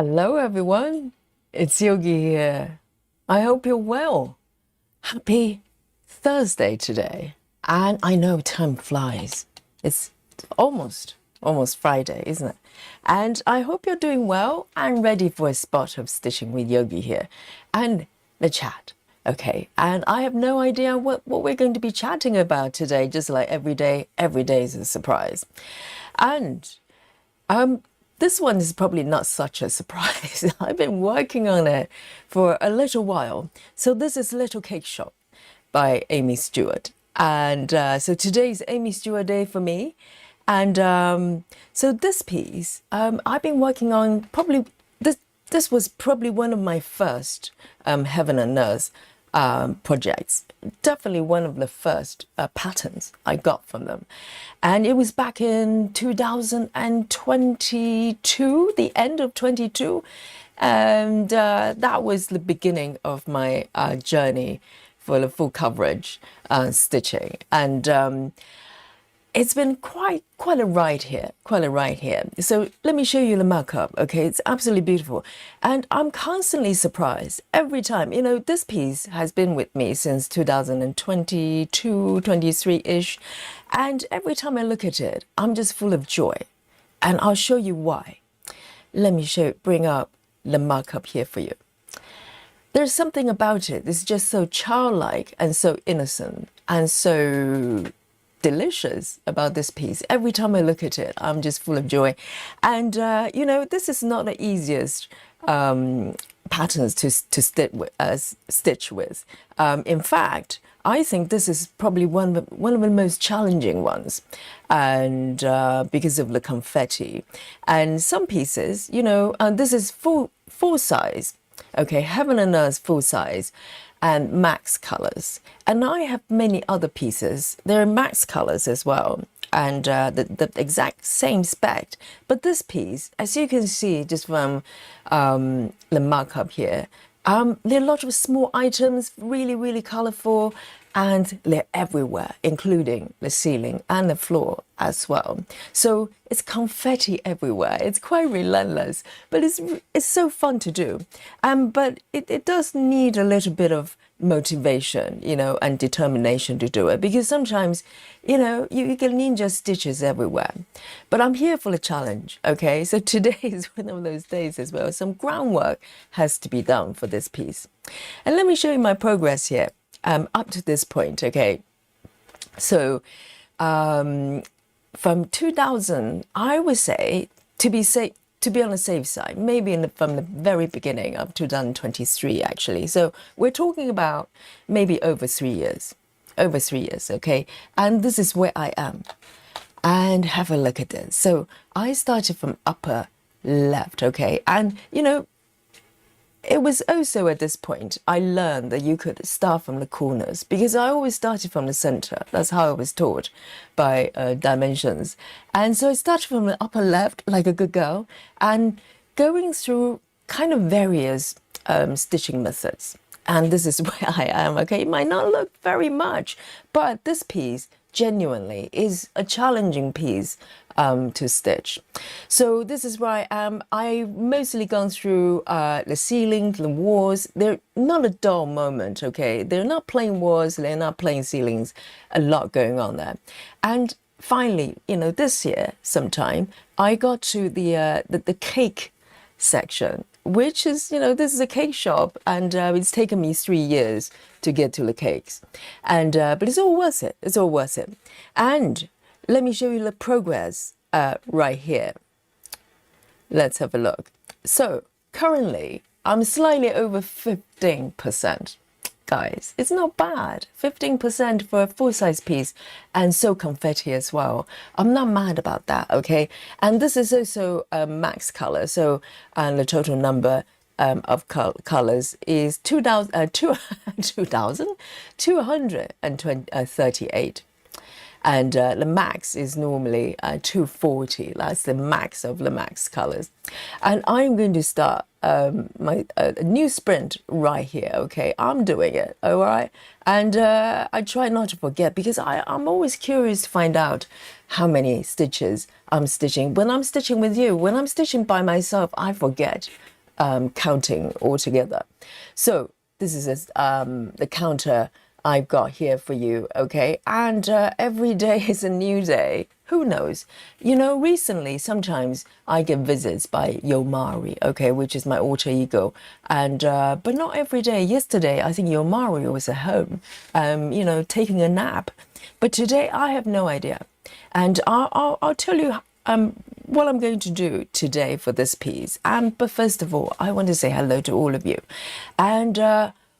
Hello, everyone. It's Yogi here. I hope you're well. Happy Thursday today. And I know time flies. It's almost Friday, isn't it? And I hope you're doing well and ready for a spot of stitching with Yogi here and the chat. Okay, and I have no idea what we're going to be chatting about today, just like every day is a surprise. And this one is probably not such a surprise. I've been working on it for a little while. So this is Little Cake Shop by Aimee Stewart. And so today is Aimee Stewart Day for me. And so this piece, I've been working on probably, this was probably one of my first Heaven and Earth projects. Definitely one of the first patterns I got from them. And it was back in 2022, the end of 22. And that was the beginning of my journey for the full coverage stitching. And it's been quite a ride here, So let me show you the markup, okay? It's absolutely beautiful. And I'm constantly surprised every time. You know, this piece has been with me since 2022, 23-ish. And every time I look at it, I'm just full of joy. And I'll show you why. Let me bring up the markup here for you. There's something about it. It's just so childlike and so innocent and so delicious about this piece. Every time I look at it, I'm just full of joy. And, you know, this is not the easiest patterns to stitch with. In fact, I think this is probably one of the most challenging ones, and because of the confetti. And some pieces, you know, this is full size. Okay, Heaven and Earth full size and max colors. And I have many other pieces. They're max colors as well, and the exact same spec. But this piece, as you can see just from the markup here, there are a lot of small items, really colorful, and they're everywhere, including the ceiling and the floor as well. So it's confetti everywhere. It's quite relentless, but it's so fun to do. But it does need a little bit of motivation, you know, and determination to do it, because sometimes, you know, you can ninja stitches everywhere. But I'm here for the challenge, okay? So today is one of those days as well. Some groundwork has to be done for this piece. And let me show you my progress here. Up to this point, okay? So from 2000, I would say, to be on the safe side, maybe from the very beginning of 2023, actually. So we're talking about maybe over 3 years, okay? And this is where I am. And have a look at this. So I started from upper left, okay? And, you know, it was also at this point I learned that you could start from the corners, because I always started from the center. That's how I was taught by Dimensions. And so I started from the upper left like a good girl and going through kind of various stitching methods. And this is where I am, okay? It might not look very much, but this piece genuinely is a challenging piece to stitch. So this is where I am. I've mostly gone through the ceiling, the walls. They're not a dull moment, okay? They're not plain walls, they're not plain ceilings, a lot going on there. And finally, you know, this year sometime, I got to the cake section, which is, you know, this is a cake shop, and it's taken me 3 years to get to the cakes. And but it's all worth it. It's all worth it. And let me show you the progress right here. Let's have a look. So currently, I'm slightly over 15%. Guys, it's not bad. 15% for a full-size piece, and so confetti as well. I'm not mad about that, okay? And this is also a max color, so the total number of colors is 2,238. And the max is normally 240. That's the max of the max colors. And I'm going to start my new sprint right here. Okay, I'm doing it. All right. And I try not to forget, because I'm always curious to find out how many stitches I'm stitching. When I'm stitching with you, when I'm stitching by myself, I forget counting altogether. So this is the counter I've got here for you, okay? And every day is a new day. Who knows? You know, recently, sometimes I get visits by Yomari, okay, which is my alter ego. And but not every day. Yesterday, I think Yomari was at home, you know, taking a nap. But today, I have no idea. And I'll tell you what I'm going to do today for this piece. But first of all, I want to say hello to all of you. And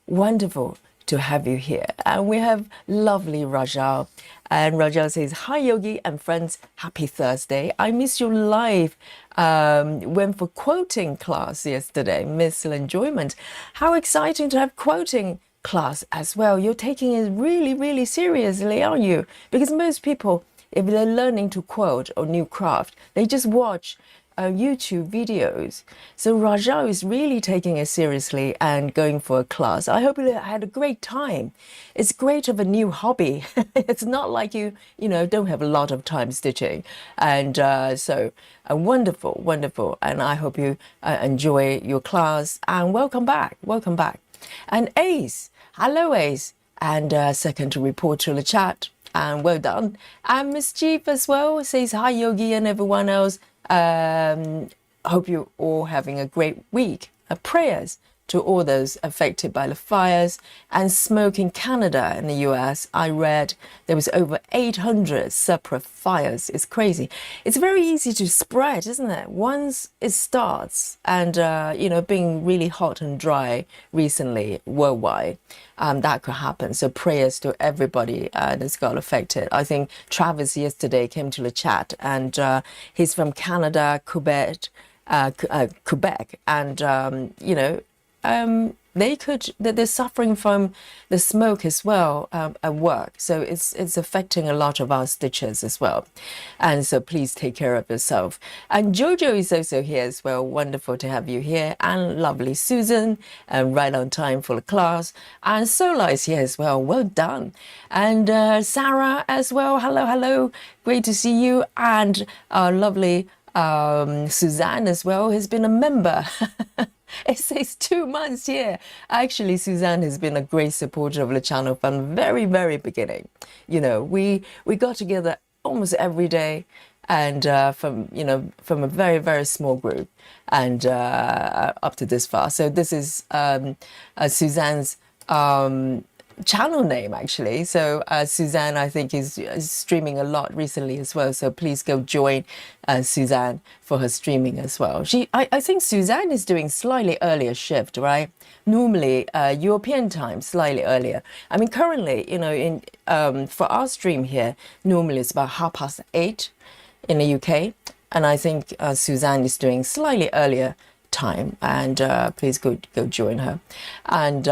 wonderful to have you here. And we have lovely Rajal. And Rajal says, hi Yogi and friends, happy Thursday. I missed your live went for quoting class yesterday. Miss enjoyment. How exciting to have quoting class as well. You're taking it really, really seriously, aren't you? Because most people, if they're learning to quote or new craft, they just watch YouTube videos. So Rajal is really taking it seriously and going for a class. I hope you had a great time. It's great of a new hobby. It's not like you know, don't have a lot of time stitching. And so wonderful, wonderful. And I hope you enjoy your class, and welcome back. Welcome back. And Ace, hello Ace. And second to report to the chat. And well done. And Mischief as well says hi Yogi and everyone else. Hope you're all having a great week. Prayers to all those affected by the fires and smoke in Canada and the US. I read there was over 800 separate fires. It's crazy. It's very easy to spread, isn't it? Once it starts, and you know, being really hot and dry recently worldwide, that could happen. So prayers to everybody that's got affected. I think Travis yesterday came to the chat, and he's from Canada, Quebec, and you know, they're suffering from the smoke as well at work. So it's affecting a lot of our stitchers as well. And so please take care of yourself. And Jojo is also here as well. Wonderful to have you here. And lovely Susan, right on time for the class. And Sola is here as well. Well done. And Sarah as well. Hello, hello. Great to see you. And our lovely Suzanne as well has been a member. It says 2 months here. Actually, Suzanne has been a great supporter of the channel from the very, very beginning. You know, we got together almost every day, and from a very, very small group, and up to this far. So this is Suzanne's channel name actually. So Suzanne, I think, is streaming a lot recently as well. So please go join Suzanne for her streaming as well. I think Suzanne is doing slightly earlier shift, right? Normally European time, slightly earlier. I mean, currently, you know, in for our stream here, normally it's about 8:30 in the UK, and I think Suzanne is doing slightly earlier time, and please go join her. And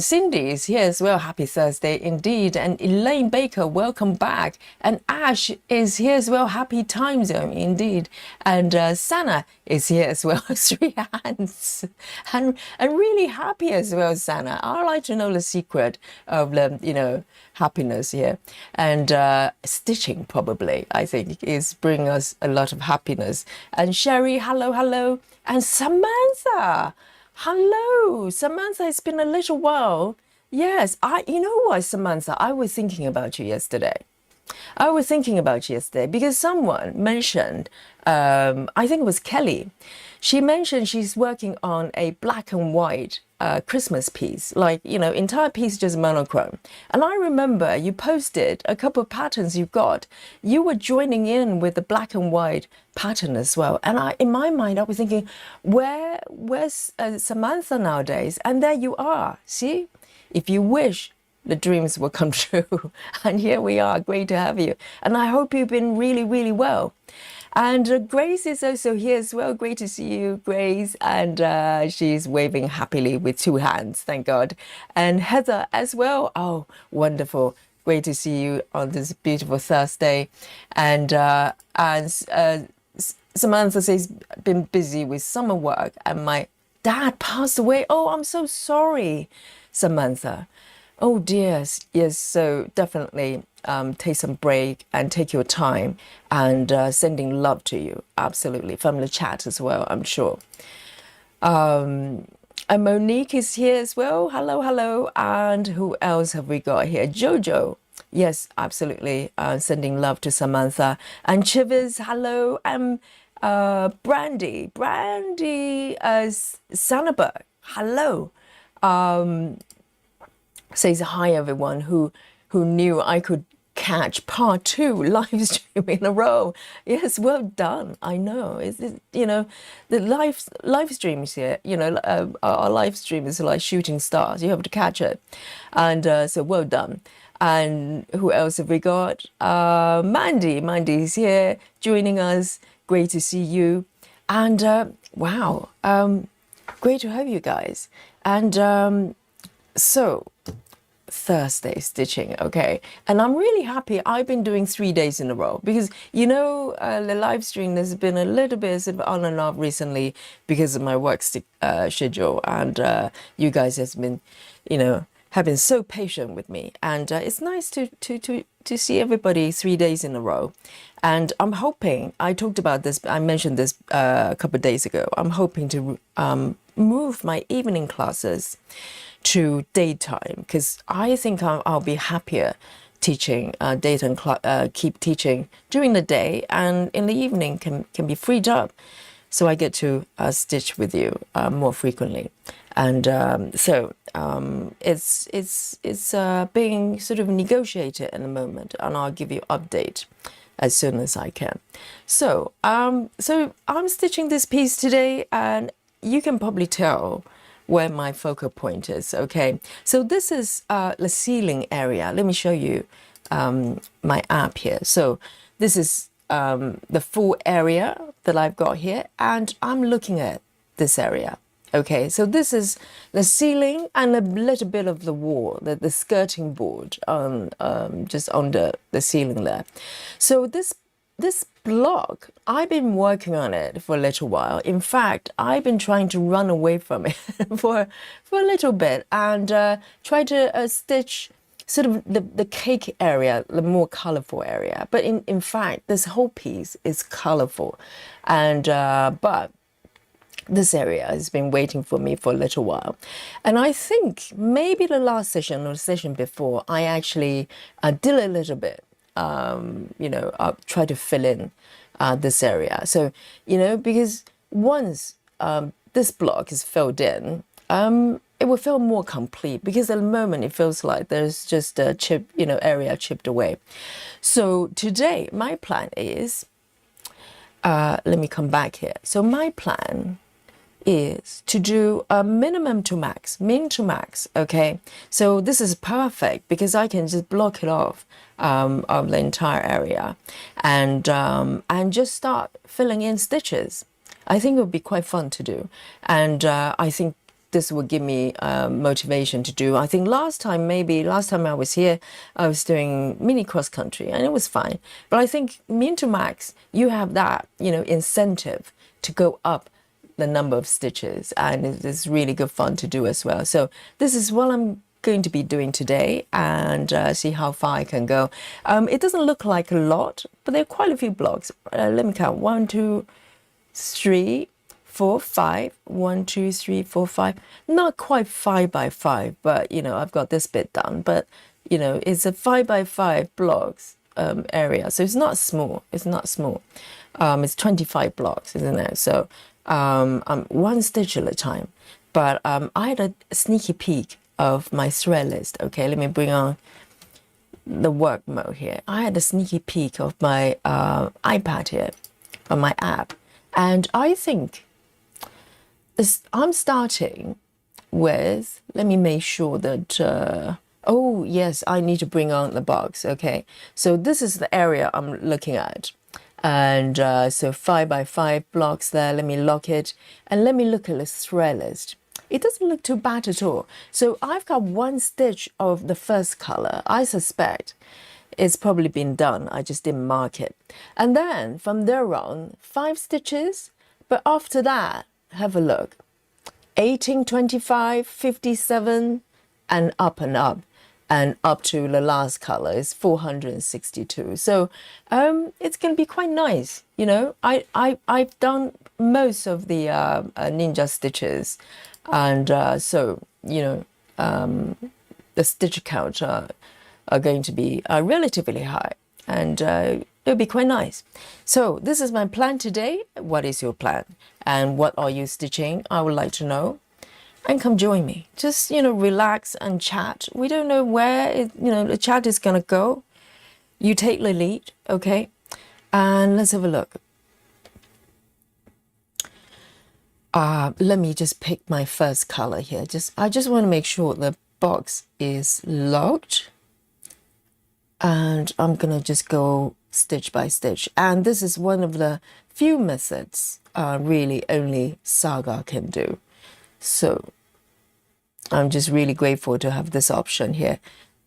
Cindy is here as well. Happy Thursday indeed. And Elaine Baker, welcome back. And Ash is here as well. Happy time zone indeed. And Sana is here as well. 3 hands, and really happy as well, Sana. I'd like to know the secret of the, you know, happiness here. And stitching probably, I think, is bringing us a lot of happiness. And Sherry, hello, hello. And Samantha, hello. Samantha, it's been a little while. Yes, you know what, Samantha, I was thinking about you yesterday. Because someone mentioned, I think it was Kelly. She mentioned she's working on a black and white Christmas piece, like, you know, entire piece just monochrome. And I remember you posted a couple of patterns you've got. You were joining in with the black and white pattern as well. And in my mind, I was thinking, where's Samantha nowadays? And there you are. See, if you wish, the dreams will come true. And here we are. Great to have you. And I hope you've been really, really well. And Grace is also here as well. Great to see you, Grace. And she's waving happily with 2 hands, thank God. And Heather as well. Oh, wonderful. great to see you on this beautiful Thursday. And Samantha says, been busy with summer work and my dad passed away. Oh, I'm so sorry, Samantha. Oh dear, yes. So definitely take some break and take your time, and sending love to you. Absolutely, family chat as well, I'm sure. And Monique is here as well. Hello, hello. And who else have we got here? Jojo. Yes, absolutely. Sending love to Samantha. And Chivers, hello. And Brandy Sanaberg, hello. Says hi everyone who knew I could catch part 2 live stream in a row. Yes, well done. I know it's the live streams here. Our live stream is like shooting stars. You have to catch it, and so well done. And who else have we got? Mandy's here joining us. Great to see you, and wow, great to have you guys. And so Thursday stitching, okay, and I'm really happy. I've been doing 3 days in a row because the live stream has been a little bit sort of on and off recently because of my work schedule, and you guys has been, have been so patient with me, and it's nice to see everybody 3 days in a row. And I'm hoping, I talked about this, I mentioned this a couple of days ago, I'm hoping to move my evening classes to daytime, because I think I'll be happier teaching daytime, keep teaching during the day, and in the evening can be freed up, so I get to stitch with you more frequently. And so it's being sort of negotiated in the moment, and I'll give you update as soon as I can. So I'm stitching this piece today, and you can probably tell where my focal point is, okay? So this is the ceiling area. Let me show you my app here. So this is the full area that I've got here, and I'm looking at this area, okay? So this is the ceiling and a little bit of the wall, the skirting board just under the ceiling there. So this block, I've been working on it for a little while. In fact, I've been trying to run away from it for a little bit, and try to stitch sort of the cake area, the more colorful area. But in fact, this whole piece is colorful, and but this area has been waiting for me for a little while. And I think maybe the last session or the session before, I actually did a little bit. I'll try to fill in this area. So, because once this block is filled in, it will feel more complete, because at the moment it feels like there's just a area chipped away. So today, my plan is, let me come back here. So my plan is to do a min to max, okay? So this is perfect because I can just block it off of the entire area, and just start filling in stitches. I think it would be quite fun to do, and I think this will give me motivation to do. I think last time I was here, I was doing mini cross country and it was fine. But I think min to max, you have that, incentive to go up the number of stitches, and it's really good fun to do as well. So this is what I'm going to be doing today, and see how far I can go. It doesn't look like a lot, but there are quite a few blocks. Let me count. 1, 2, 3, 4, 5. 1, 2, 3, 4, 5. Not quite 5 by 5, but I've got this bit done. But it's a 5 by 5 blocks area, so it's not small. It's 25 blocks, isn't it? So one stitch at a time. But I had a sneaky peek of my thread list. Okay, let me bring on the work mode here. I had a sneaky peek of my iPad here, on my app, and I think I'm starting with, let me make sure that, oh yes, I need to bring on the box. Okay, so this is the area I'm looking at. And so 5 by 5 blocks there. Let me lock it, and let me look at the thread list. it doesn't look too bad at all. So I've got one stitch of the first color. I suspect it's probably been done. I just didn't mark it. And then from there on, 5 stitches. But after that, have a look. 18, 25, 57, and up and up to the last color is 462. So it's going to be quite nice. You know, I've done most of the ninja stitches, and so, you know, the stitch count are going to be relatively high, and it'll be quite nice. So this is my plan today. What is your plan? And what are you stitching? I would like to know. And come join me. Just, you know, relax and chat. We don't know where the chat is gonna go. You take the lead, okay? And let's have a look. Let me just pick my first color here. I just want to make sure the box is locked. And I'm gonna just go stitch by stitch. And this is one of the few methods really only Saga can do. So I'm just really grateful to have this option here.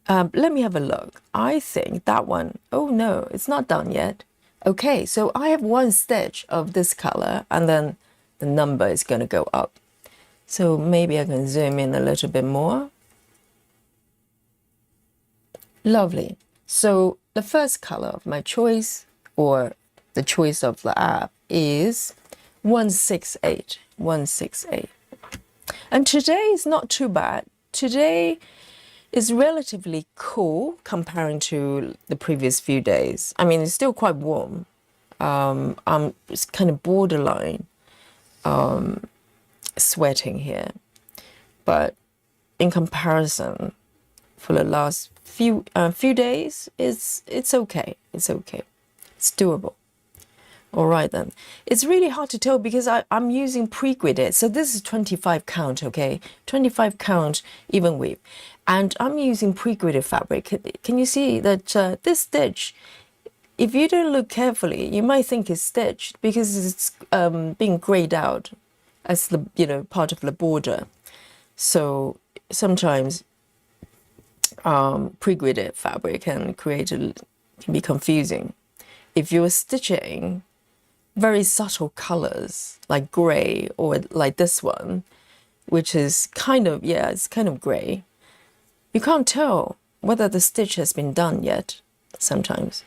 Let me have a look. I think that one, oh no, it's not done yet. Okay, so I have one stitch of this color, and then the number is going to go up. So maybe I can zoom in a little bit more. Lovely. So the first color of my choice, or the choice of the app, is 168. 168. And today is not too bad. Today is relatively cool comparing to the previous few days. I mean, it's still quite warm. It's kind of borderline sweating here. But in comparison, for the last few days, it's okay. It's okay. It's doable. All right then. It's really hard to tell because I'm using pre-gridded. So this is 25 count, okay? 25 count even weave. And I'm using pre-gridded fabric. Can you see that this stitch, if you don't look carefully, you might think it's stitched because it's being grayed out as the, you know, part of the border. So sometimes pre-gridded fabric can be confusing. If you're stitching very subtle colors like gray, or like this one, which is kind of, yeah, it's kind of gray, you can't tell whether the stitch has been done yet sometimes.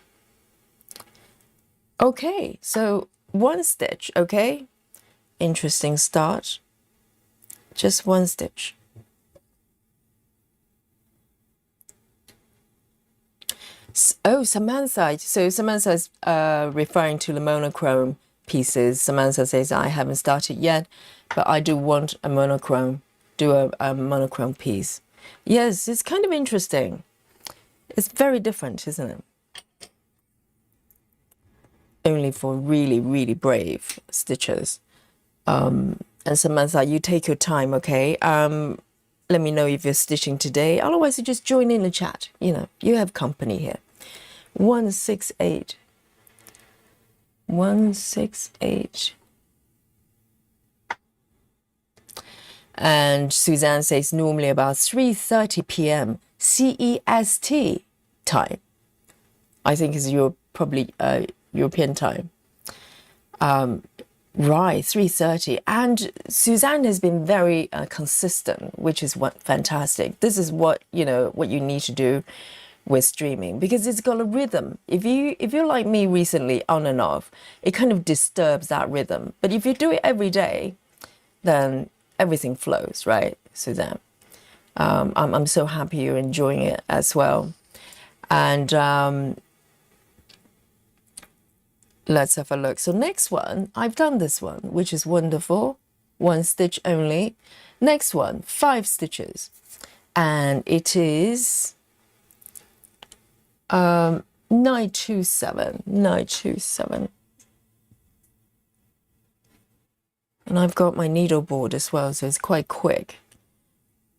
Okay, so one stitch, okay? Interesting start. Just one stitch. Oh, Samantha. So Samantha is referring to the monochrome pieces. Samantha says, I haven't started yet, but I do want a monochrome, a monochrome piece. Yes, it's kind of interesting. It's very different, isn't it? Only for really, really brave stitchers. And Samantha, you take your time, okay? Let me know if you're stitching today. Otherwise, you just join in the chat. You know, you have company here. 168. 168. And Suzanne says normally about 3:30 p.m. CEST time. I think is probably European time. Right, 3:30. And Suzanne has been very consistent, which is fantastic. This is what you need to do with streaming, because it's got a rhythm. If you're like me recently, on and off, it kind of disturbs that rhythm. But if you do it every day, then everything flows, right, Suzanne? I'm so happy you're enjoying it as well. And let's have a look. So next one, I've done this one, which is wonderful. One stitch only. Next one, 5 stitches. And it is 927. 927. And I've got my needle board as well, so it's quite quick.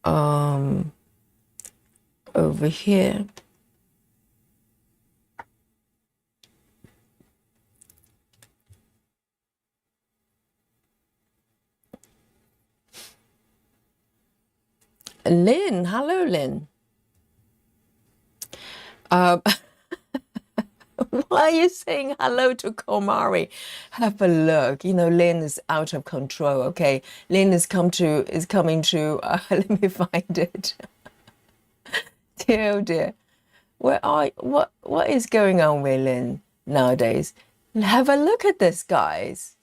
Over here. Lynn, hello, Lynn. Uh, why are you saying hello to Komari? Have a look. You know, Lynn is out of control. Okay, Lynn is coming to. Let me find it. Dear, oh dear. What is going on with Lynn nowadays? Have a look at this, guys.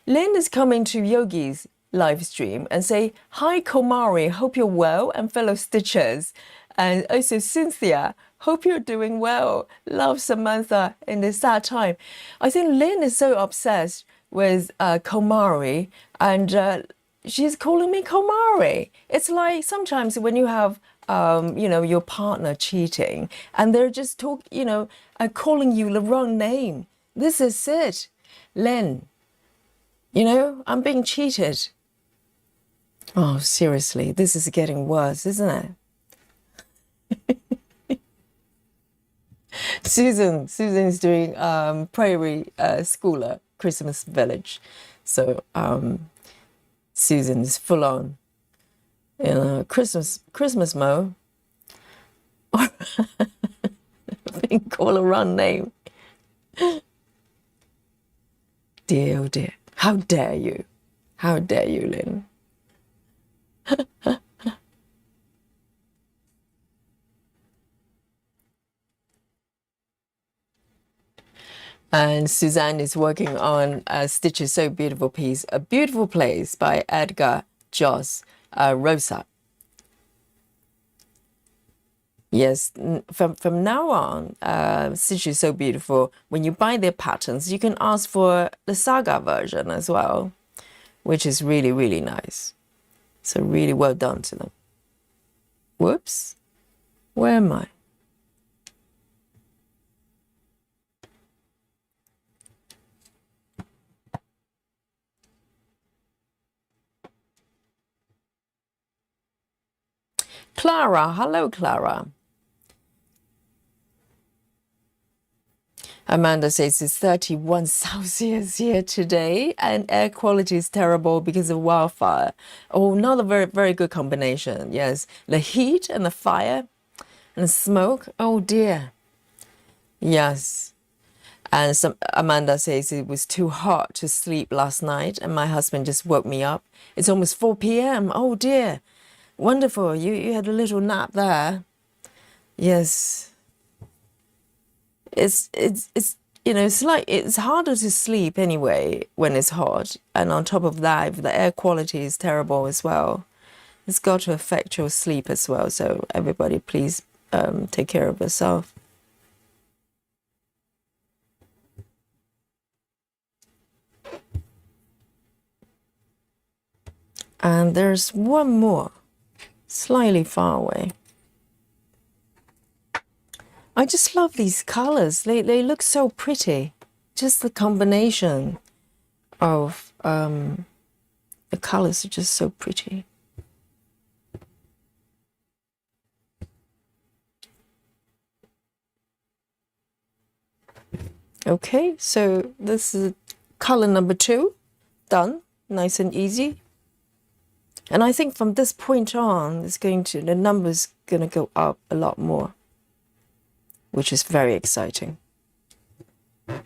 Lynn is coming to Yogi's live stream and say, "Hi, Komari, hope you're well, and fellow Stitchers. And also, Cynthia, hope you're doing well. Love, Samantha, in this sad time." I think Lynn is so obsessed with Komari, and she's calling me Komari. It's like sometimes when you have, you know, your partner cheating and they're just calling you the wrong name. This is it, Lynn. You know, I'm being cheated. Oh, seriously, this is getting worse, isn't it? Susan is doing Prairie Schooler Christmas Village. So Susan is full on, you know, Christmas mode. Being called a wrong name. Dear, oh dear. How dare you? How dare you, Lynn? And Suzanne is working on Stitch is So Beautiful piece, A Beautiful Place by Edgar Joss Rosa. Yes, from now on, Stitch is So Beautiful, when you buy their patterns, you can ask for the saga version as well, which is really, really nice. So really well done to them. Whoops. Where am I? Clara. Hello, Clara. Amanda says it's 31 Celsius here today and air quality is terrible because of wildfire. Oh, not a very, very good combination. Yes, the heat and the fire and the smoke. Oh, dear. Yes. And Amanda says it was too hot to sleep last night and my husband just woke me up. It's almost 4 p.m. Oh, dear. Wonderful. You had a little nap there. Yes. It's you know, it's harder to sleep anyway when it's hot, and on top of that, if the air quality is terrible as well, it's got to affect your sleep as well. So everybody, please take care of yourself. And there's one more, slightly far away. I just love these colors. They look so pretty. Just the combination of the colors are just so pretty. Okay, so this is color number 2, done, nice and easy. And I think from this point on, the number's gonna go up a lot more, which is very exciting. Let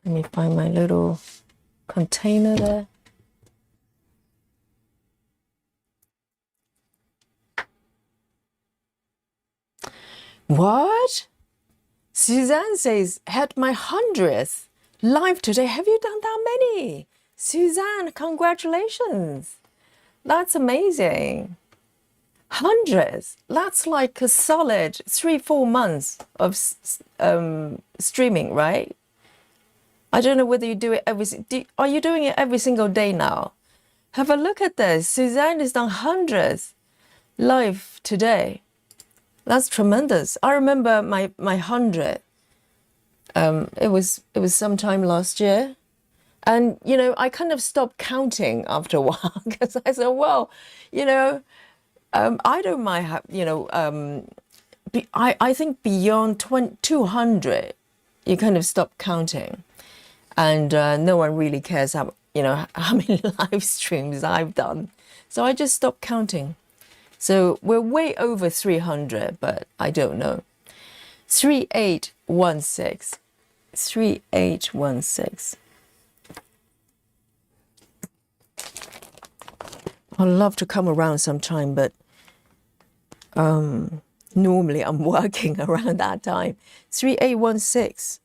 me find my little container there. What? Suzanne says, had my 100th live today. Have you done that many? Suzanne, congratulations. That's amazing. 100th. That's like a solid 3-4 months of streaming, right? I don't know whether you do it are you doing it every single day now? Have a look at this. Suzanne is done 100th live today. That's tremendous. I remember my 100. It was sometime last year. And, you know, I kind of stopped counting after a while because I said, well, you know, I don't mind, you know, I think beyond 200, you kind of stop counting, and no one really cares how how many live streams I've done. So I just stopped counting. So we're way over 300, but I don't know. 3816. 3816. I'd love to come around sometime, but normally I'm working around that time. 3816.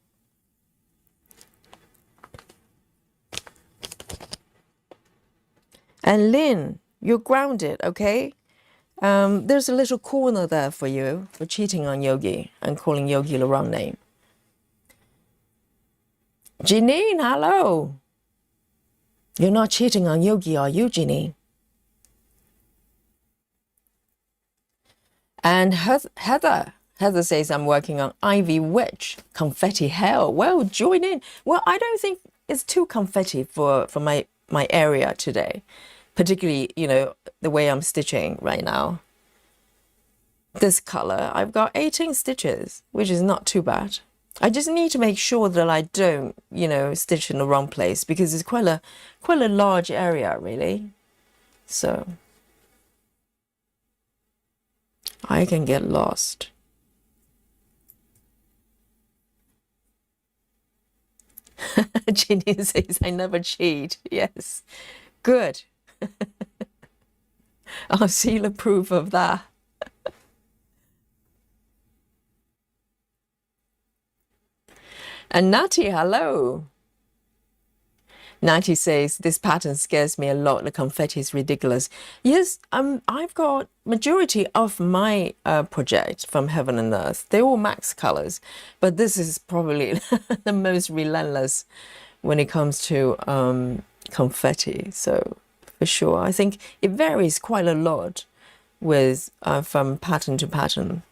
And Lynn, you're grounded, okay? There's a little corner there for you for cheating on Yogi and calling Yogi the wrong name. Janine, hello. You're not cheating on Yogi, are you, Janine? And Heather says, I'm working on Ivy Witch, confetti hell. Well, join in. Well, I don't think it's too confetti for my area today, particularly, the way I'm stitching right now. This color, I've got 18 stitches, which is not too bad. I just need to make sure that I don't, stitch in the wrong place, because it's quite a large area, really. So I can get lost. Ginny says, I never cheat. Yes, good. I'll see the proof of that. And Natty, hello. Natty says, this pattern scares me a lot. The confetti is ridiculous. Yes, I've got majority of my project from Heaven and Earth. They're all max colors, but this is probably the most relentless when it comes to confetti. So for sure, I think it varies quite a lot with from pattern to pattern.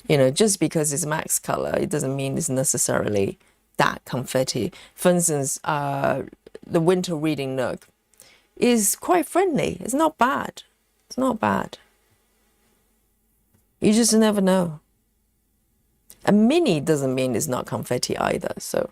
Just because it's max color, it doesn't mean it's necessarily that confetti. For instance, the Winter Reading Nook is quite friendly. It's not bad. It's not bad. You just never know. A mini doesn't mean it's not confetti either, so.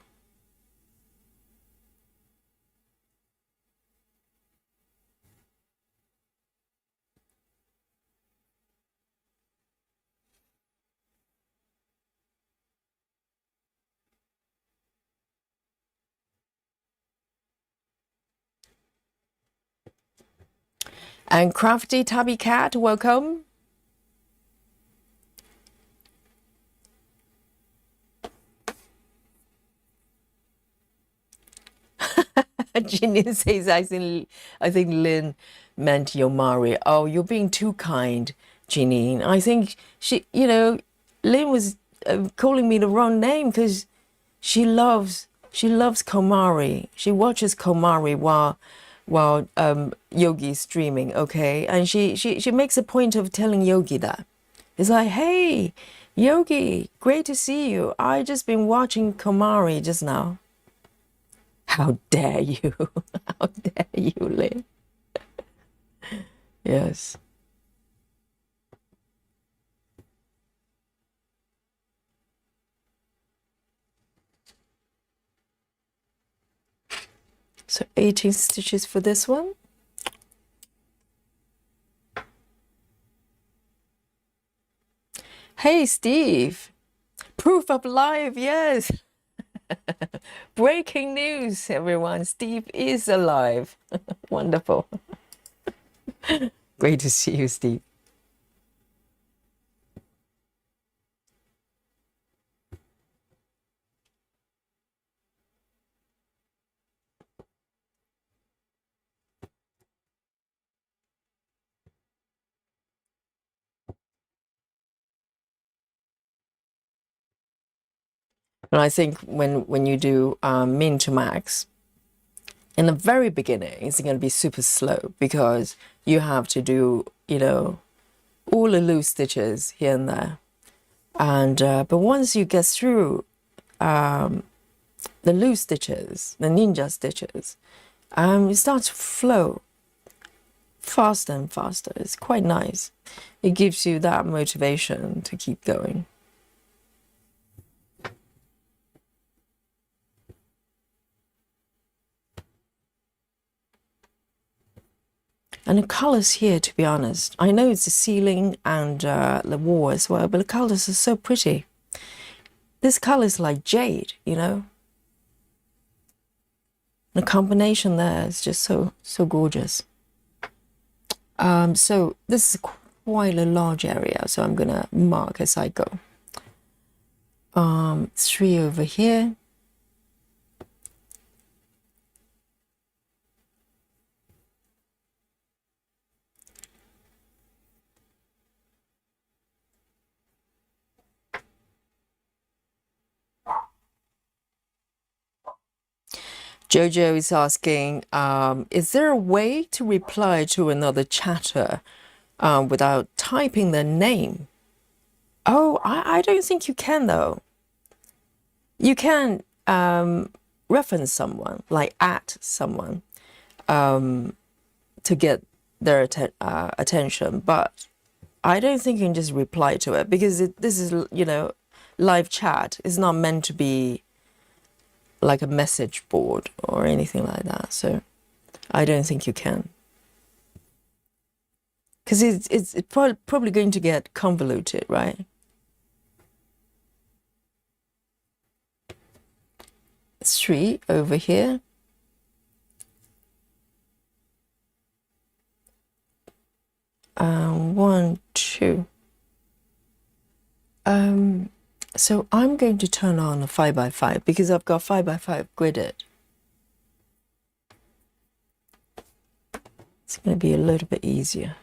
And Crafty Tabby Cat, welcome. Ginny says, I think Lynn meant Yomari. Oh, you're being too kind, Jeanine. I think she, Lynn was calling me the wrong name because she loves Komari. She watches Komari while Yogi's streaming, okay? And she makes a point of telling Yogi that. It's like, hey, Yogi, great to see you. I just been watching Komari just now. How dare you? How dare you, Lynn? Yes. So 18 stitches for this one. Hey, Steve. Proof of life, yes. Breaking news, everyone. Steve is alive. Wonderful. Great to see you, Steve. And I think when you do min to max, in the very beginning, it's going to be super slow because you have to do, all the loose stitches here and there. And but once you get through the loose stitches, the ninja stitches, it starts to flow faster and faster. It's quite nice. It gives you that motivation to keep going. And the colors here, to be honest, I know it's the ceiling and the wall as well, but the colors are so pretty. This color is like jade, you know? The combination there is just so gorgeous. So this is quite a large area, so I'm gonna mark as I go. 3 over here. Jojo is asking, is there a way to reply to another chatter without typing their name? Oh, I don't think you can, though. You can reference someone, like at someone, to get their attention, but I don't think you can just reply to it because this is, you know, live chat. It's not meant to be like a message board or anything like that. So I don't think you can. Because it's probably going to get convoluted, right? It's 3 over here. One, 2. So I'm going to turn on a 5x5 because I've got 5x5 gridded. It's going to be a little bit easier.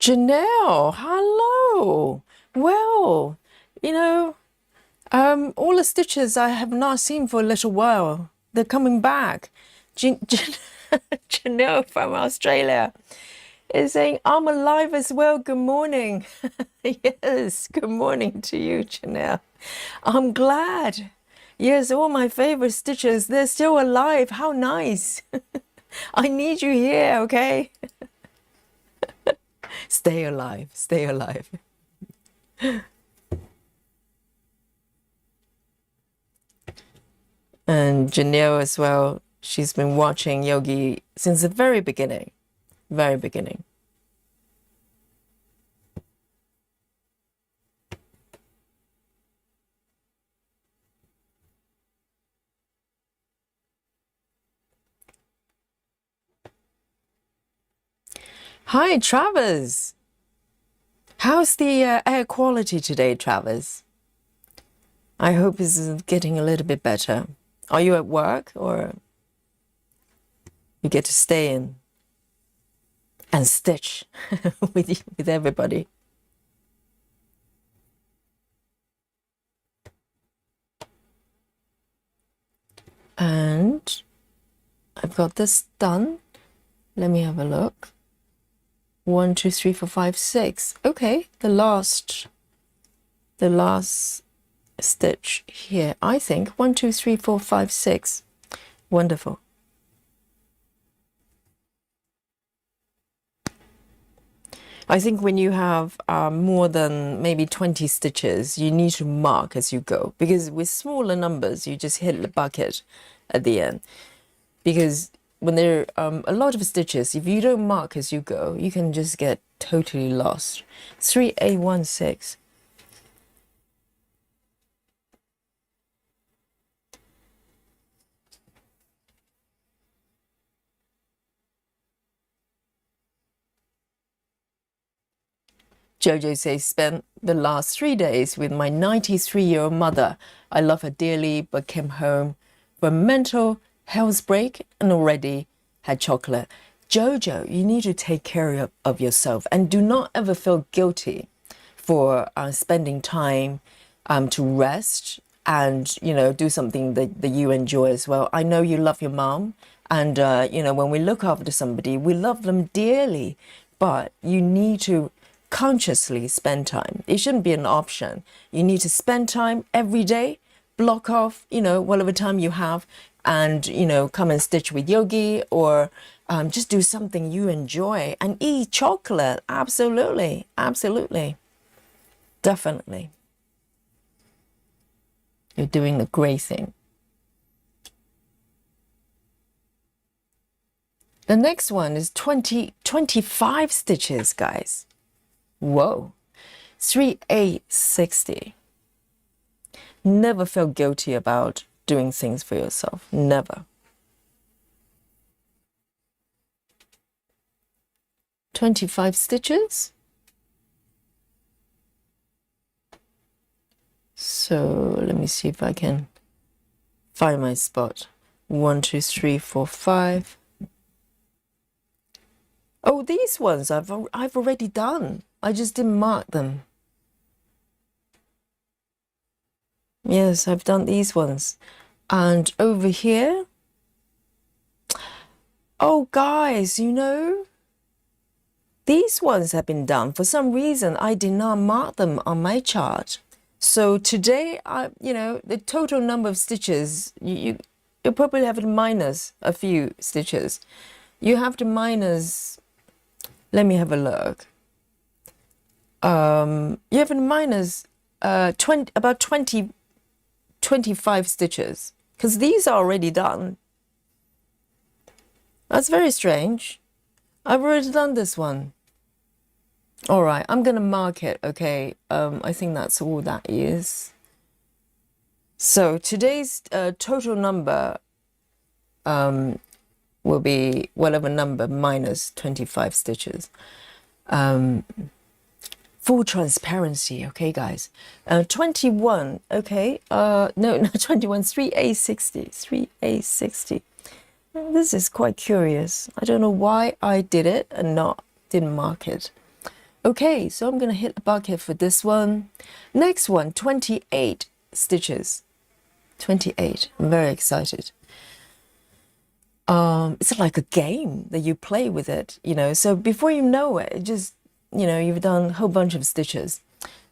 Janelle, hello. Well, you know, all the stitches I have not seen for a little while, they're coming back. Janelle from Australia is saying, I'm alive as well. Good morning. Yes, good morning to you, Janelle. I'm glad. Yes, all my favorite stitches, they're still alive. How nice. I need you here, okay? Stay alive, stay alive. And Janelle as well, she's been watching Yogi since the very beginning, very beginning. Hi, Travers. How's the air quality today, Travers? I hope this is getting a little bit better. Are you at work or you get to stay in and stitch with everybody? And I've got this done. Let me have a look. 1, 2, 3, 4, 5, 6. Okay, the last stitch here, I think. 1, 2, 3, 4, 5, 6. Wonderful. I think when you have more than maybe 20 stitches, you need to mark as you go, because with smaller numbers, you just hit the bucket at the end. Because when there are a lot of stitches, if you don't mark as you go, you can just get totally lost. 3A16. Jojo says, spent the last 3 days with my 93-year-old mother. I love her dearly, but came home for a mental health break and already had chocolate. Jojo, you need to take care of yourself and do not ever feel guilty for spending time to rest and, you know, do something that you enjoy as well. I know you love your mom, and, you know, when we look after somebody, we love them dearly, but you need to consciously spend time. It shouldn't be an option. You need to spend time every day, block off, whatever time you have, and, come and stitch with Yogi, or just do something you enjoy and eat chocolate. Absolutely. Absolutely. Definitely. You're doing a great thing. The next one is 25 stitches, guys. Whoa. 3/860. Never feel guilty about doing things for yourself. Never. 25 stitches. So let me see if I can find my spot. 1, 2, 3, 4, 5. Oh, these ones I've already done. I just didn't mark them. Yes, I've done these ones. And over here, oh guys, these ones have been done. For some reason, I did not mark them on my chart. So today, the total number of stitches, you probably have to minus a few stitches. You have to minus, let me have a look. You have to minus about 25 stitches, because these are already done. That's very strange. I've already done this one. All right, I'm gonna mark it, okay? I think that's all that is. So today's total number will be whatever number minus 25 stitches. Full transparency, okay, guys? 21, okay? No, not 21, 3/860, 3/860. This is quite curious. I don't know why I did it and didn't mark it. Okay, so I'm gonna hit the bucket for this one. Next one, 28 stitches. 28. I'm very excited. It's like a game that you play with it, So before you know it, just you've done a whole bunch of stitches.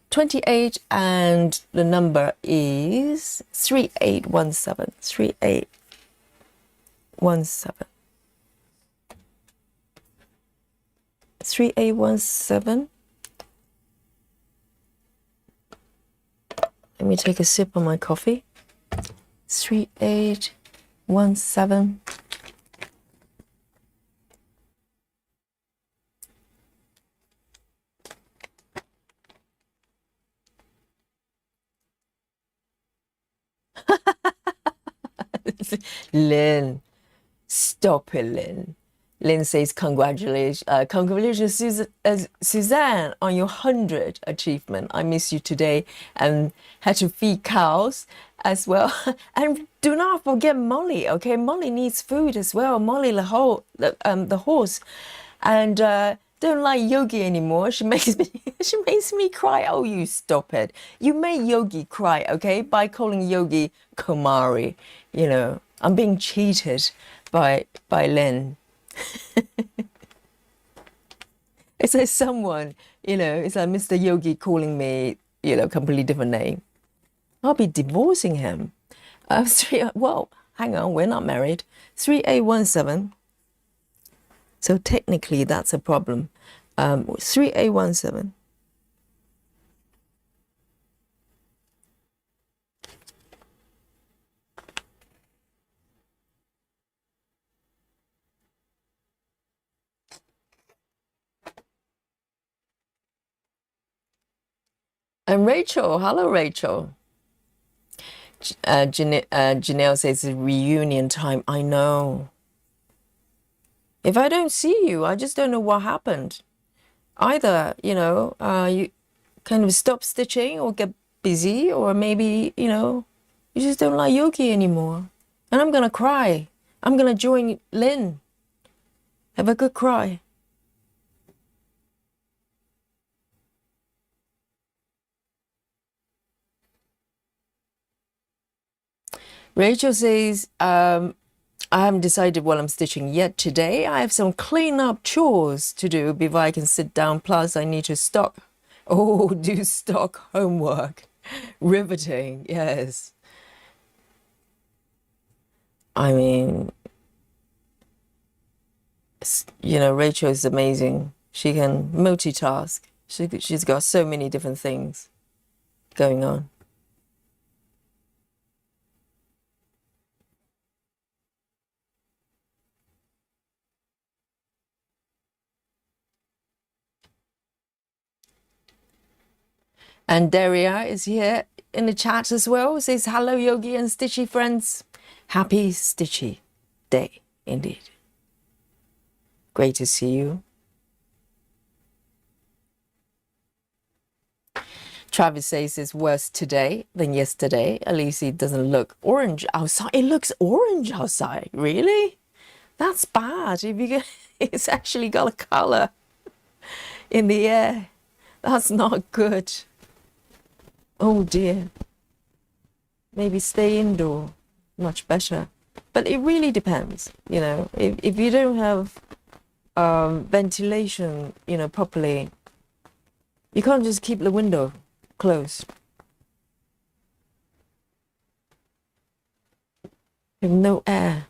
28, and the number is 3/817. 3/817. 3/817. Let me take a sip of my coffee. 3/817. Lynn, stop it, Lynn. Lynn says, congratulations, Suzanne, on your 100th achievement. I miss you today and had to feed cows as well. And do not forget Molly, okay? Molly needs food as well. Molly, the horse, and don't like Yogi anymore. She makes me cry. Oh, you stop it. You made Yogi cry, okay? By calling Yogi Kumari. I'm being cheated by Lynn. It's like someone, it's like Mr. Yogi calling me, completely different name. I'll be divorcing him. Well, hang on, we're not married. 3/817. So technically that's a problem. 3/817. And Rachel, hello, Rachel. Janelle says it's reunion time. I know. If I don't see you, I just don't know what happened. Either, you kind of stop stitching or get busy, or maybe, you just don't like Yogi anymore. And I'm going to cry. I'm going to join Lynn. Have a good cry. Rachel says, I haven't decided what I'm stitching yet today. I have some clean-up chores to do before I can sit down. Plus, I need to do stock homework. Riveting, yes. I mean, Rachel is amazing. She can multitask. She's got so many different things going on. And Daria is here in the chat as well. Says, hello, Yogi and Stitchy friends. Happy Stitchy Day, indeed. Great to see you. Travis says it's worse today than yesterday. At least it doesn't look orange outside. It looks orange outside. Really? That's bad. It's actually got a color in the air. That's not good. Oh dear. Maybe stay indoor. Much better. But it really depends. If you don't have ventilation, properly, you can't just keep the window closed. You have no air.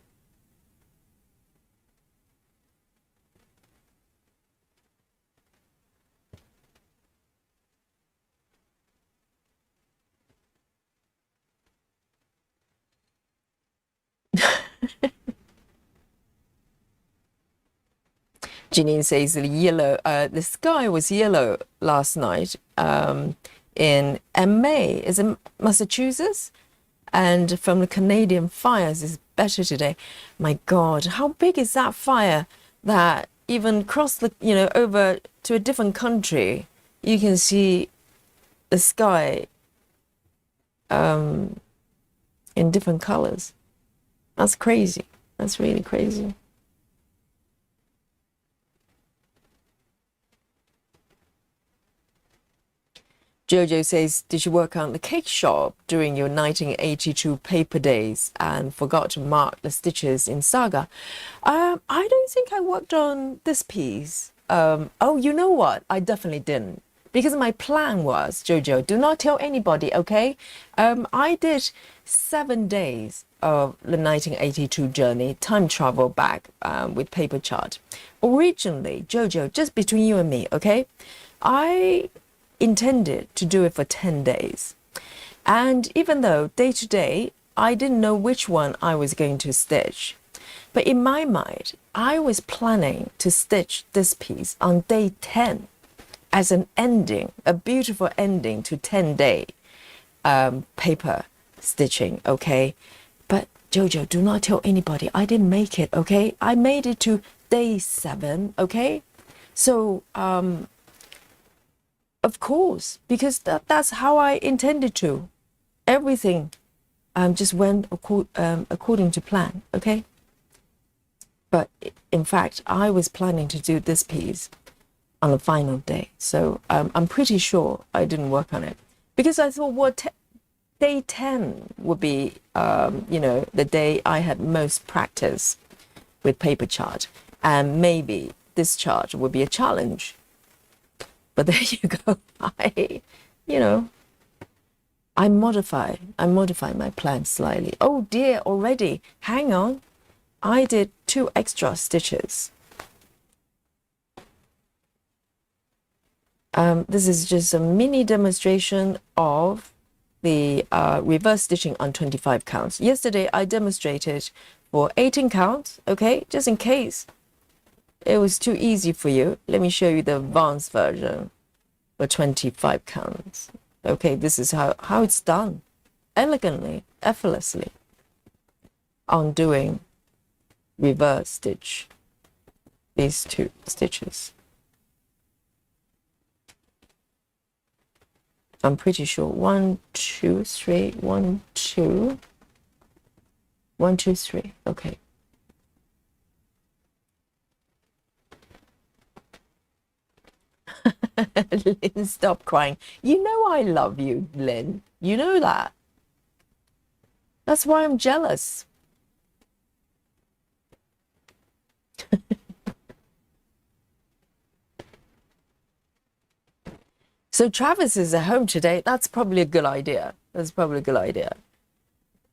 Janine says the sky was yellow last night in Aimee, is it Massachusetts? And from the Canadian fires is better today. My God, how big is that fire that even cross over to a different country, you can see the sky in different colors. That's crazy. That's really crazy. Jojo says, did you work out the cake shop during your 1982 paper days and forgot to mark the stitches in Saga? I don't think I worked on this piece. Oh, you know what? I definitely didn't. Because my plan was, Jojo, do not tell anybody, okay? I did 7 days of the 1982 journey, time travel back with paper chart. Originally, Jojo, just between you and me, okay? I intended to do it for 10 days. And even though day to day, I didn't know which one I was going to stitch. But in my mind, I was planning to stitch this piece on day 10 as an ending, a beautiful ending to 10-day paper stitching, okay? But Jojo, do not tell anybody. I didn't make it, okay? I made it to day 7, okay? So, of course, because that's how I intended to. Everything just went according to plan, okay? But in fact, I was planning to do this piece on the final day. So I'm pretty sure I didn't work on it. Because I thought, day 10 would be, the day I had most practice with paper chart. And maybe this chart would be a challenge. But there you go. I modify my plan slightly. Oh dear, already. Hang on. I did 2 extra stitches. This is just a mini demonstration of the reverse stitching on 25 counts. Yesterday, I demonstrated for 18 counts, okay? Just in case it was too easy for you. Let me show you the advanced version for 25 counts. Okay, this is how it's done. Elegantly, effortlessly. On doing reverse stitch these 2 stitches. I'm pretty sure 1, 2, 3, 1, 2, 1, 2, 3. Okay. Lynn, stop crying. You know I love you, Lynn. You know that. That's why I'm jealous. So Travis is at home today. That's probably a good idea. That's probably a good idea.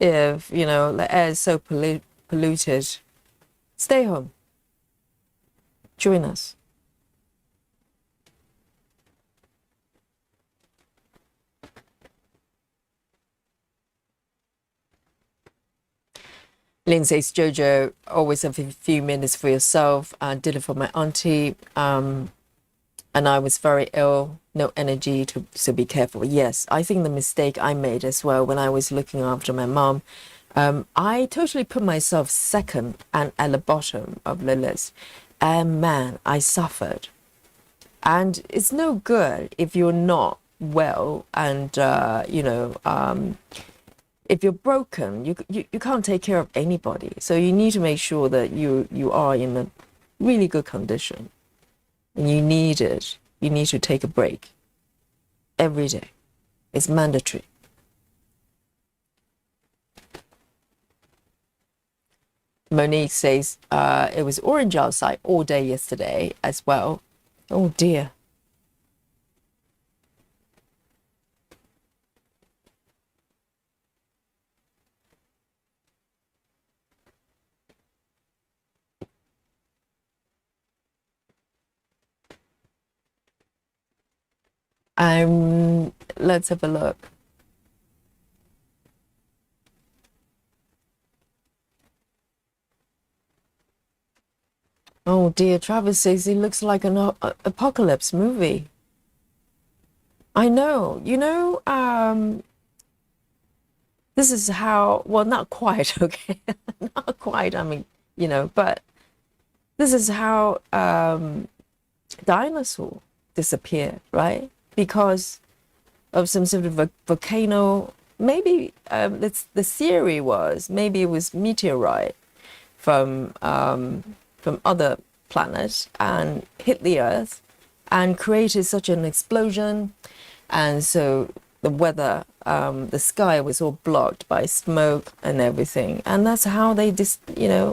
If, you know, the air is so polluted, stay home. Join us. Lynn says, Jojo, always have a few minutes for yourself. I did it for my auntie. And I was very ill, no energy to, so be careful. Yes, I think the mistake I made as well when I was looking after my mom, I totally put myself second and at the bottom of the list. And man, I suffered. And it's no good if you're not well and, if you're broken, you can't take care of anybody. So you need to make sure that you are in a really good condition. And you need it. You need to take a break every day. It's mandatory. Monique says it was orange outside all day yesterday as well. Oh dear. Let's have a look. Oh dear, Travis says it looks like an apocalypse movie. I know, this is how, well, not quite, okay, not quite, I mean, but this is how dinosaur disappeared, right? Because of some sort of a volcano. Maybe the theory was maybe it was meteorite from other planets and hit the Earth and created such an explosion, and so the weather, the sky was all blocked by smoke and everything, and that's how they disappeared.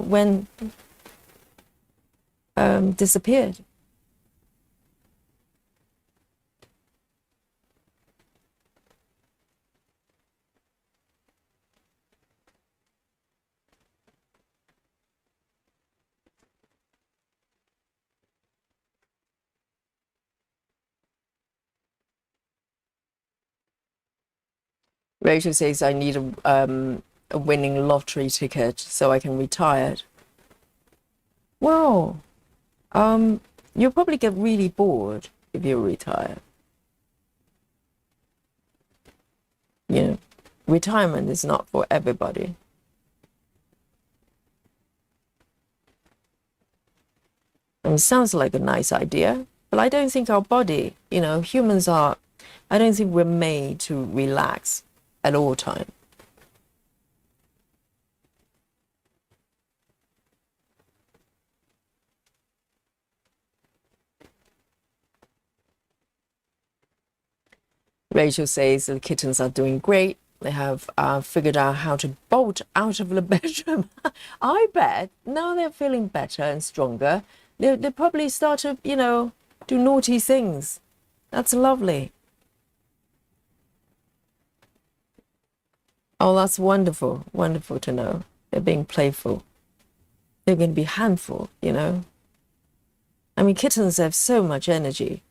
Rachel says I need a winning lottery ticket so I can retire. Well, you'll probably get really bored if you retire. Retirement is not for everybody. And it sounds like a nice idea, but I don't think our body, humans are, I don't think we're made to relax at all time. Rachel says the kittens are doing great. They have figured out how to bolt out of the bedroom. I bet now they're feeling better and stronger. They probably start to, do naughty things. That's lovely. Oh, that's wonderful. Wonderful to know. They're being playful. They're going to be handful, I mean, kittens have so much energy.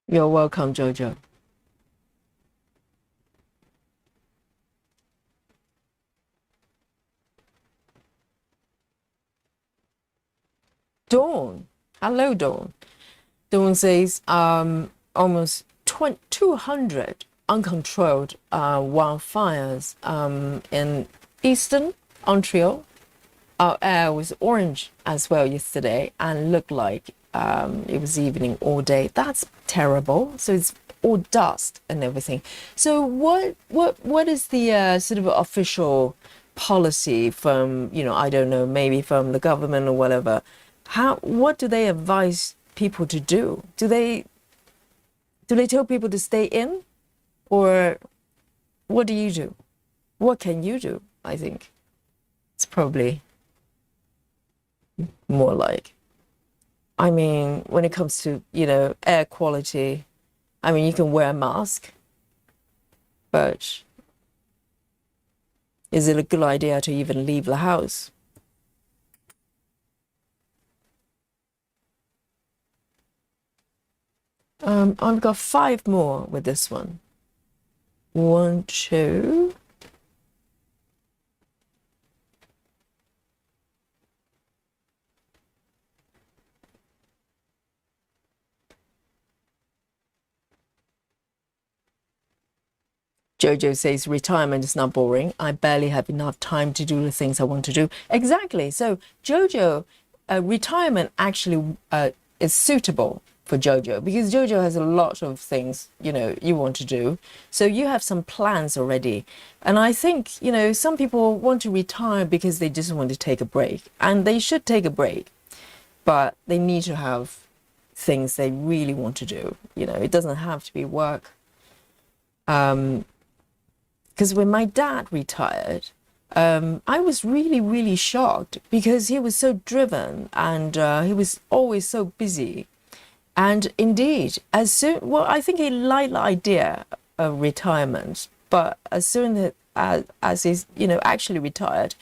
You're welcome, Jojo. Dawn. Hello, Dawn. Dawn says almost 200 uncontrolled wildfires in eastern Ontario. Our air was orange as well yesterday and looked like it was evening all day. That's terrible. So it's all dust and everything. So what is the sort of official policy from, I don't know, maybe from the government or whatever, what do they advise people to do? Do they tell people to stay in, or what do you do? What can you do? I think it's probably more like, I mean, when it comes to, air quality, I mean, you can wear a mask, but is it a good idea to even leave the house? I've got 5 more with this one. 1, 2. Jojo says retirement is not boring. I barely have enough time to do the things I want to do. Exactly. So Jojo, retirement actually is suitable for Jojo, because Jojo has a lot of things, you want to do. So you have some plans already. And I think, some people want to retire because they just want to take a break. And they should take a break. But they need to have things they really want to do. It doesn't have to be work. Because when my dad retired, I was really, really shocked, because he was so driven, and he was always so busy. And indeed, I think he liked the idea of retirement, but as soon as he's, actually retired,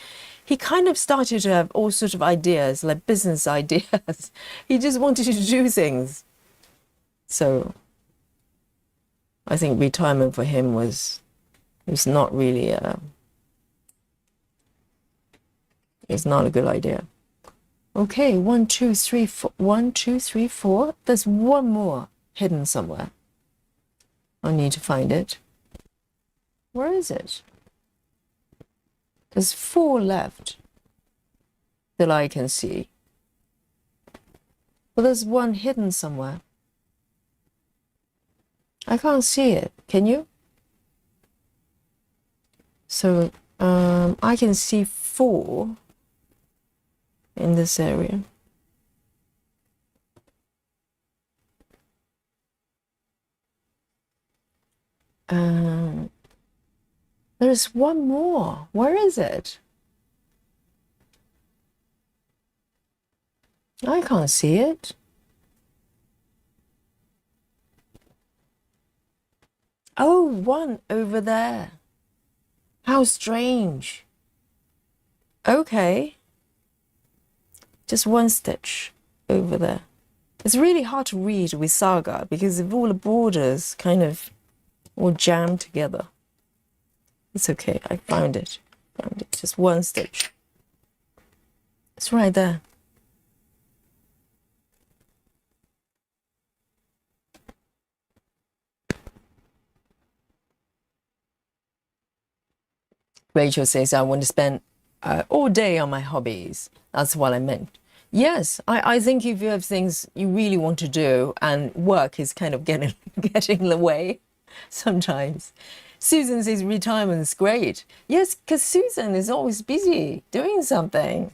he kind of started to have all sorts of ideas, like business ideas. He just wanted to do things. So I think retirement for him was not really it's not a good idea. Okay, 1, 2, 3, 4. 1, 2, 3, 4. There's one more hidden somewhere. I need to find it. Where is it? There's 4 left that I can see. But there's one hidden somewhere. I can't see it. Can you? So I can see 4 in this area. There's one more. Where is it? I can't see it. Oh, one over there. How strange. Okay. Just 1 stitch over there. It's really hard to read with Saga because of all the borders kind of all jammed together. It's okay. I found it. Just 1 stitch. It's right there. Rachel says, I want to spend all day on my hobbies. That's what I meant. Yes, I think if you have things you really want to do and work is kind of getting in the way sometimes. Susan says retirement is great. Yes, because Susan is always busy doing something.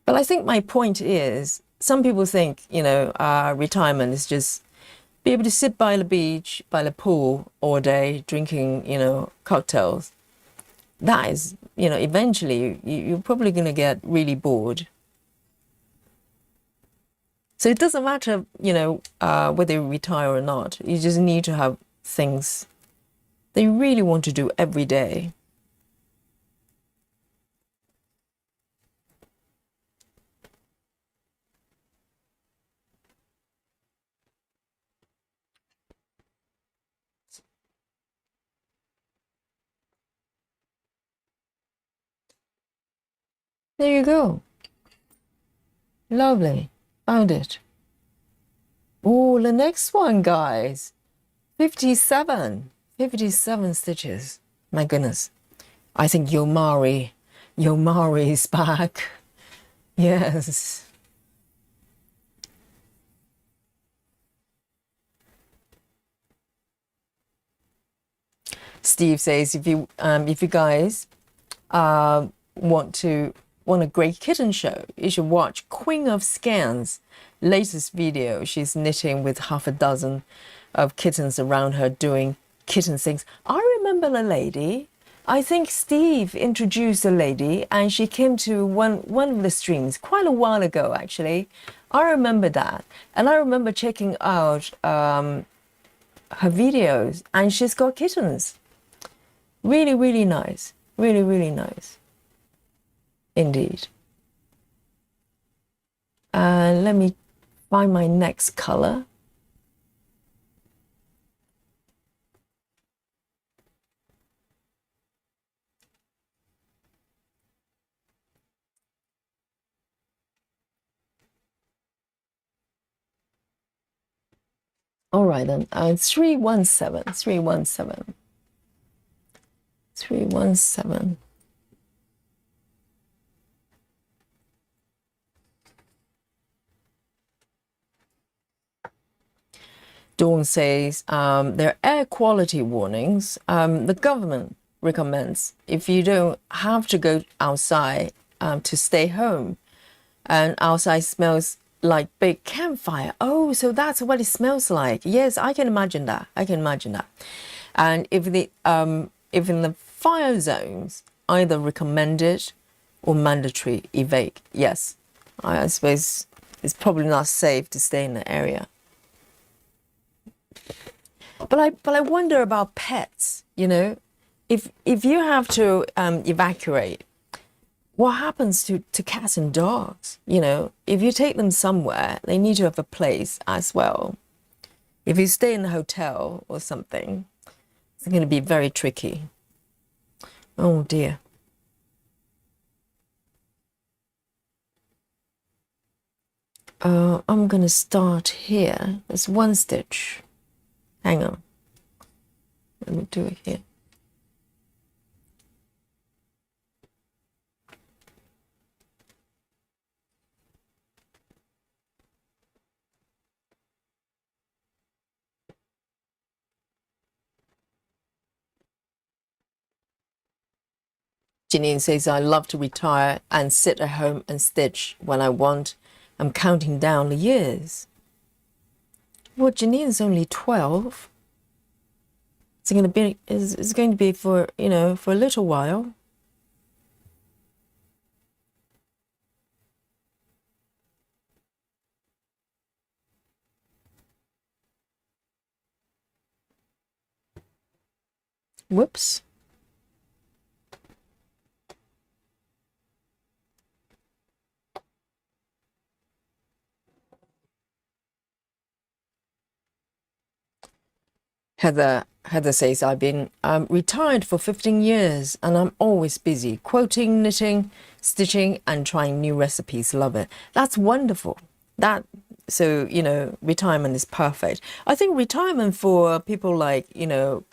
But I think my point is, some people think, retirement is just be able to sit by the beach, by the pool all day, drinking, cocktails. That is, eventually you're probably going to get really bored. So it doesn't matter, whether you retire or not. You just need to have things that you really want to do every day. There you go. Lovely. Found it. Oh, the next one, guys. 57. 57 stitches. My goodness. I think Yomari is back. Yes. Steve says, if you guys want a great kitten show, you should watch Queen of Scans latest video. She's knitting with half a dozen of kittens around her doing kitten things. I remember a lady, I think Steve introduced a lady, and she came to one of the streams quite a while ago, actually. I remember that. And I remember checking out her videos, and she's got kittens. Really, really nice. Really, really nice. Indeed. Let me find my next color. All right then, 317, 317, 317. Dawn says there are air quality warnings. The government recommends if you don't have to go outside to stay home, and outside smells like big campfire. Oh, so that's what it smells like. Yes, I can imagine that. I can imagine that. And if in the fire zones, either recommended or mandatory evac. Yes, I suppose it's probably not safe to stay in the area. But I wonder about pets. You know, if you have to evacuate, what happens to cats and dogs? You know, if you take them somewhere, they need to have a place as well. If you stay in a hotel or something, it's going to be very tricky. Oh dear. I'm going to start here. There's one stitch. Hang on. Let me do it here. Janine says, I love to retire and sit at home and stitch when I want. I'm counting down the years. Well, Janine's only 12. It's going to be for, you know, for a little while. Whoops. Heather says, I've been retired for 15 years and I'm always busy quoting, knitting, stitching, and trying new recipes. Love it. That's wonderful. So, you know, retirement is perfect. I think retirement for people like, you know,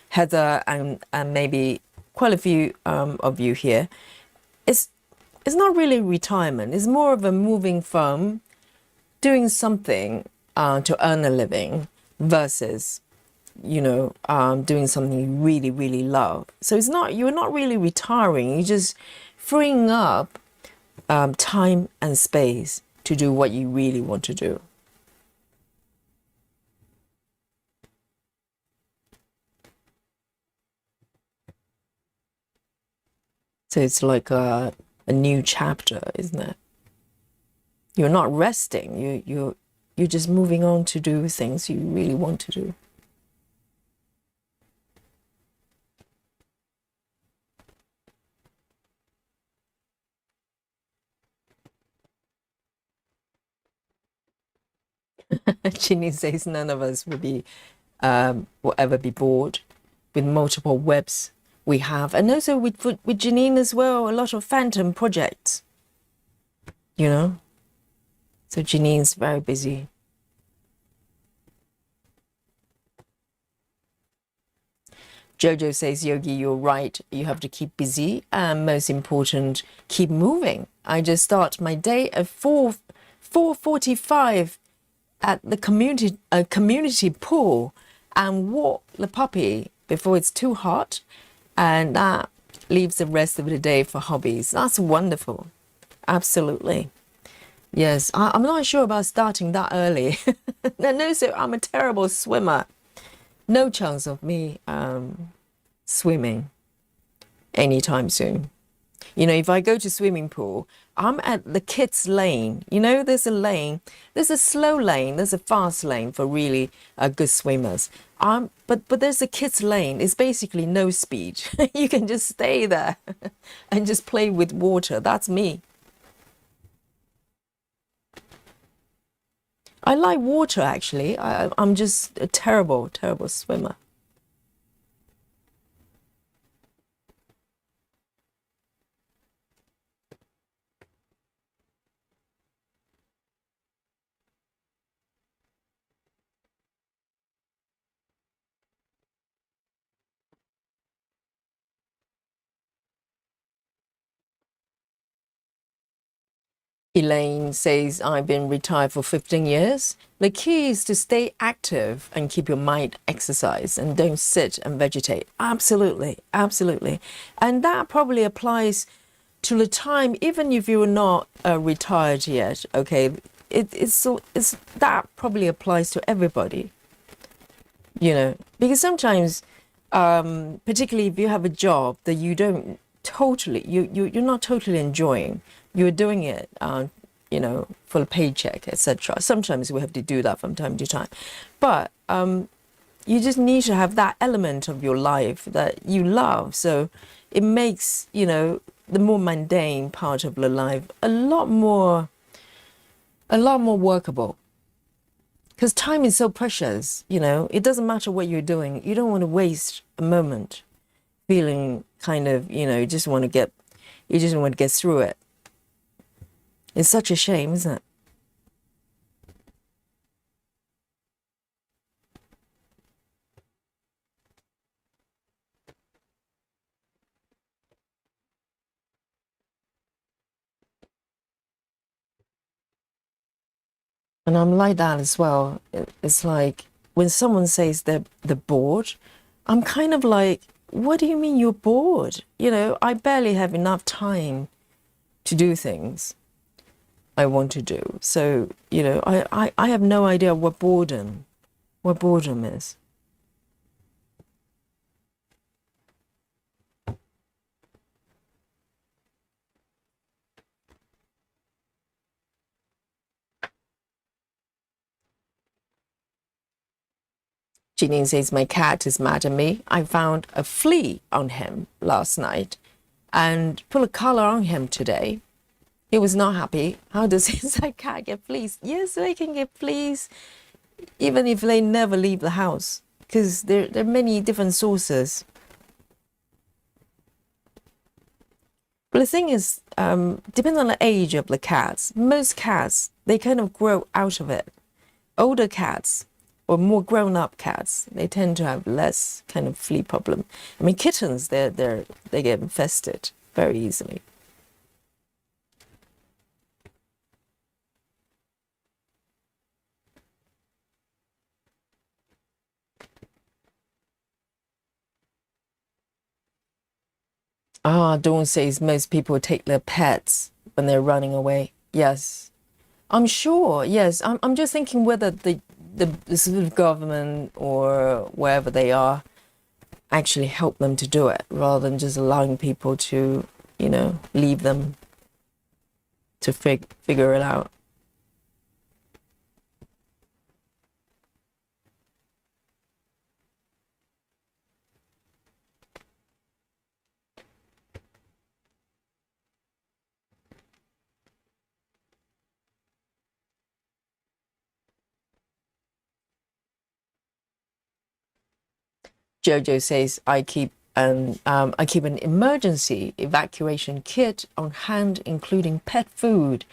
Heather and maybe quite a few of you here, it's not really retirement. It's more of a moving from doing something to earn a living versus, you know, doing something you really, really love. So you're not really retiring. You're just freeing up time and space to do what you really want to do. So it's like a new chapter, isn't it? You're not resting. You're just moving on to do things you really want to do. Ginny says none of us will ever be bored with multiple webs we have, and also with Janine as well, a lot of phantom projects, you know. So Janine's very busy. Jojo says, Yogi, you're right. You have to keep busy, and most important, keep moving. I just start my day at 4:45 at the community pool and walk the puppy before it's too hot, and that leaves the rest of the day for hobbies. That's wonderful. Absolutely. Yes, I'm not sure about starting that early. No, so I'm a terrible swimmer. No chance of me swimming anytime soon. You know, if I go to swimming pool, I'm at the kids lane. You know, there's a lane, there's a slow lane, there's a fast lane for really good swimmers. But there's a kids lane. It's basically no speed. You can just stay there and just play with water. That's me. I like water actually. I'm just a terrible, terrible swimmer. Elaine says, I've been retired for 15 years. The key is to stay active and keep your mind exercised and don't sit and vegetate. Absolutely, absolutely. And that probably applies to the time, even if you're not retired yet, okay? It's that probably applies to everybody, you know, because sometimes, particularly if you have a job that you don't totally, you're not totally enjoying, you're doing it, you know, for a paycheck, etc. Sometimes we have to do that from time to time, but you just need to have that element of your life that you love. So it makes, you know, the more mundane part of the life a lot more workable. Because time is so precious, you know, it doesn't matter what you're doing. You don't want to waste a moment feeling kind of, you know, you just want to get through it. It's such a shame, isn't it? And I'm like that as well. It's like when someone says they're bored, I'm kind of like, what do you mean you're bored? You know, I barely have enough time to do things I want to do. So, you know, I have no idea what boredom is. Janine says, my cat is mad at me. I found a flea on him last night and put a collar on him today. He was not happy. How does his cat get fleas? Yes, they can get fleas even if they never leave the house because there are many different sources. But the thing is, depending on the age of the cats, most cats, they kind of grow out of it. Older cats or more grown-up cats, they tend to have less kind of flea problem. I mean, kittens, they get infested very easily. Ah, Dawn says most people take their pets when they're running away. Yes, I'm sure. Yes, I'm just thinking whether the sort of government or wherever they are actually help them to do it rather than just allowing people to, you know, leave them to figure it out. Jojo says I keep an emergency evacuation kit on hand, including pet food,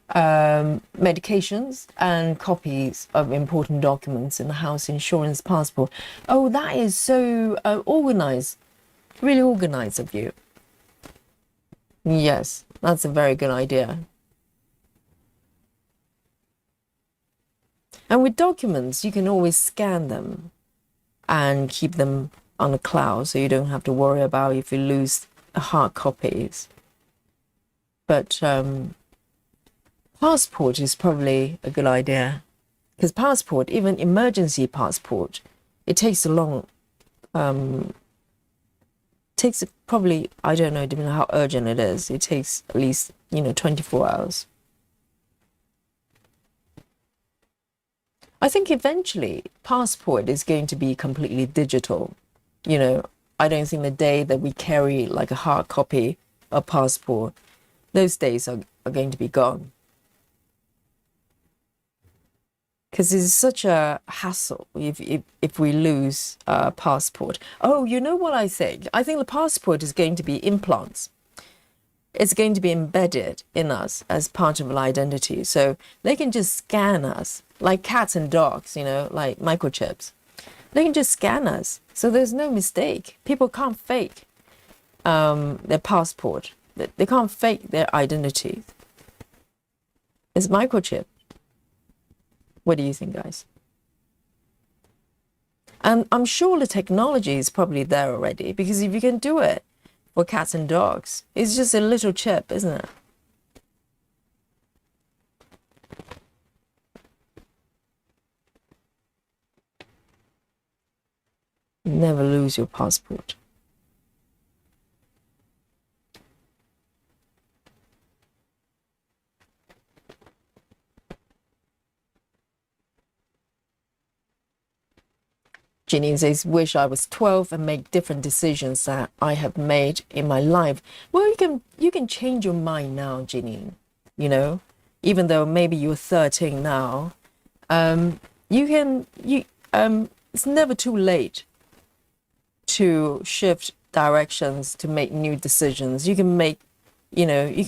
medications, and copies of important documents in the house, insurance, passport. Oh, that is so organized, really organized of you. Yes, that's a very good idea. And with documents, you can always scan them and keep them on a cloud so you don't have to worry about if you lose hard copies. But passport is probably a good idea. Because passport, even emergency passport, it takes a long, takes probably, I don't know, depending on how urgent it is, it takes at least, 24 hours. I think eventually passport is going to be completely digital. I don't think the day that we carry like a hard copy of passport, those days are going to be gone. Because it's such a hassle if we lose a passport. Oh, you know what I think? I think the passport is going to be implants. It's going to be embedded in us as part of our identity. So they can just scan us like cats and dogs, like microchips. They can just scan us. So there's no mistake. People can't fake their passport. They can't fake their identity. It's microchip. What do you think, guys? And I'm sure the technology is probably there already, because if you can do it for cats and dogs, it's just a little chip, isn't it? Never lose your passport. Janine says, wish I was 12 and make different decisions that I have made in my life. Well, you can change your mind now, Janine. Even though maybe you're 13 now, it's never too late to shift directions, to make new decisions. You can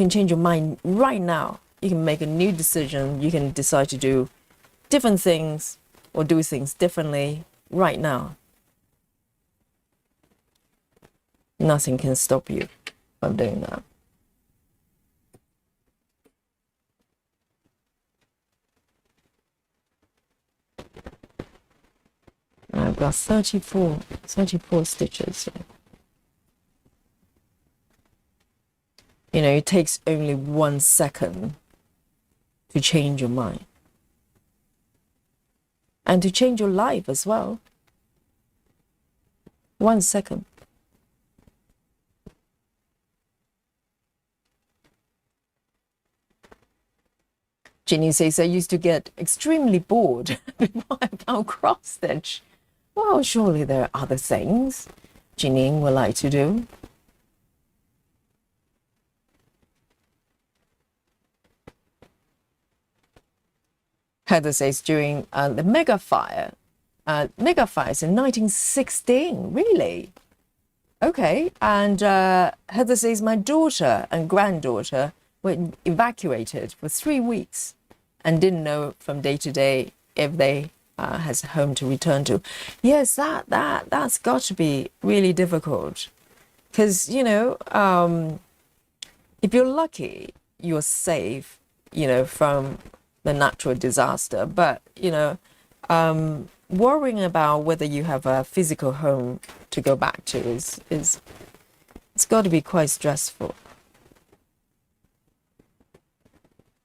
change your mind right now. You can make a new decision. You can decide to do different things or do things differently right now. Nothing can stop you from doing that. I've got 34 stitches. It takes only 1 second to change your mind. And to change your life as well. 1 second. Ginny says, I used to get extremely bored before I found cross stitch. Well, surely there are other things Janine would like to do. Heather says during the mega fires in 1916, really? Okay, and Heather says my daughter and granddaughter were evacuated for 3 weeks and didn't know from day to day if they has a home to return to. Yes, that's got to be really difficult, because if you're lucky, you're safe, from the natural disaster. But worrying about whether you have a physical home to go back to is it's got to be quite stressful.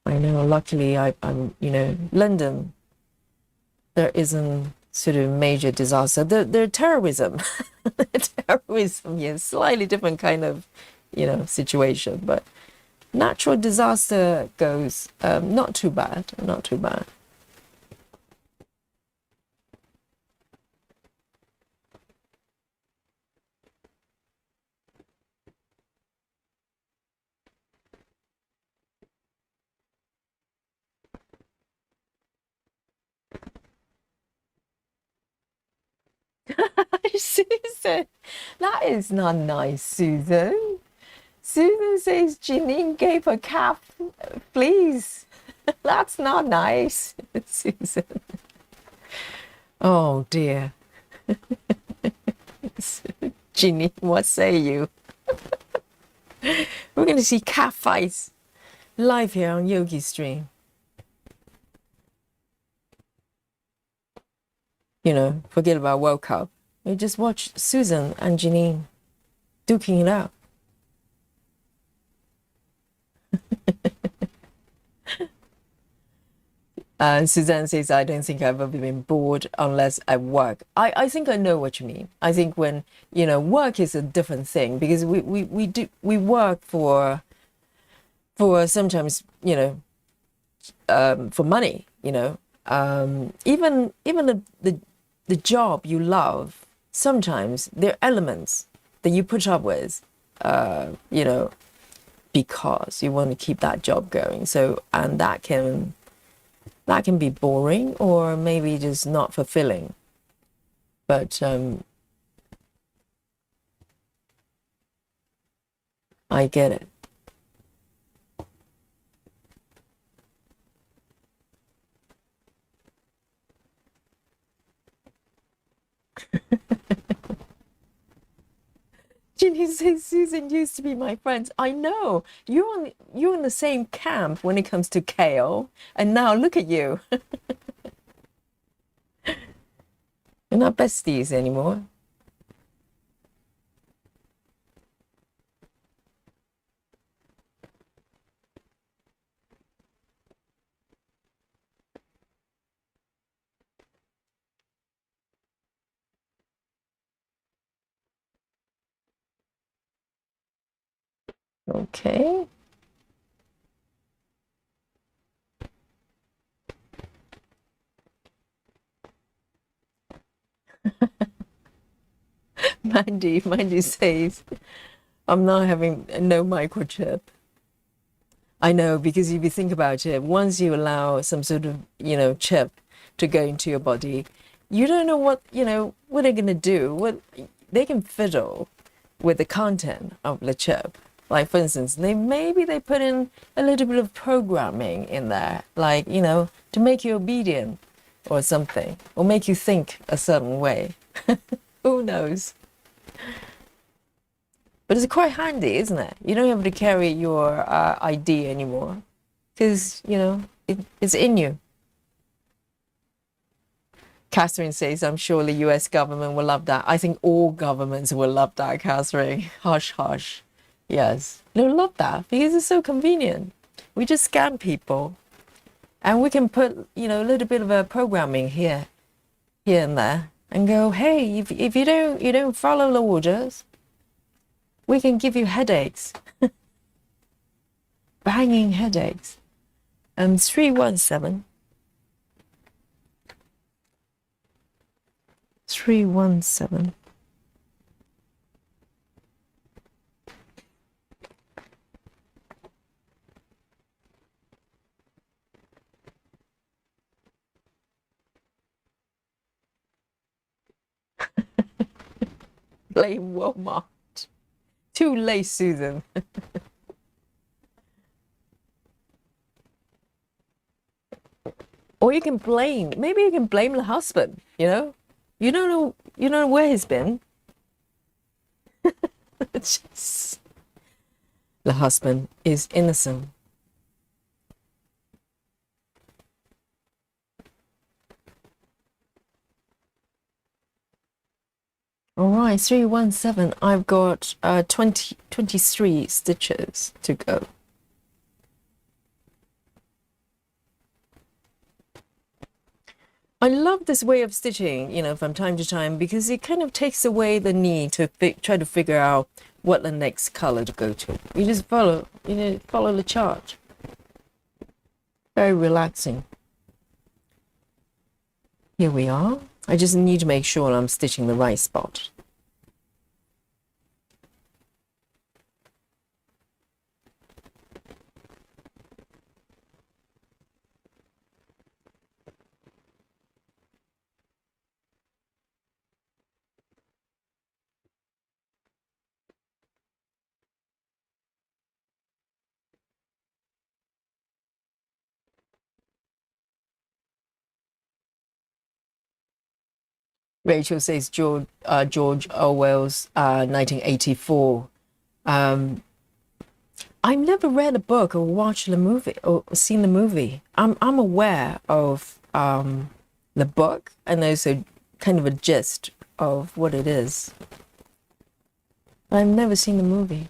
I know. Luckily, I'm London. There isn't sort of major disaster. There terrorism, terrorism. Yes, slightly different kind of situation, but natural disaster goes not too bad, not too bad. Susan, that is not nice, Susan. Susan says Janine gave her cat fleas. That's not nice, Susan. Oh dear. Janine, what say you? We're going to see cat fights live here on Yogi Stream. Forget about World Cup. We just watch Susan and Janine duking it out. Suzanne says, I don't think I've ever been bored unless I work. I think I know what you mean. I think when, work is a different thing because we work for sometimes, for money, even the job you love, sometimes there are elements that you put up with, because you want to keep that job going. So, and that can be boring or maybe just not fulfilling. But I get it. Ginny says Susan used to be my friend. I know. You're in the same camp when it comes to kale. And now look at you. You're not besties anymore. Okay. Mandy says, I'm not having no microchip. I know, because if you think about it, once you allow some sort of, chip to go into your body, you don't know what they're going to do. What they can fiddle with the content of the chip. Like, for instance, maybe they put in a little bit of programming in there, like, to make you obedient or something, or make you think a certain way. Who knows? But it's quite handy, isn't it? You don't have to carry your ID anymore because, it's in you. Catherine says, I'm sure the US government will love that. I think all governments will love that, Catherine. Hush, hush. Yes, they'll love that because it's so convenient. We just scan people and we can put, a little bit of a programming here and there and go, hey, if you don't follow the orders, we can give you headaches. Banging headaches. 317. 317. Blame Walmart. Too late, Susan. Or you can blame, maybe you can blame the husband, You don't know where he's been. The husband is innocent. All right, 317. I've got 23 stitches to go. I love this way of stitching, from time to time, because it kind of takes away the need to try to figure out what the next color to go to. You just follow the chart. Very relaxing. Here we are. I just need to make sure I'm stitching the right spot. Rachel says George Orwell's 1984. I've never read a book or watched the movie or seen the movie. I'm aware of the book and also kind of a gist of what it is. I've never seen the movie.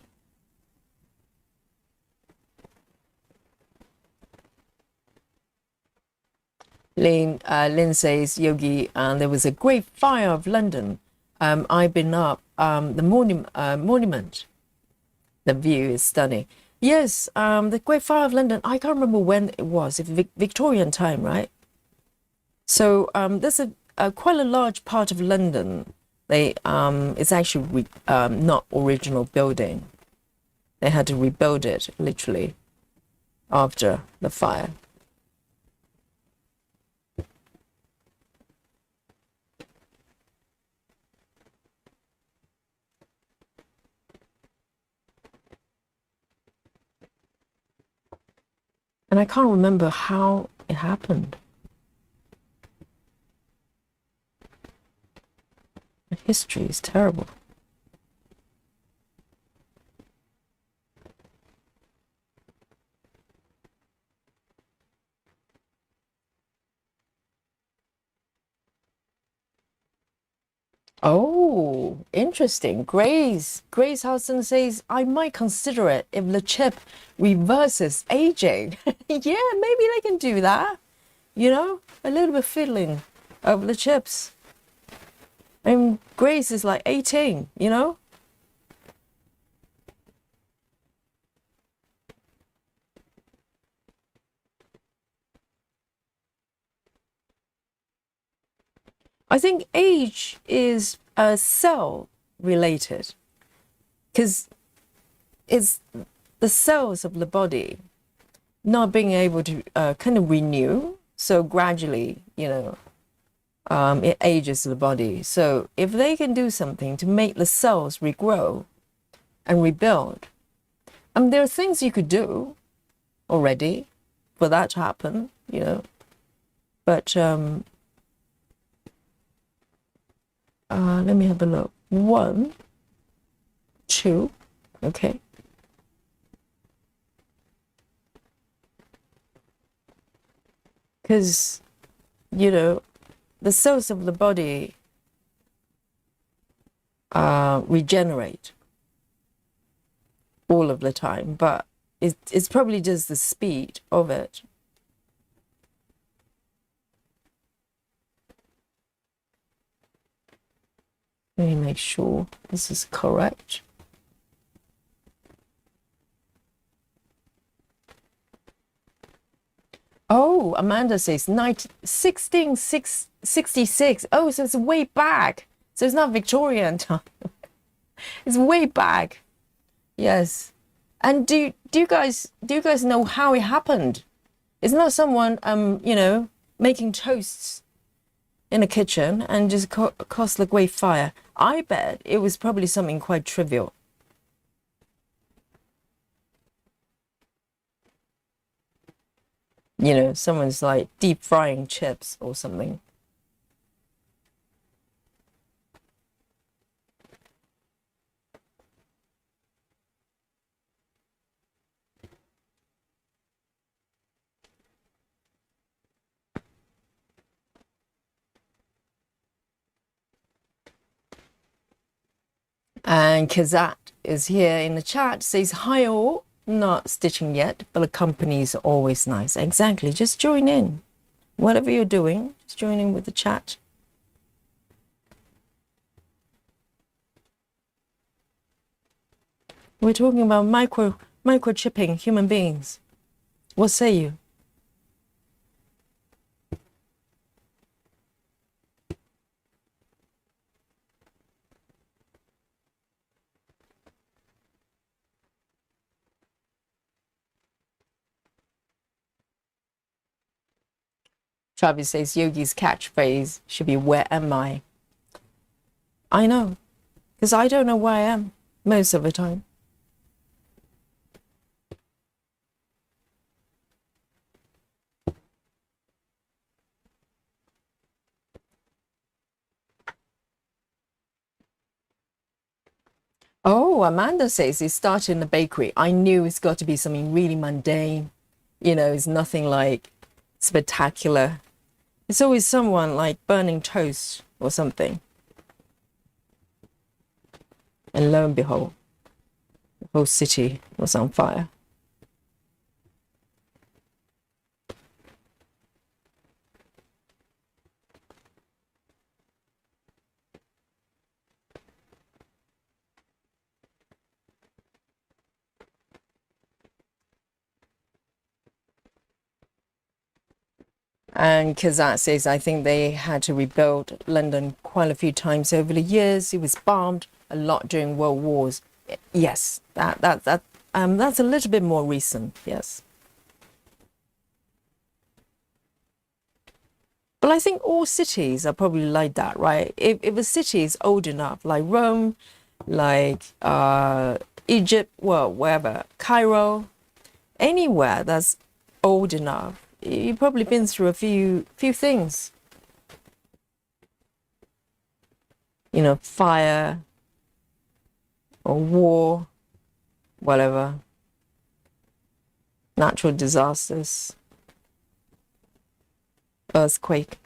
Lynn says, Yogi, there was a great fire of London. I've been up. The monument, the view is stunning. Yes, the Great Fire of London. I can't remember when it was. If Victorian time, right? So there's a quite a large part of London. It's actually not original building. They had to rebuild it literally after the fire. And I can't remember how it happened. The history is terrible. Oh, interesting. Grace Hudson says, I might consider it if the chip reverses aging. Yeah, maybe they can do that. You know, a little bit fiddling of the chips. And Grace is like 18, you know? I think age is cell related because it's the cells of the body not being able to kind of renew. So gradually, you know, it ages the body. So if they can do something to make the cells regrow and rebuild, there are things you could do already for that to happen, you know. But let me have a look. 1, 2, okay. Because, you know, the cells of the body regenerate all of the time, but it's probably just the speed of it. Let me make sure this is correct. Oh, Amanda says 1666. Oh, so it's way back. So it's not Victorian time. It's way back. Yes. And do you guys know how it happened? It's not someone you know, making toasts in a kitchen and just caused the great fire. I bet it was probably something quite trivial. You know, someone's like deep frying chips or something. And Kazat is here in the chat, says, hi all, not stitching yet, but the company is always nice. Exactly, just join in. Whatever you're doing, just join in with the chat. We're talking about microchipping human beings. What say you? Travis says Yogi's catchphrase should be, where am I? I know, because I don't know where I am most of the time. Oh, Amanda says it started in the bakery. I knew it's got to be something really mundane. You know, it's nothing like spectacular. It's always someone like burning toast or something. And lo and behold, the whole city was on fire. And Kazat says, I think they had to rebuild London quite a few times over the years. It was bombed a lot during World Wars. Yes, that's a little bit more recent. Yes. But I think all cities are probably like that, right? If a city is old enough, like Rome, like Egypt, well, wherever, Cairo, anywhere that's old enough, you've probably been through a few things. You know, fire or war, whatever, natural disasters, earthquake.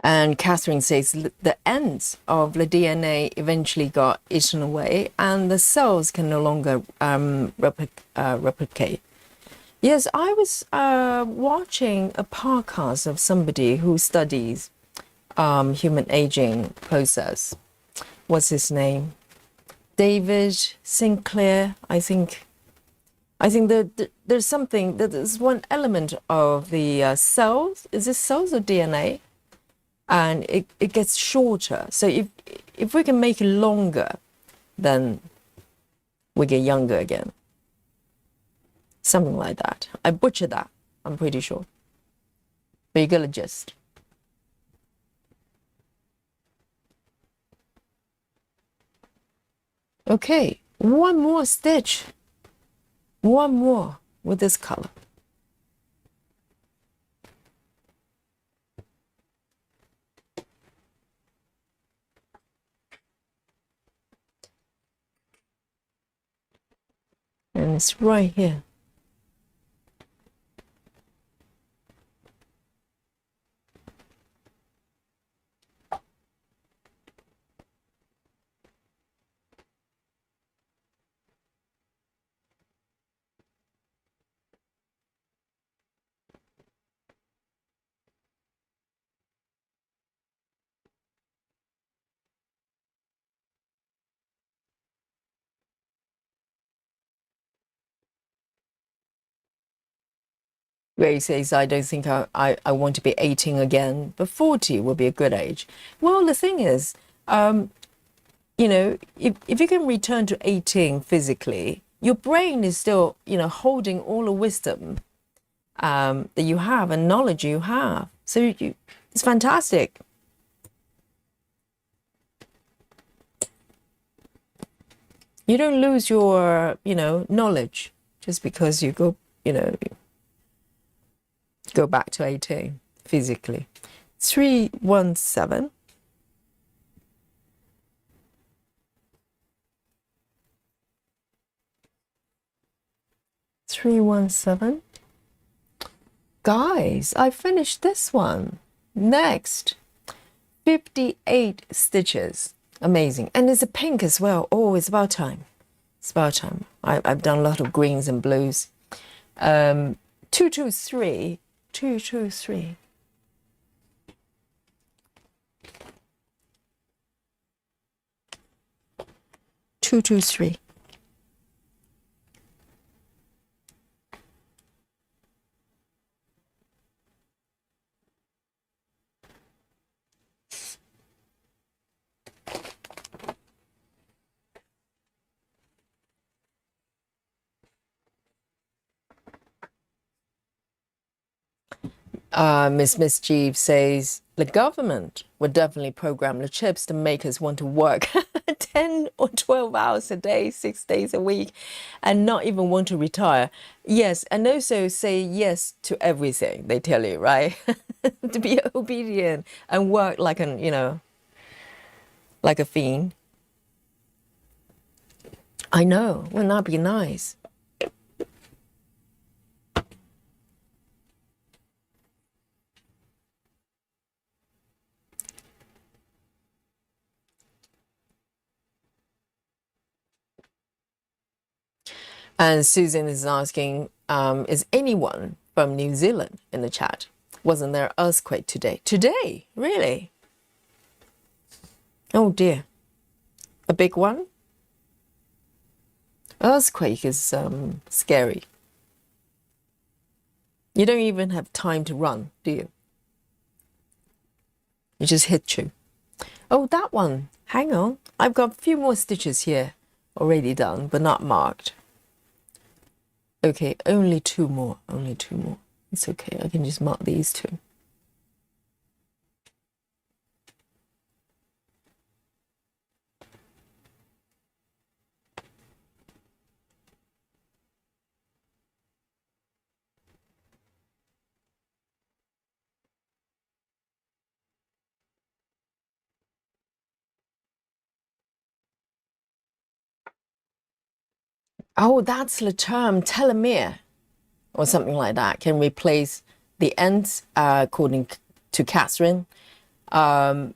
And Catherine says the ends of the DNA eventually got eaten away and the cells can no longer replicate. Yes, I was watching a podcast of somebody who studies human aging process. What's his name? David Sinclair, I think. I think there's something, that there's one element of the cells. Is it cells or DNA? And it gets shorter. So if we can make it longer, then we get younger again. Something like that. I butchered that, I'm pretty sure. But you get a gist. Okay, one more stitch. One more with this color. And it's right here. Ray says, I don't think I want to be 18 again, but 40 will be a good age. Well, the thing is, you know, if you can return to 18 physically, your brain is still, you know, holding all the wisdom that you have and knowledge you have. So it's fantastic. You don't lose your, you know, knowledge just because you go, you know, go back to 18 physically. 317. Guys, I finished this one. Next, 58 stitches. Amazing. And it's a pink as well. Oh, it's about time. It's about time. I've done a lot of greens and blues. 223. 223. Miss Mischief says the government would definitely program the chips to make us want to work 10 or 12 hours a day, 6 days a week, and not even want to retire. Yes, and also say yes to everything they tell you, right? To be obedient and work like an, you know, like a fiend. I know, wouldn't that be nice? And Susan is asking, is anyone from New Zealand in the chat? Wasn't there an earthquake today? Today? Really? Oh dear. A big one? Earthquake is scary. You don't even have time to run, do you? It just hit you. Oh, that one. Hang on. I've got a few more stitches here already done, but not marked. Okay, only two more. Only two more. It's okay. I can just mark these two. Oh, that's the term telomere or something like that. Can replace the ends, according to Catherine. But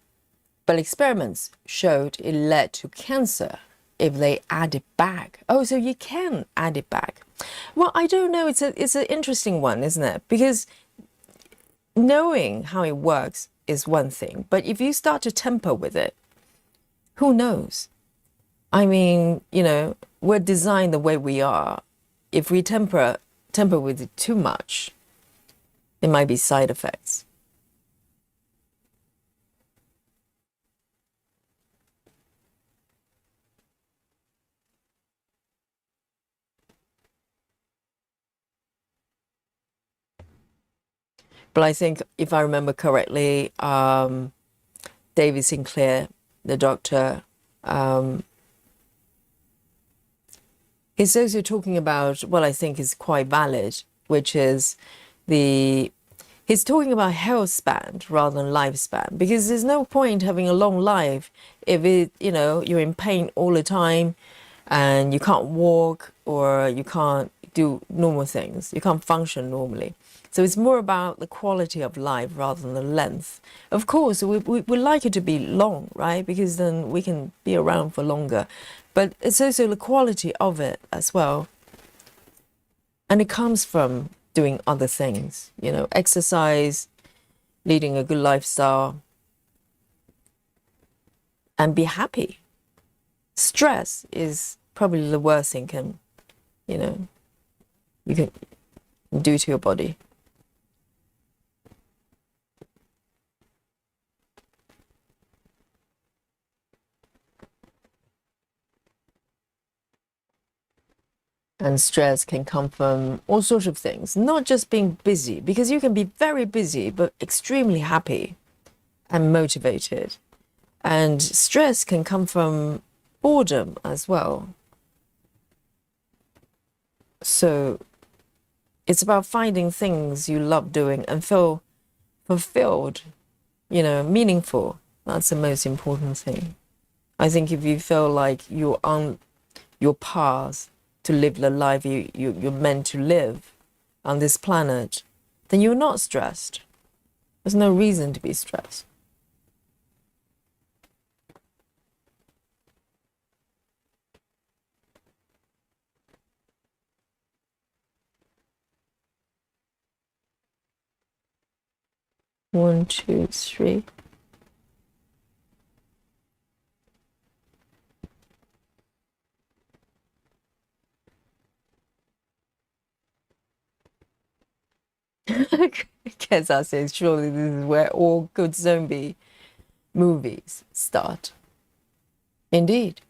experiments showed it led to cancer if they add it back. Oh, so you can add it back. Well, I don't know. It's an interesting one, isn't it? Because knowing how it works is one thing, but if you start to temper with it, who knows? I mean, we're designed the way we are. If we temper with it too much, there might be side effects. But I think, if I remember correctly, David Sinclair, the doctor, is also talking about what I think is quite valid, which is he's talking about health span rather than lifespan, because there's no point having a long life if you're in pain all the time and you can't walk or you can't do normal things. You can't function normally. So it's more about the quality of life rather than the length. Of course, we like it to be long, right? Because then we can be around for longer. But it's also the quality of it as well. And it comes from doing other things, exercise, leading a good lifestyle, and be happy. Stress is probably the worst thing you can do to your body. And stress can come from all sorts of things, not just being busy, because you can be very busy but extremely happy and motivated. And stress can come from boredom as well. So it's about finding things you love doing and feel fulfilled, meaningful. That's the most important thing. I think if you feel like you're on your path to live the life you're meant to live on this planet, then you're not stressed. There's no reason to be stressed. One, two, three. Keza says, surely this is where all good zombie movies start. Indeed.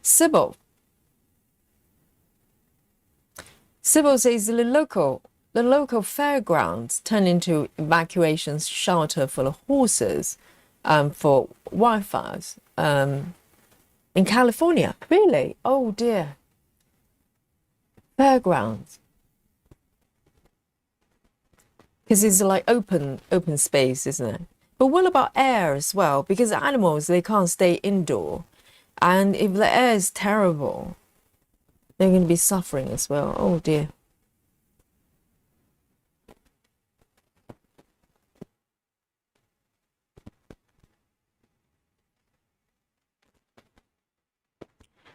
Sybil says the local fairgrounds turned into evacuation shelter for the horses for wildfires in California. Really? Oh dear. Fairgrounds. Because it's like open space, isn't it? But what about air as well? Because animals, they can't stay indoor. And if the air is terrible, they're going to be suffering as well. Oh dear.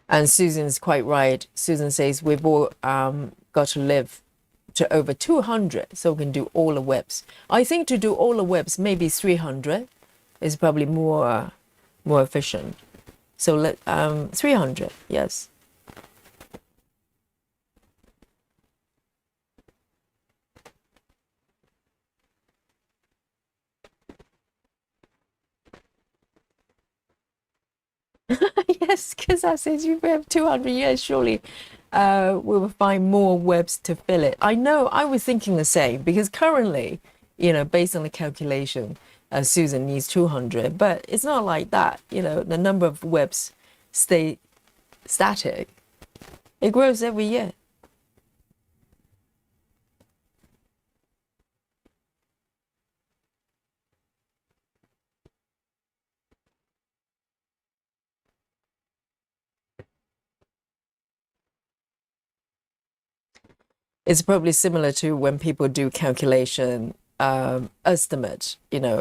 And Susan's quite right. Susan says we've all got to live to over 200 so we can do all the webs. I think to do all the webs, maybe 300 is probably more efficient. So let 300, yes. Yes, because that says you have 200 years, surely we will find more webs to fill it. I know, I was thinking the same because currently, based on the calculation, Susan needs 200, but it's not like that. The number of webs stay static. It grows every year. It's probably similar to when people do calculation estimate,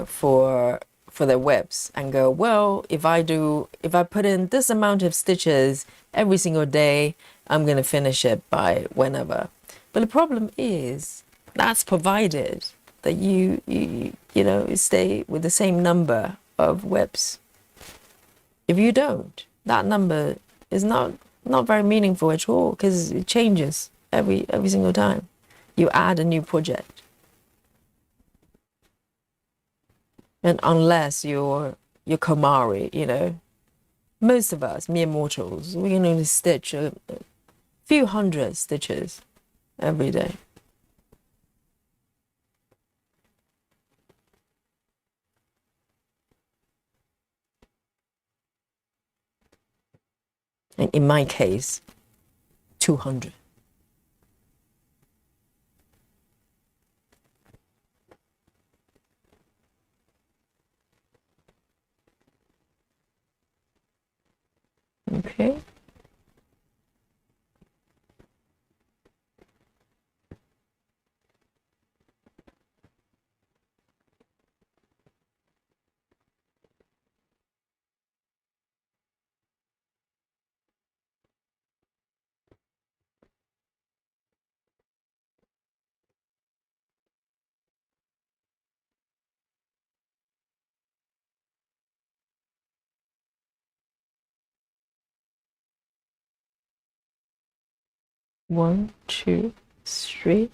for their webs and go, well, if I put in this amount of stitches every single day, I'm going to finish it by whenever. But the problem is that's provided that you stay with the same number of webs. If you don't, that number is not very meaningful at all because it changes every single time you add a new project. And unless you're Komari, most of us mere mortals, we can only stitch a few hundred stitches every day. And in my case, 200. Okay. One, two, three.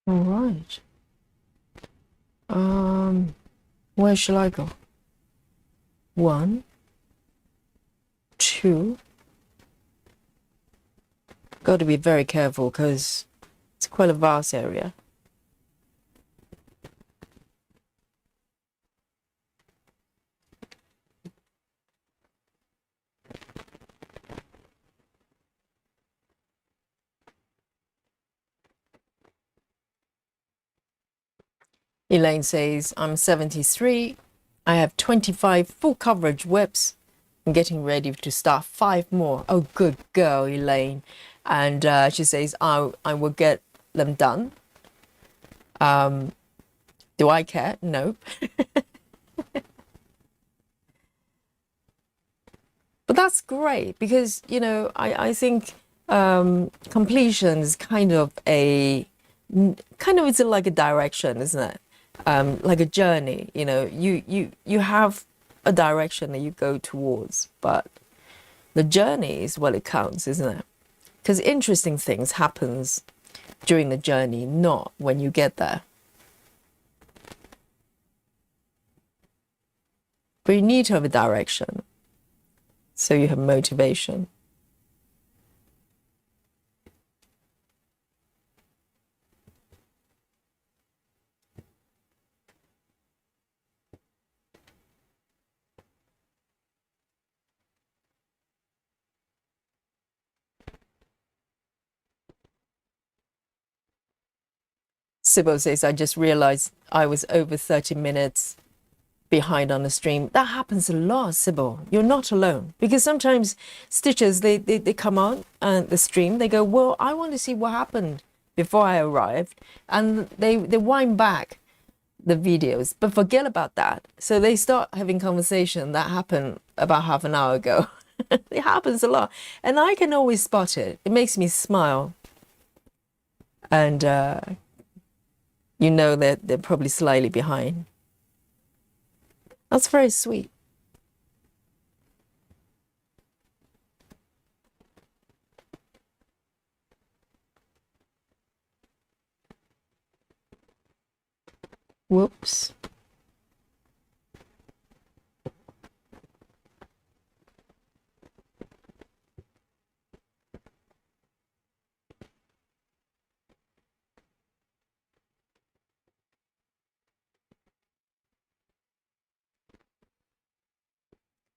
All right. Where shall I go? One, two. Got to be very careful because it's quite a vast area. Elaine says, I'm 73. I have 25 full coverage webs. I'm getting ready to start 5 more. Oh, good girl, Elaine. And she says, I will get them done. Do I care? Nope. But that's great because, I think completion is kind of it's like a direction, isn't it? Like a journey, you have a direction that you go towards, but the journey is what it counts, isn't it? Because interesting things happens during the journey, not when you get there. But you need to have a direction, so you have motivation. Sybil says, I just realized I was over 30 minutes behind on the stream. That happens a lot, Sybil. You're not alone. Because sometimes stitchers, they come on the stream, they go, well, I want to see what happened before I arrived. And they wind back the videos, but forget about that. So they start having conversation that happened about half an hour ago. It happens a lot. And I can always spot it. It makes me smile. And you know that they're probably slightly behind. That's very sweet. Whoops.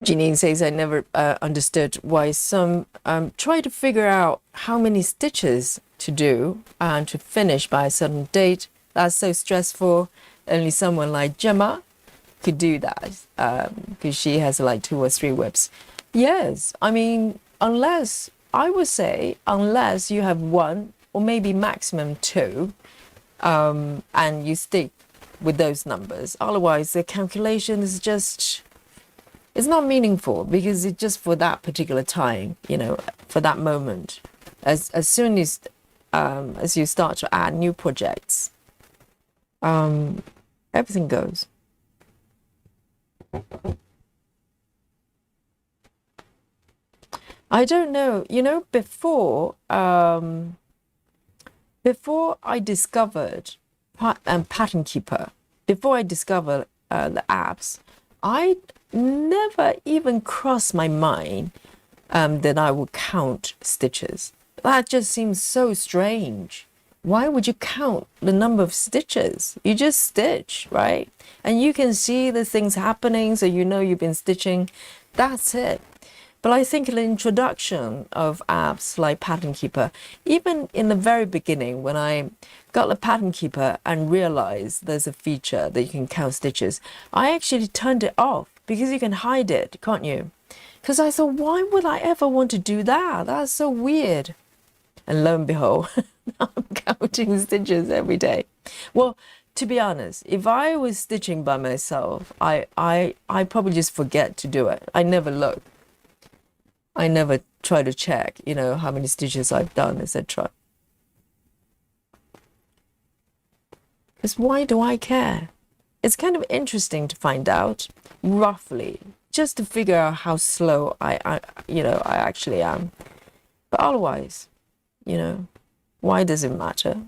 Janine says, I never understood why some try to figure out how many stitches to do and to finish by a certain date. That's so stressful. Only someone like Gemma could do that because she has like 2 or 3 whips. Yes, I mean, unless, I would say, unless you have 1 or maybe maximum 2 and you stick with those numbers. Otherwise, the calculation is just... it's not meaningful because it's just for that particular time, you know, for that moment. As soon as you start to add new projects, everything goes. I don't know, you know, before I discovered Pattern Keeper, before I discovered the apps, I never even crossed my mind that I would count stitches. That just seems so strange. Why would you count the number of stitches? You just stitch, right? And you can see the things happening, so you know you've been stitching. That's it. But I think the introduction of apps like Pattern Keeper, even in the very beginning when I got the Pattern Keeper and realized there's a feature that you can count stitches, I actually turned it off because you can hide it, can't you? Because I thought, why would I ever want to do that? That's so weird. And lo and behold, I'm counting stitches every day. Well, to be honest, if I was stitching by myself, I probably just forget to do it. I never look. I never try to check, you know, how many stitches I've done, etc. Because why do I care? It's kind of interesting to find out roughly, just to figure out how slow I actually am. But otherwise, you know, why does it matter?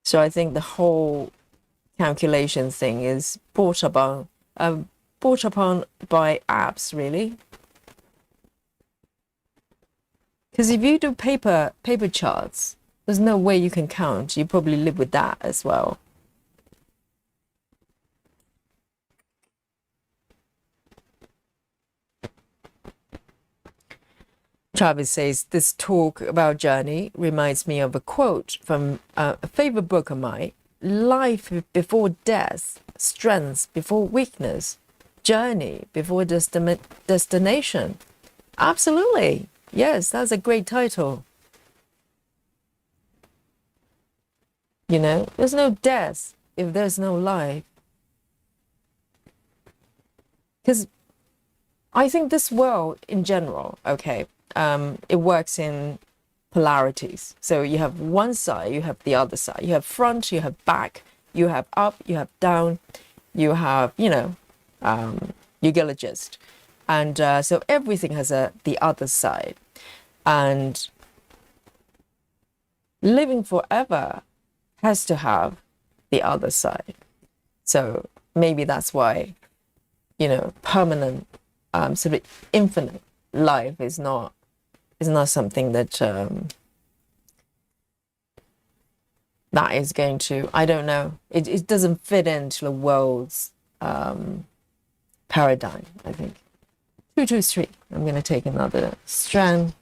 So I think the whole calculation thing is brought upon by apps, really. Because if you do paper charts, there's no way you can count. You probably live with that as well. Travis says, this talk about journey reminds me of a quote from a favorite book of mine. Life before death, strength before weakness, journey before destination. Absolutely. Yes, that's a great title. You know, there's no death if there's no life. Because I think this world in general, okay, it works in polarities. So you have one side, you have the other side. You have front, you have back, you have up, you have down, you have, you know, you get a gist. And so everything has the other side. And living forever has to have the other side. So maybe that's why, you know, permanent, sort of infinite life is not something that that is going to, I don't know, it doesn't fit into the world's paradigm, I think. 223. I'm going to take another strand.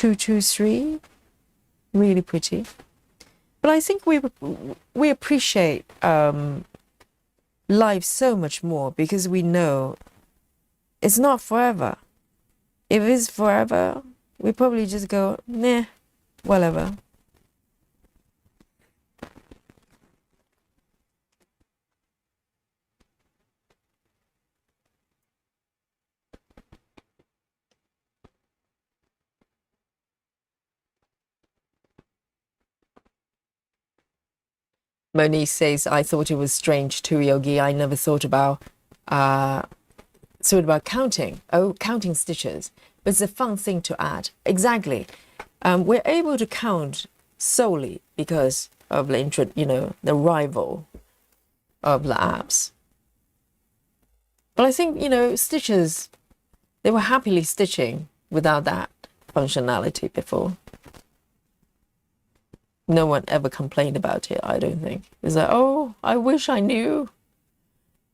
223, really pretty. But I think we appreciate life so much more because we know it's not forever. If it's forever, we probably just go, nah, whatever. Monique says, I thought it was strange too, Yogi. I never uh, thought about counting. Oh, counting stitches. But it's a fun thing to add. Exactly. We're able to count solely because of the the arrival of the apps. But I think, stitches, they were happily stitching without that functionality before. No one ever complained about it, I don't think. It's like, oh, I wish I knew.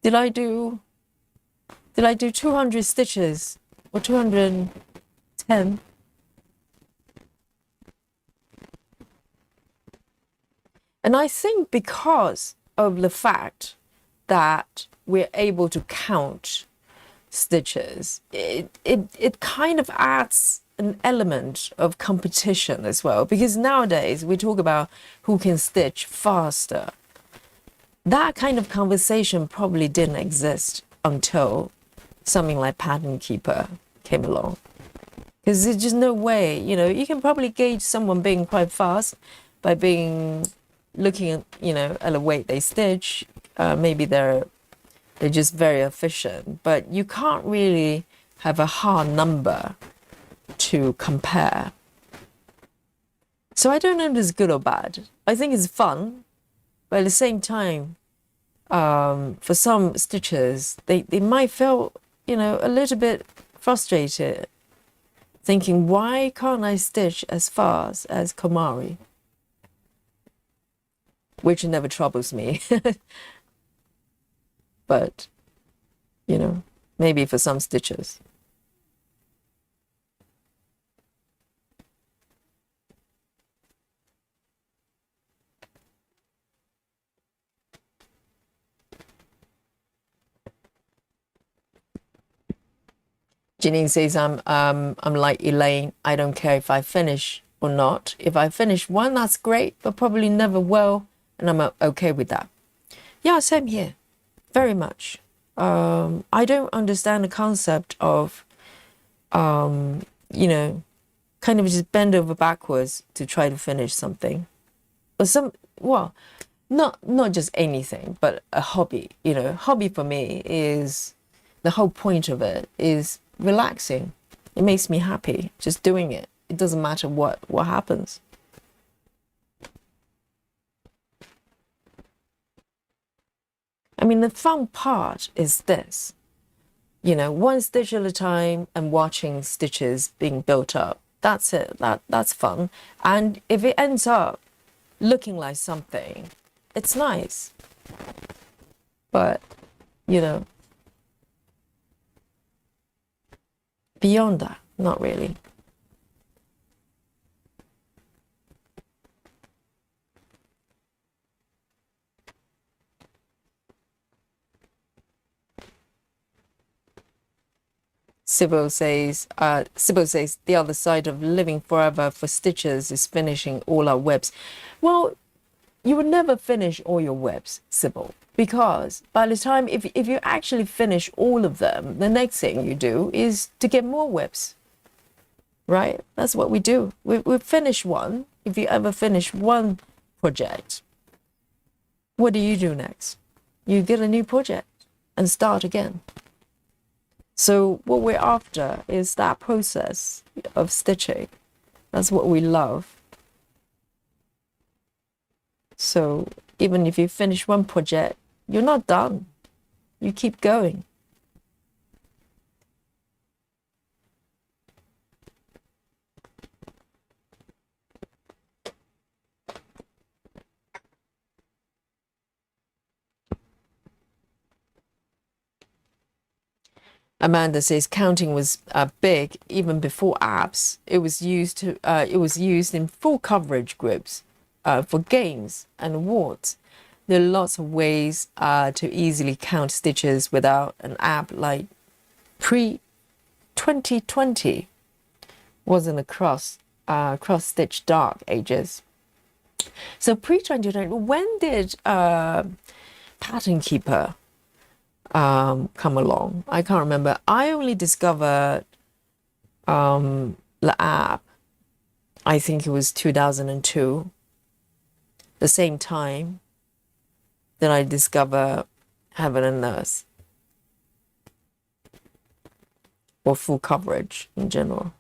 Did I do 200 stitches or 210? And I think because of the fact that we're able to count stitches, it kind of adds an element of competition as well, because nowadays we talk about who can stitch faster. That kind of conversation probably didn't exist until something like Pattern Keeper came along, because there's just no way, you can probably gauge someone being quite fast by looking at at the weight they stitch. Maybe they're just very efficient, but you can't really have a hard number to compare. So I don't know if it's good or bad. I think it's fun, but at the same time, for some stitchers, they might feel, a little bit frustrated, thinking, why can't I stitch as fast as Komari? Which never troubles me. But, maybe for some stitchers. Janine says, I'm like Elaine. I don't care if I finish or not. If I finish one, that's great, but probably never will, and I'm okay with that. Yeah, same here. Very much. I don't understand the concept of, kind of just bend over backwards to try to finish something. Or not just anything, but a hobby. Hobby for me is, the whole point of it is relaxing. It makes me happy just doing it. It doesn't matter what happens. I mean, the fun part is this, one stitch at a time and watching stitches being built up. That's it. That's fun. And if it ends up looking like something, it's nice. But, beyond that, not really. Sybil says, the other side of living forever for stitches is finishing all our webs. Well, you would never finish all your webs, Sybil, because by the time, if you actually finish all of them, the next thing you do is to get more webs, right? That's what we do. We finish one. If you ever finish one project, what do you do next? You get a new project and start again. So what we're after is that process of stitching. That's what we love. So even if you finish one project, you're not done. You keep going. Amanda says counting was big even before apps. It was used in full coverage groups for games and awards. There are lots of ways to easily count stitches without an app like pre 2020 wasn't a cross stitch dark ages. So pre 2020, when did Pattern Keeper come along? I can't remember. I only discovered the app, I think it was 2002, the same time that I discovered Heaven and Earth, or full coverage in general.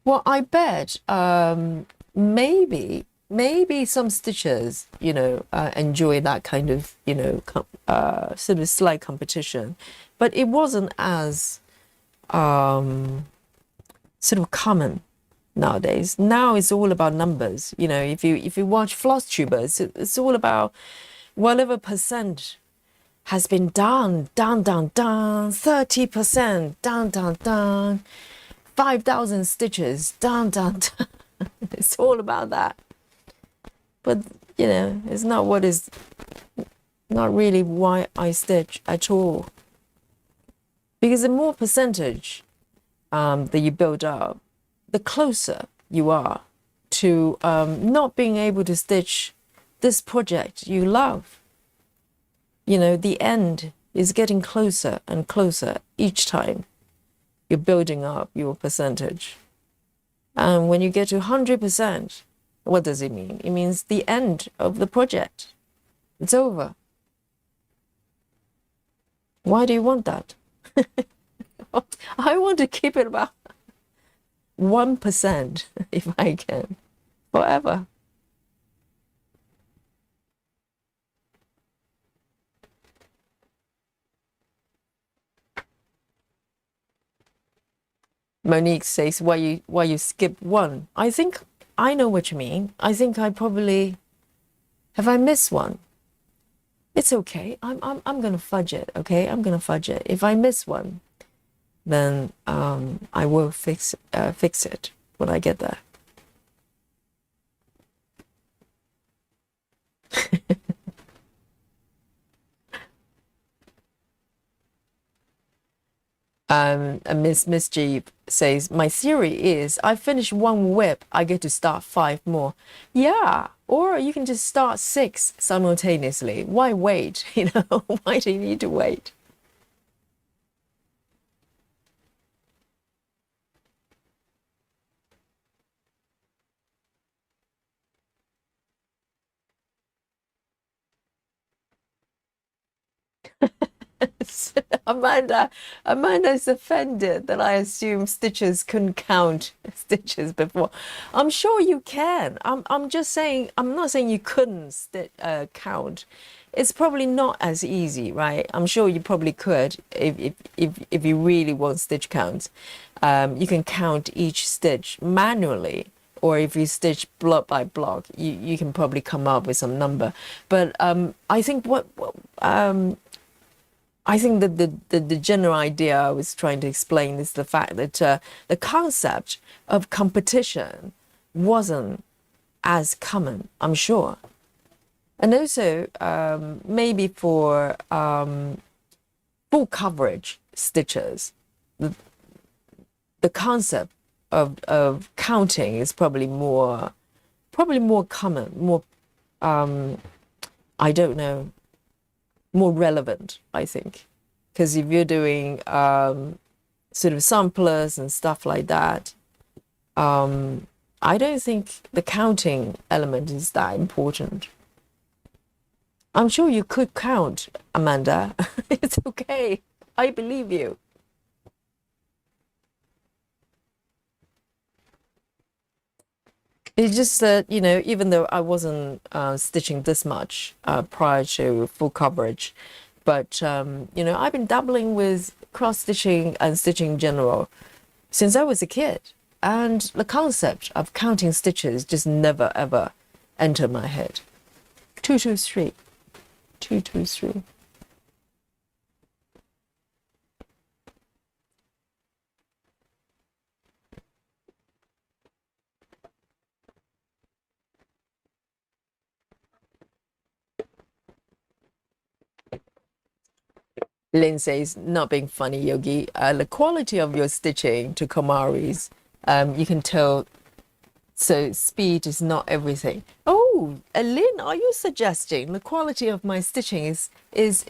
Well, I bet maybe some stitchers, enjoy that kind of, sort of slight competition, but it wasn't as sort of common nowadays. Now it's all about numbers. If you watch floss tubers, it's all about whatever percent has been down, 30%, down, 5,000 stitches, down. It's all about that. But, it's not not really why I stitch at all. Because the more percentage that you build up, the closer you are to not being able to stitch this project you love. The end is getting closer and closer each time you're building up your percentage. And when you get to 100%, what does it mean? It means the end of the project. It's over. Why do you want that? I want to keep it about 1% if I can, forever. Monique says, why you skip one? I think I know what you mean. I think I probably have I missed one. It's okay. I'm gonna fudge it. Okay, I'm gonna fudge it. If I miss one, then I will fix it when I get there. And Miss Mischief says, my theory is I finish one whip, I get to start 5 more. Yeah, or you can just start 6 simultaneously. Why wait? Why do you need to wait? Amanda's offended that I assume stitchers couldn't count stitches before. I'm sure you can. I'm just saying, I'm not saying you couldn't count. It's probably not as easy, right? I'm sure you probably could if you really want stitch counts. You can count each stitch manually, or if you stitch block by block, you can probably come up with some number. But I think I think that the general idea I was trying to explain is the fact that the concept of competition wasn't as common, I'm sure. And also, maybe for full coverage stitches, the concept of counting is probably more common, more, I don't know, more relevant, I think. Because if you're doing sort of samplers and stuff like that, I don't think the counting element is that important. I'm sure you could count, Amanda. It's okay. I believe you. It's just that, even though I wasn't stitching this much prior to full coverage, but, I've been dabbling with cross-stitching and stitching in general since I was a kid. And the concept of counting stitches just never, ever entered my head. 223. 223. Lynn says, not being funny, Yogi. The quality of your stitching to Komaris, you can tell. So speed is not everything. Oh, Lynn, are you suggesting the quality of my stitching is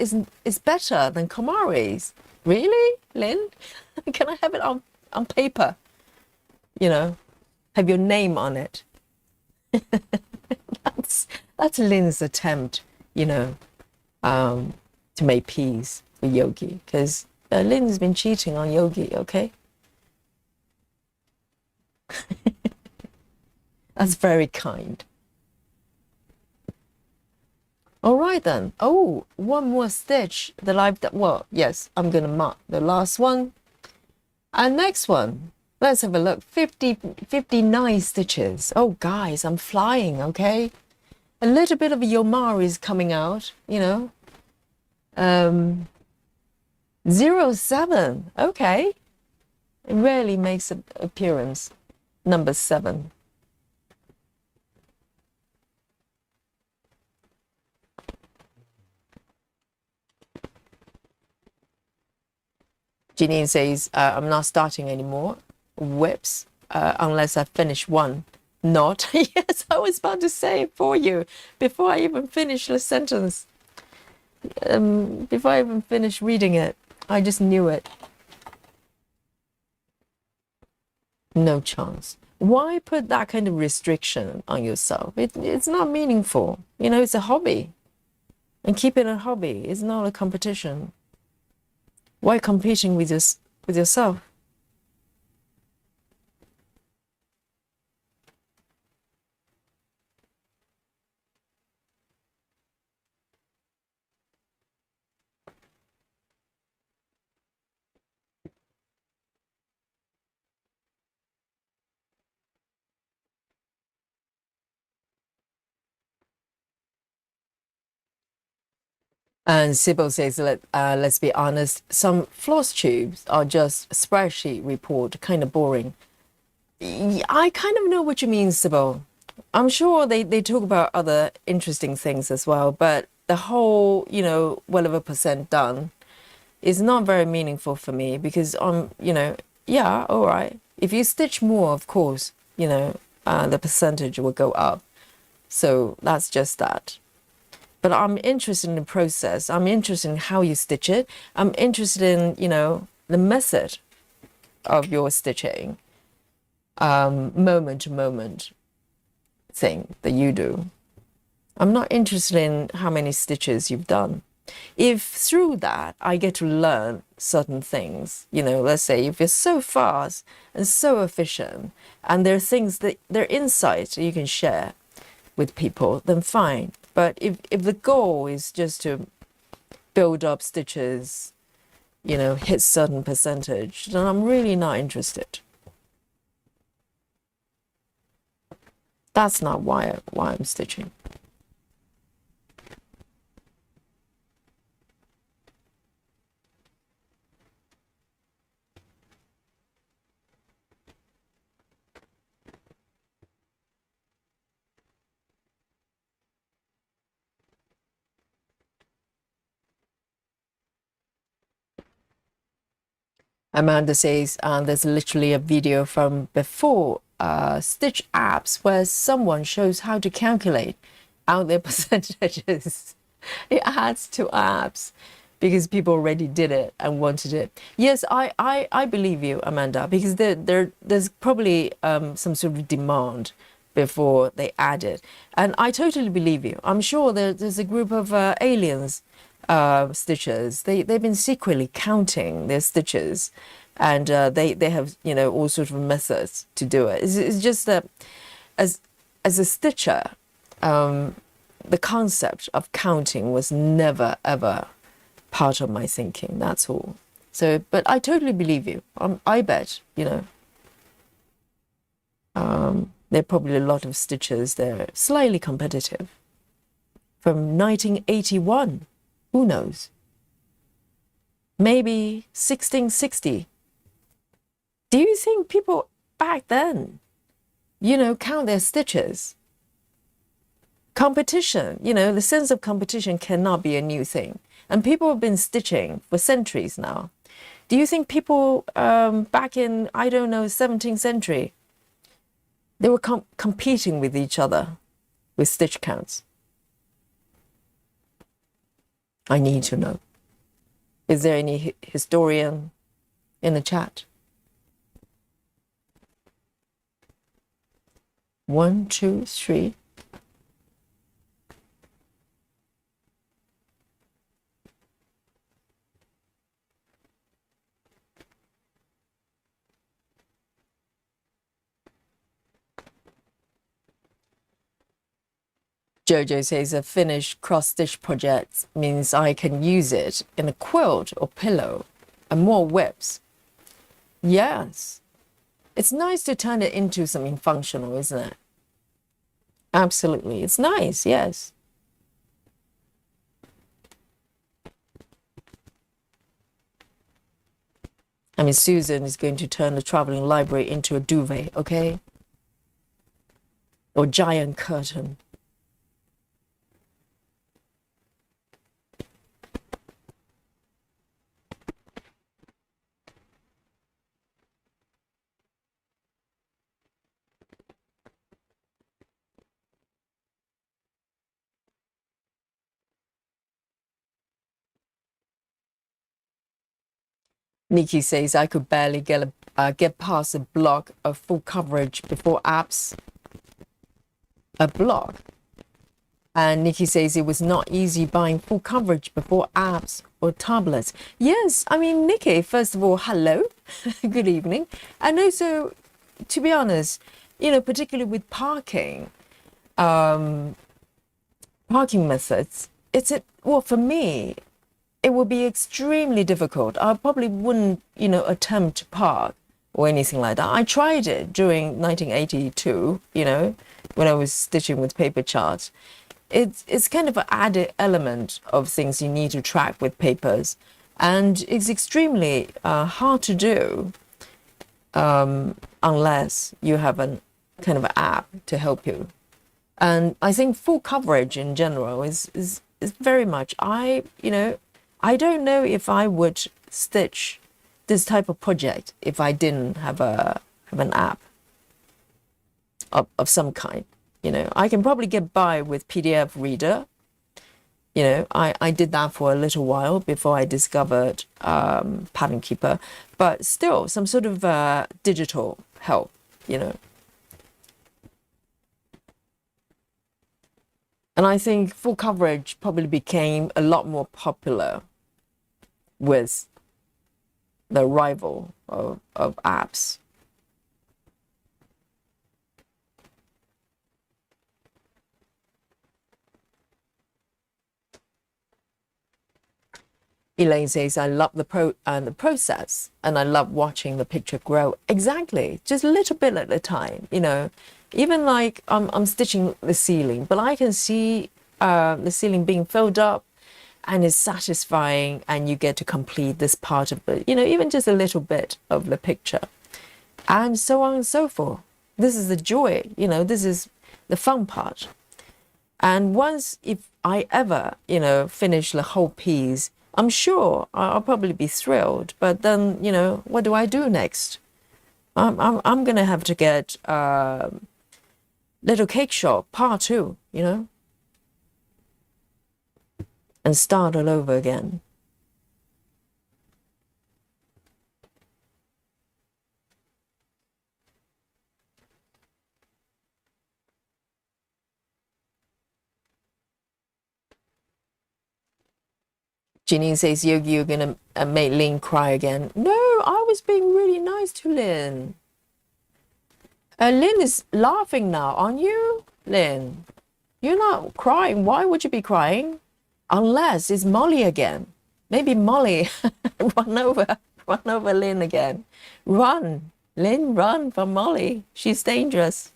better than Komari's? Really, Lynn? Can I have it on paper? You know, have your name on it. That's Lynn's attempt, you know, to make peace with Yogi, because Lynn's been cheating on Yogi. Okay, that's very kind. All right then. Oh, one more stitch that I've done. Well, yes, I'm gonna mark the last one. And next one, let's have a look. 59 stitches. Oh, guys, I'm flying, okay? A little bit of Yomari is coming out, you know. 07, okay. It rarely makes an appearance. Number 7. Janine says, I'm not starting anymore. Whips, unless I finish one. Not. Yes, I was about to say it for you before I even finish the sentence. Before I even finish reading it, I just knew it. No chance. Why put that kind of restriction on yourself? It's not meaningful. You know, it's a hobby. And keep it a hobby. It's not a competition. Why competing with yourself? And Sybil says, let's be honest, some floss tubes are just spreadsheet report, kind of boring. I kind of know what you mean, Sybil. I'm sure they talk about other interesting things as well, but the whole, you know, whatever percent done is not very meaningful for me, because you know, yeah, all right. If you stitch more, of course, you know, the percentage will go up. So that's just that. But I'm interested in the process. I'm interested in how you stitch it. I'm interested in, you know, the method of your stitching, moment to moment thing that you do. I'm not interested in how many stitches you've done. If through that I get to learn certain things, you know, let's say if you're so fast and so efficient and there are things that they're insights you can share with people, then fine. But if the goal is just to build up stitches, you know, hit certain percentage, then I'm really not interested. That's not why I'm stitching. Amanda says, there's literally a video from before Stitch apps where someone shows how to calculate out their percentages. It adds to apps because people already did it and wanted it. Yes, I believe you, Amanda, because there's probably some sort of demand before they add it. And I totally believe you. I'm sure there's a group of aliens stitchers. They've been secretly counting their stitches, and they have, you know, all sorts of methods to do it. It's just that as a stitcher, the concept of counting was never ever part of my thinking. That's all. So, but I totally believe you. I bet, you know, there are probably a lot of stitchers. They're slightly competitive from 1981. Who knows? Maybe 1660. Do you think people back then, you know, count their stitches? Competition, you know, the sense of competition cannot be a new thing. And people have been stitching for centuries now. Do you think people back in, I don't know, 17th century, they were competing with each other with stitch counts? I need to know. Is there any historian in the chat? 1, 2, 3. Jojo says a finished cross-stitch project means I can use it in a quilt or pillow and more whips. Yes. It's nice to turn it into something functional, isn't it? Absolutely. It's nice, yes. I mean, Susan is going to turn the traveling library into a duvet, okay? Or giant curtain. Nikki says I could barely get past a block of full coverage before apps. A block. And Nikki says it was not easy buying full coverage before apps or tablets. Yes, I mean, Nikki, first of all, hello, good evening. And also, to be honest, you know, particularly with parking methods, well, for me, it would be extremely difficult. I probably wouldn't, you know, attempt to park or anything like that. I tried it during 1982, you know, when I was stitching with paper charts. It's kind of an added element of things you need to track with papers, and it's extremely hard to do unless you have a kind of an app to help you. And I think full coverage in general is very much, you know, I don't know if I would stitch this type of project if I didn't have an app of some kind. You know, I can probably get by with PDF reader. You know, I did that for a little while before I discovered Pattern Keeper, but still some sort of digital help, you know. And I think full coverage probably became a lot more popular with the arrival of apps. Elaine says, I love the process, and I love watching the picture grow. Exactly, just a little bit at a time, you know. Even like I'm stitching the ceiling, but I can see the ceiling being filled up, and it's satisfying, and you get to complete this part of it, you know, even just a little bit of the picture, and so on and so forth. This is the joy, you know, this is the fun part. And once, if I ever, you know, finish the whole piece, I'm sure I'll probably be thrilled. But then, you know, what do I do next? I'm gonna have to get Little Cake Shop Part 2, you know, and start all over again. Janine says, Yogi, you're gonna make Lynn cry again. No, I was being really nice to Lynn. Lynn is laughing now, aren't you, Lynn? You're not crying. Why would you be crying? Unless it's Molly again. Maybe Molly run over Lynn again. Run, Lynn, run from Molly. She's dangerous.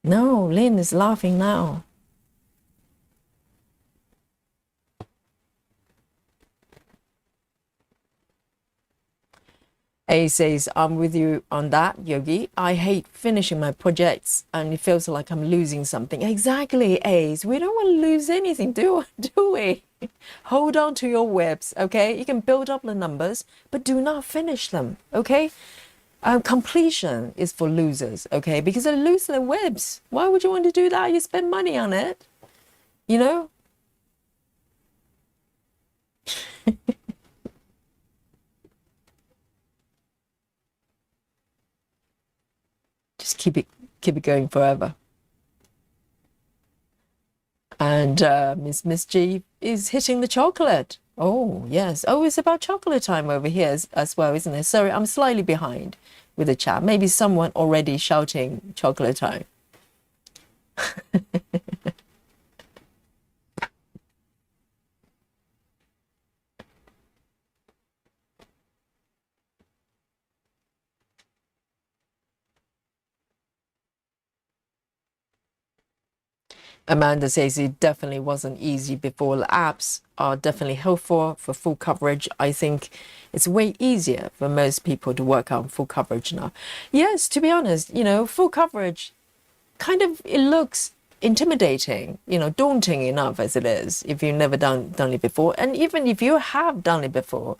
No, Lynn is laughing now. A says, I'm with you on that, Yogi. I hate finishing my projects and it feels like I'm losing something. Exactly, Ace. We don't want to lose anything, do we? Hold on to your webs, okay? You can build up the numbers, but do not finish them, okay? Completion is for losers, okay? Because they lose their webs. Why would you want to do that? You spend money on it, you know? Just keep it going forever. And Miss Mischief is hitting the chocolate. Oh, yes. Oh, it's about chocolate time over here as well, isn't it? Sorry, I'm slightly behind with the chat. Maybe someone already shouting chocolate time. Amanda says it definitely wasn't easy before. The apps are definitely helpful for full coverage. I think it's way easier for most people to work on full coverage now. Yes, to be honest, full coverage kind of, it looks intimidating, daunting enough as it is if you've never done it before. And even if you have done it before,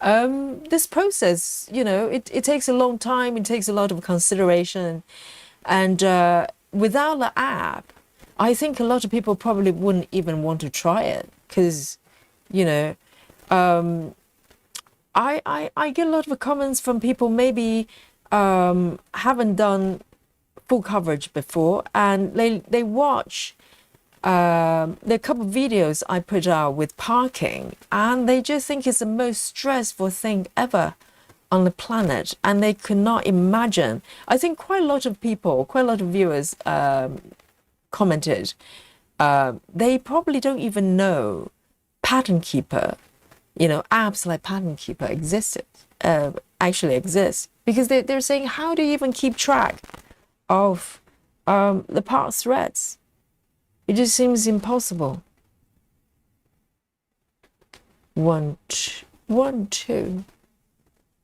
this process, it takes a long time. It takes a lot of consideration. And without the app, I think a lot of people probably wouldn't even want to try it because, I get a lot of comments from people maybe haven't done full coverage before, and they watch the couple of videos I put out with parking, and they just think it's the most stressful thing ever on the planet, and they could not imagine. I think quite a lot of viewers commented they probably don't even know Pattern Keeper, apps like Pattern Keeper actually exist, because they're saying, how do you even keep track of the part threads? It just seems impossible. 1, 2, 1, 2,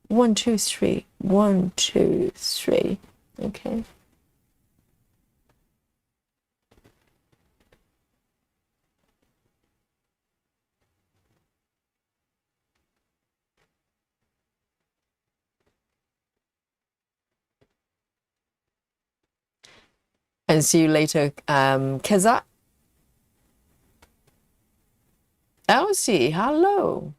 1, 2, 3, 1, 2, 3. Okay. And see you later, Keza. Elsie, hello.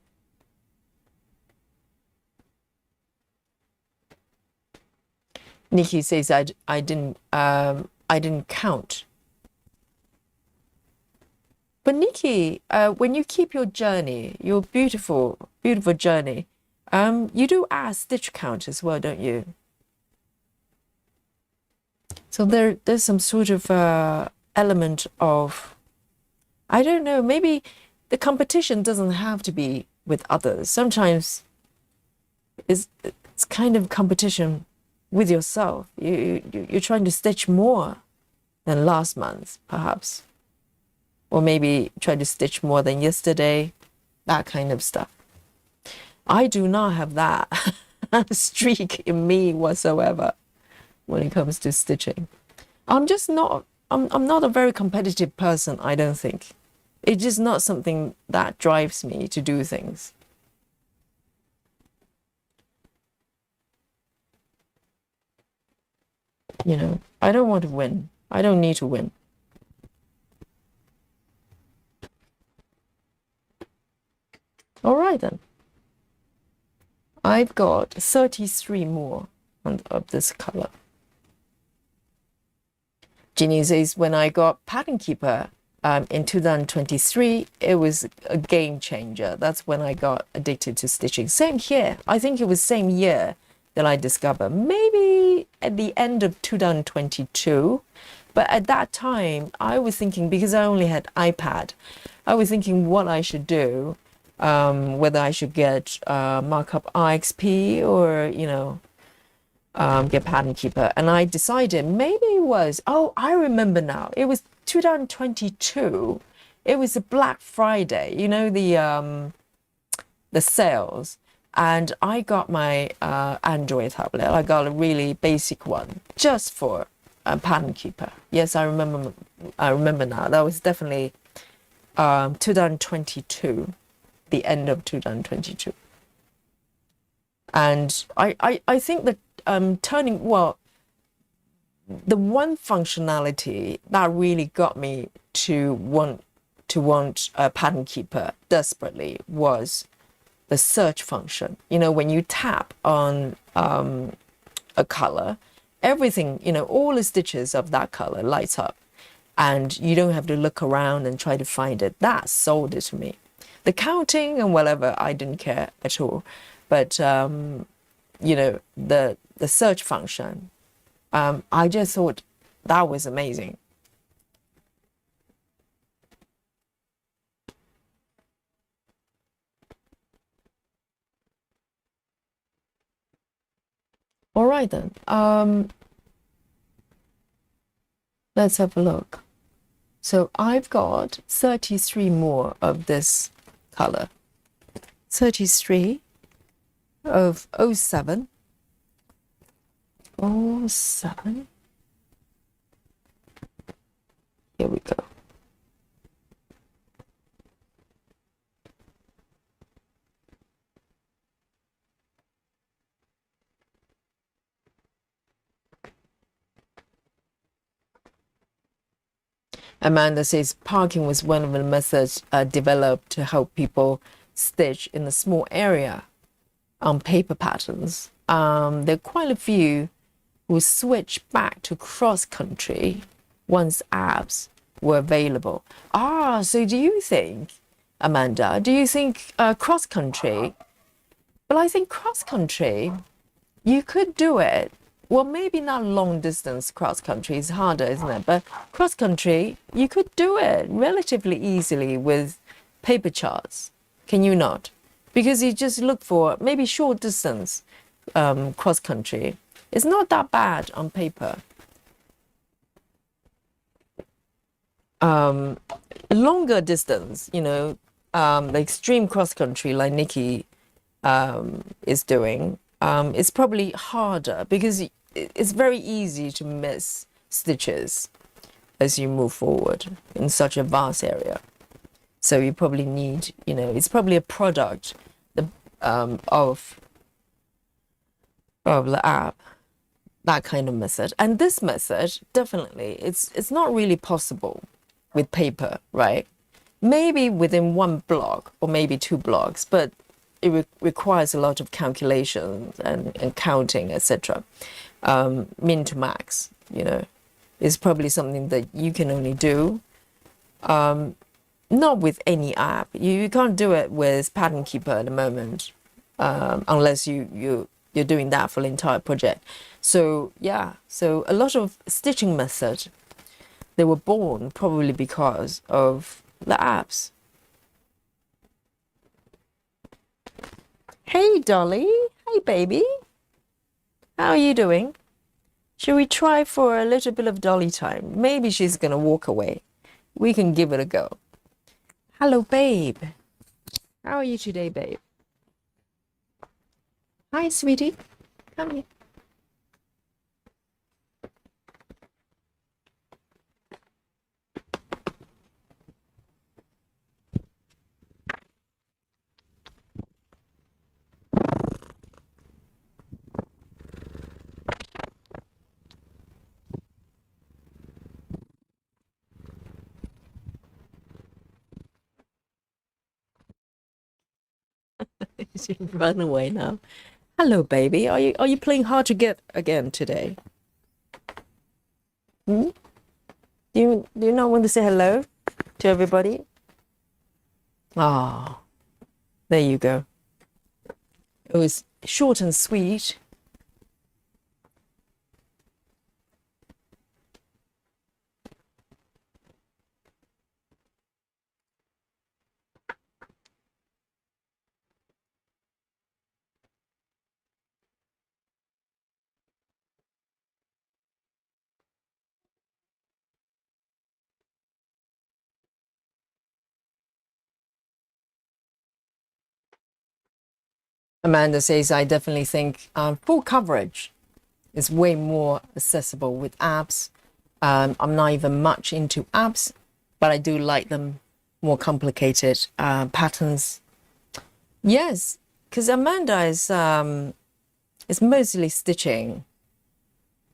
Nikki says I didn't count. But Nikki, when you keep your journey, your beautiful journey, you do add stitch count as well, don't you? So there's some sort of element of, I don't know, maybe the competition doesn't have to be with others. Sometimes it's kind of competition with yourself. You're trying to stitch more than last month, perhaps. Or maybe try to stitch more than yesterday, that kind of stuff. I do not have that streak in me whatsoever when it comes to stitching. I'm not a very competitive person, I don't think. It's just not something that drives me to do things. I don't want to win. I don't need to win. All right, then. I've got 33 more of this color. Ginny says, when I got Pattern Keeper in 2023, it was a game changer. That's when I got addicted to stitching. Same here. I think it was same year that I discovered. Maybe at the end of 2022. But at that time, I was thinking, because I only had iPad, I was thinking what I should do. Whether I should get markup RXP or, get Pattern Keeper. And I decided maybe it was, I remember now. It was 2022. It was a Black Friday, the sales. And I got my Android tablet. I got a really basic one just for a pattern keeper. Yes, I remember. I remember now. That was definitely 2022, the end of 2022. And I think that turning, well, the one functionality that really got me to want a pattern keeper desperately was the search function. You know, when you tap on a color, everything, you know, all the stitches of that color lights up, and you don't have to look around and try to find it. That sold it to me. The counting and whatever, I didn't care at all. But you know, the search function, I just thought that was amazing. All right then. Let's have a look. So I've got 33 more of this color. 33 of 07. 07. Here we go. Amanda says parking was one of the methods developed to help people stitch in a small area on paper patterns. There are quite a few who switched back to cross country once apps were available. Ah, so do you think, Amanda, do you think cross country? Well, I think cross country, you could do it. Well, maybe not long distance cross country is harder, isn't it? But cross country, you could do it relatively easily with paper charts. Can you not? Because you just look for maybe short distance cross country. It's not that bad on paper. Longer distance, you know, the extreme cross country like Nikki is doing, it's probably harder because it's very easy to miss stitches as you move forward in such a vast area. So you probably need, you know, it's probably a product of the app, that kind of method. And this method, definitely, it's not really possible with paper, right? Maybe within one block or maybe two blocks, but it requires a lot of calculations and counting, etc. Min to max, you know, is probably something that you can only do. Not with any app. You can't do it with Pattern Keeper at the moment, unless you're doing that for the entire project. So yeah, so a lot of stitching methods, they were born probably because of the apps. Hey, Dolly. Hey, baby. How are you doing? Should we try for a little bit of Dolly time? Maybe she's gonna walk away. We can give it a go. Hello, babe. How are you today, babe? Hi, sweetie. Come here. She run away now. Hello, baby. Are you playing hard to get again today? Hmm? Do you not want to say hello to everybody? Ah, there you go. It was short and sweet. Amanda says, I definitely think full coverage is way more accessible with apps. I'm not even much into apps, but I do like them more complicated patterns. Yes, because Amanda is mostly stitching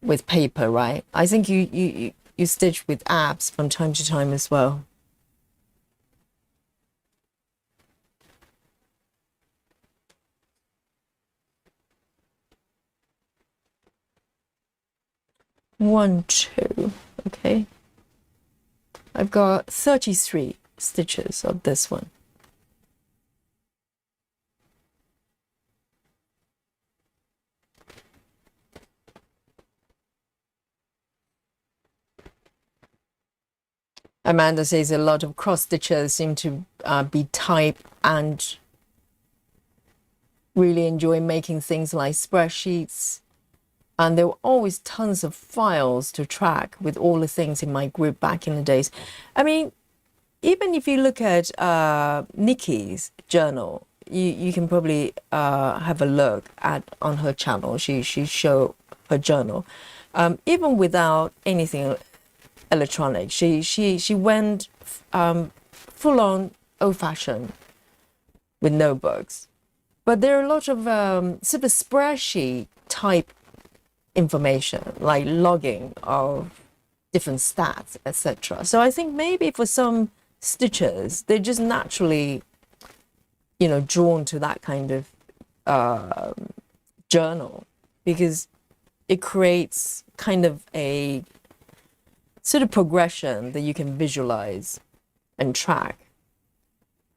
with paper, right? I think you stitch with apps from time to time as well. One, two. Okay. I've got 33 stitches of this one. Amanda says a lot of cross stitchers seem to be type and really enjoy making things like spreadsheets. And there were always tons of files to track with all the things in my group back in the days. I mean, even if you look at Nikki's journal, you can probably have a look at on her channel. She showed her journal, even without anything electronic. She went full on old fashioned with notebooks. But there are a lot of sort of spreadsheet type information, like logging of different stats, etc. So I think maybe for some stitchers, they're just naturally, drawn to that kind of journal because it creates kind of a sort of progression that you can visualize and track.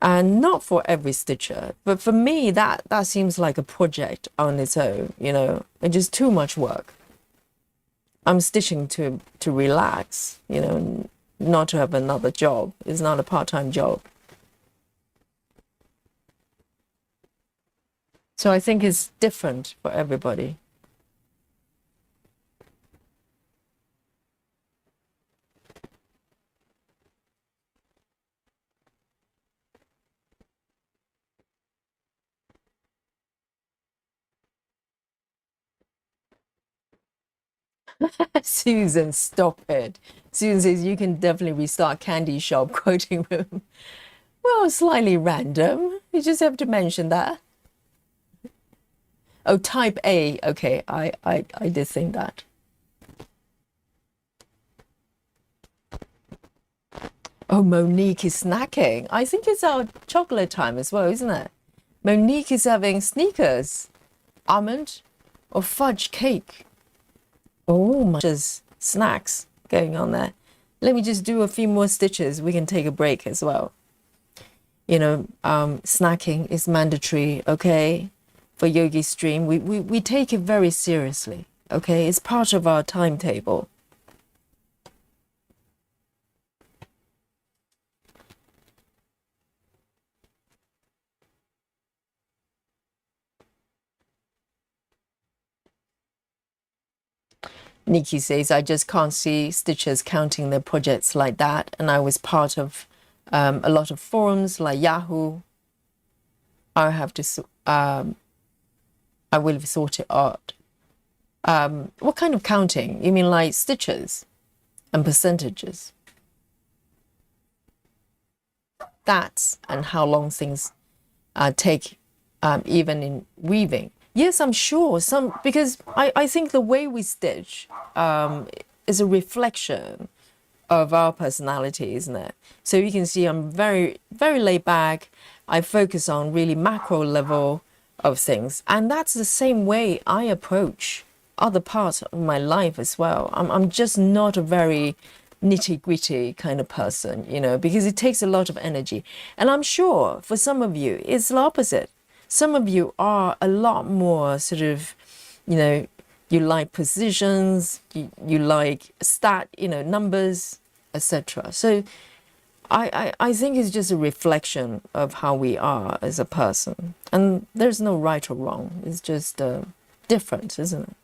And not for every stitcher, but for me, that seems like a project on its own, and just too much work. I'm stitching to relax, not to have another job. It's not a part-time job. So I think it's different for everybody. Susan, stop it. Susan says you can definitely restart Candy Shop quoting room. Well, slightly random. You just have to mention that. Oh, type A. Okay, I did think that. Oh, Monique is snacking. I think it's our chocolate time as well, isn't it? Monique is having sneakers, almond, or fudge cake. Oh, my snacks going on there. Let me just do a few more stitches. We can take a break as well. Snacking is mandatory, okay? For Yogi Stream, we take it very seriously, okay? It's part of our timetable. Nikki says, I just can't see stitchers counting their projects like that. And I was part of a lot of forums like Yahoo. I have to, I will sort it out. What kind of counting? You mean like stitches and percentages? That's and how long things take, even in weaving. Yes, I'm sure some because I think the way we stitch is a reflection of our personality, isn't it? So you can see I'm very, very laid back. I focus on really macro level of things. And that's the same way I approach other parts of my life as well. I'm just not a very nitty gritty kind of person, because it takes a lot of energy. And I'm sure for some of you, it's the opposite. Some of you are a lot more sort of, you like positions, you like numbers, etc. So I think it's just a reflection of how we are as a person. And there's no right or wrong. It's just different, isn't it?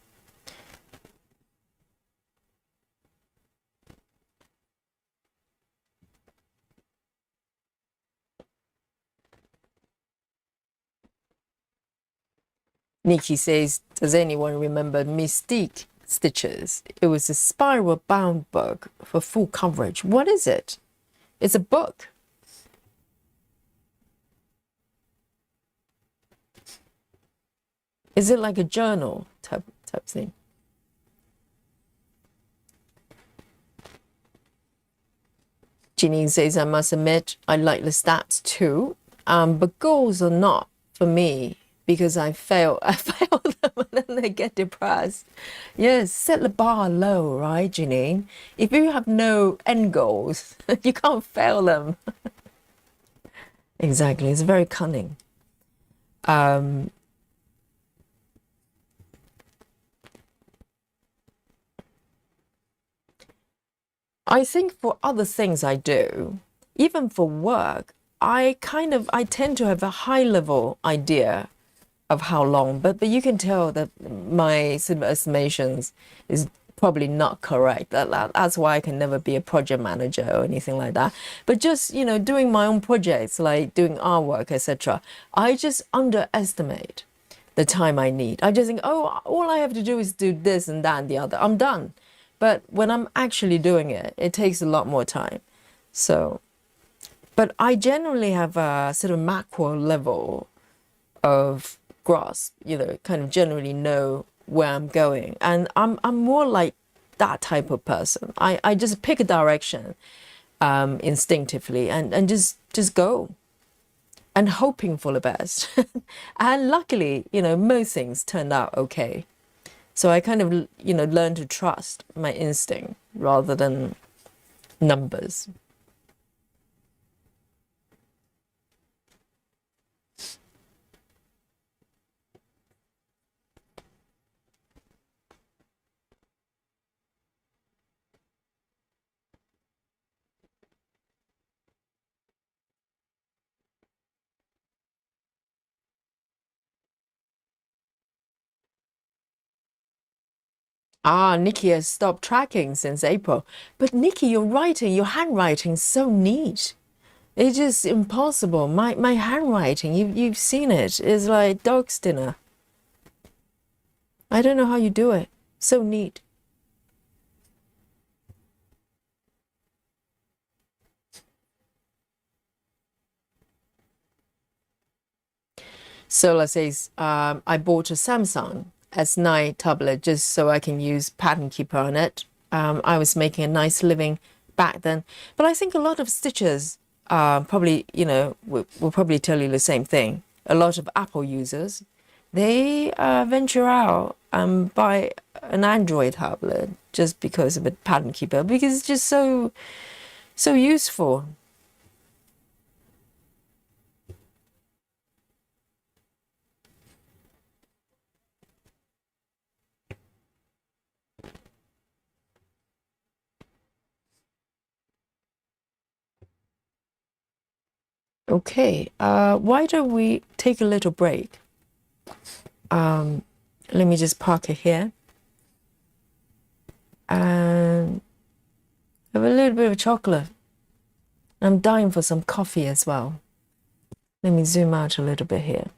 Nikki says, does anyone remember Mystique Stitches? It was a spiral bound book for full coverage. What is it? It's a book. Is it like a journal type thing? Janine says, I must admit, I like the stats too, but goals are not for me because I fail them and then they get depressed. Yes, set the bar low, right, Janine? If you have no end goals, you can't fail them. Exactly, it's very cunning. I think for other things I do, even for work, I tend to have a high level idea of how long, but you can tell that my sort of estimations is probably not correct. That's why I can never be a project manager or anything like that. But just, doing my own projects, like doing artwork, etc., I just underestimate the time I need. I just think, oh, all I have to do is do this and that and the other. I'm done. But when I'm actually doing it, it takes a lot more time. So, but I generally have a sort of macro level of grasp, kind of generally know where I'm going. And I'm more like that type of person. I just pick a direction instinctively and just go and hoping for the best. And luckily, most things turned out okay. So I kind of, learn to trust my instinct rather than numbers. Ah, Nikki has stopped tracking since April. But Nikki, your handwriting's so neat. It's just impossible. My handwriting, you've seen it, is like dog's dinner. I don't know how you do it. So neat. Sola says, I bought a Samsung S9 tablet just so I can use Pattern Keeper on it. I was making a nice living back then. But I think a lot of stitchers probably, will probably tell you the same thing. A lot of Apple users, they venture out and buy an Android tablet just because of a Pattern Keeper, because it's just so useful. Okay, why don't we take a little break? Let me just park it here and have a little bit of chocolate. I'm dying for some coffee as well. Let me zoom out a little bit here.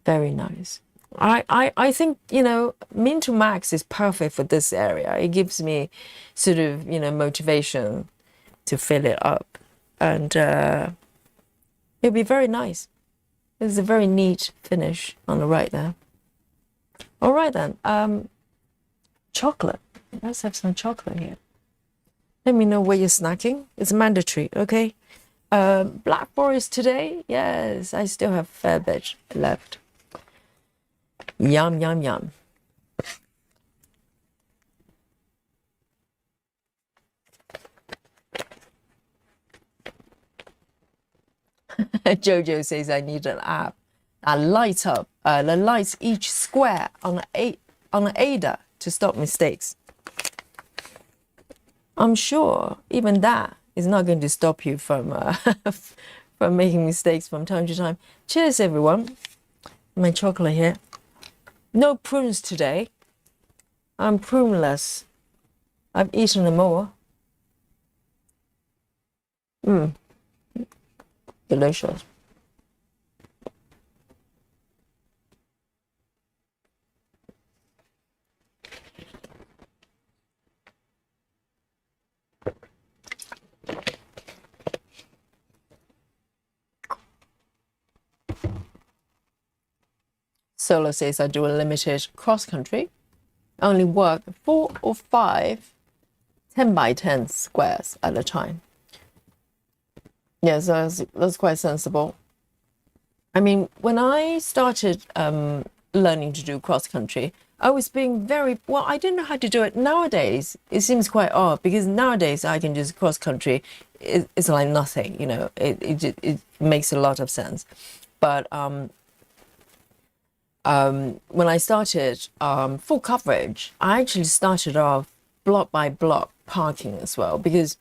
Very nice. I think, min to max is perfect for this area. It gives me sort of, motivation to fill it up. And it'll be very nice. There's a very neat finish on the right there. All right then. Chocolate. Let's have some chocolate here. Let me know where you're snacking. It's mandatory, okay? Black Forest today? Yes, I still have a fair bit left. Yum, yum, yum. Jojo says I need an app that lights up, that lights each square on an Ada to stop mistakes. I'm sure even that is not going to stop you from from making mistakes from time to time. Cheers, everyone. My chocolate here. No prunes today. I'm pruneless. I've eaten them all. Delicious. Solo says I do a limited cross country. I only work 4 or 5 10 by 10 squares at a time. Yes, that's quite sensible. I mean, when I started learning to do cross country, I was being very well. I didn't know how to do it. Nowadays, it seems quite odd because nowadays I can just cross country. It's like nothing, you know. It makes a lot of sense. But when I started full coverage, I actually started off block by block parking as well because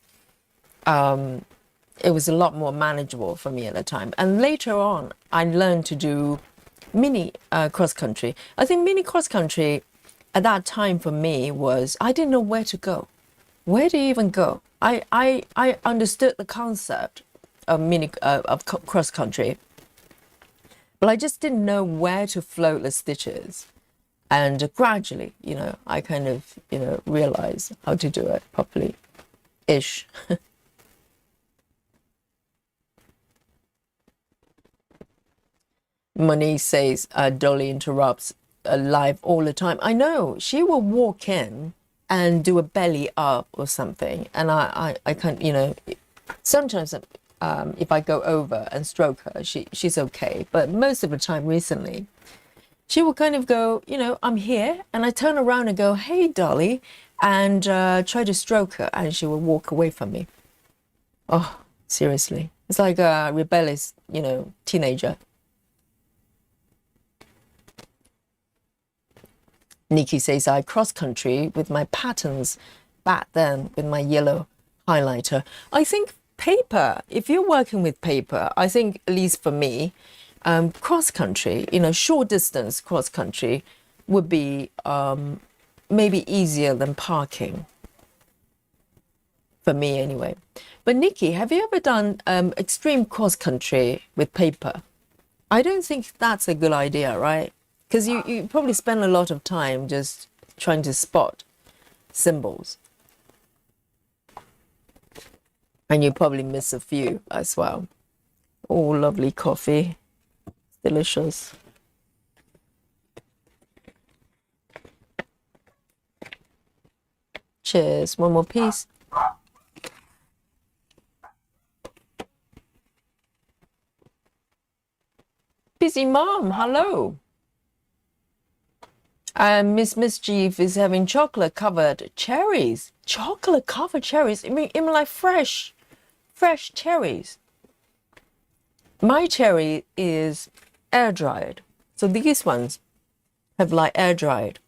it was a lot more manageable for me at the time. And later on, I learned to do mini cross country. I think mini cross country at that time for me was I didn't know where to go. Where do you even go? I understood the concept of cross country, but I just didn't know where to float the stitches. And gradually, you know, I kind of, you know, realized how to do it properly ish. Monique says, Dolly interrupts live all the time. I know, she will walk in and do a belly up or something. And I can't, you know, sometimes if I go over and stroke her, she's okay. But most of the time recently, she will kind of go, you know, I'm here. And I turn around and go, hey, Dolly, and try to stroke her. And she will walk away from me. Oh, seriously. It's like a rebellious, you know, teenager. Nikki says, I cross-country with my patterns back then with my yellow highlighter. I think paper, if you're working with paper, I think, at least for me, cross-country, you know, short distance cross-country would be maybe easier than parking. For me, anyway. But Nikki, have you ever done extreme cross-country with paper? I don't think that's a good idea, right? Because you probably spend a lot of time just trying to spot symbols. And you probably miss a few as well. Oh, lovely coffee. Delicious. Cheers. One more piece. Busy mom, hello. Miss Mischief is having chocolate-covered cherries. Chocolate-covered cherries? I mean like fresh cherries. My cherry is air-dried. So these ones have like air-dried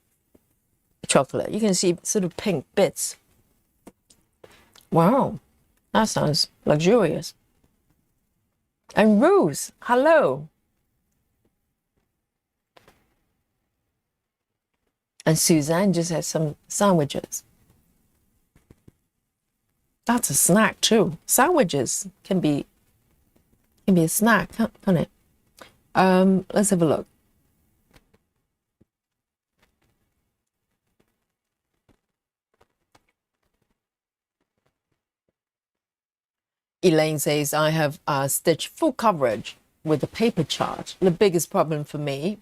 chocolate. You can see sort of pink bits. Wow, that sounds luxurious. And Rose, hello. And Suzanne just has some sandwiches. That's a snack too. Sandwiches can be a snack, can't it? Let's have a look. Elaine says, I have stitched full coverage with a paper chart. The biggest problem for me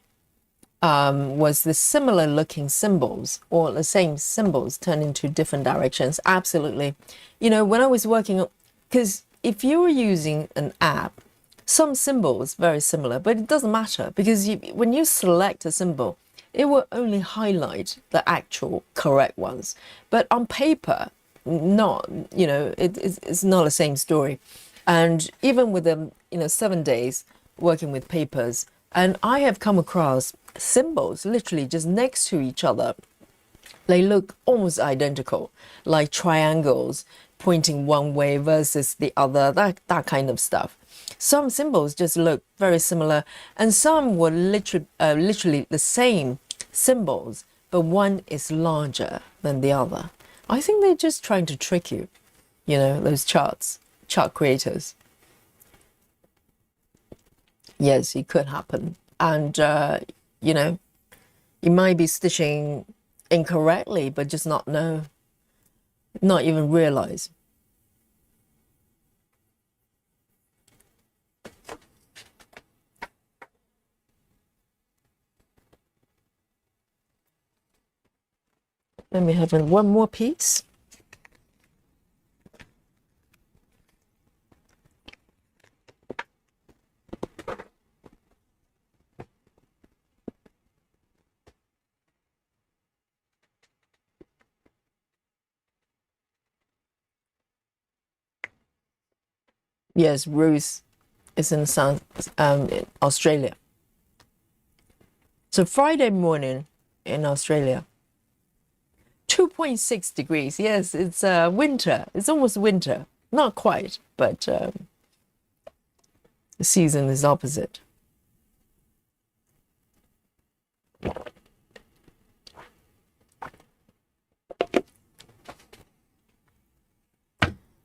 was the similar looking symbols or the same symbols turned into different directions. Absolutely. You know, when I was working, because if you were using an app, some symbols very similar, but it doesn't matter because when you select a symbol, it will only highlight the actual correct ones. But on paper, not, you know, it's not the same story. And even with them, you know, 7 days working with papers, and I have come across symbols literally just next to each other. They look almost identical, like triangles pointing one way versus the other, that kind of stuff. Some symbols just look very similar, and some were literally the same symbols, but one is larger than the other. I think they're just trying to trick you, you know, those chart creators. Yes, it could happen. And, you know, you might be stitching incorrectly, but just not even realize. Let me have one more piece. Yes, Ruth is in in Australia. So Friday morning in Australia, 2.6 degrees. Yes, it's winter. It's almost winter. Not quite, but the season is opposite.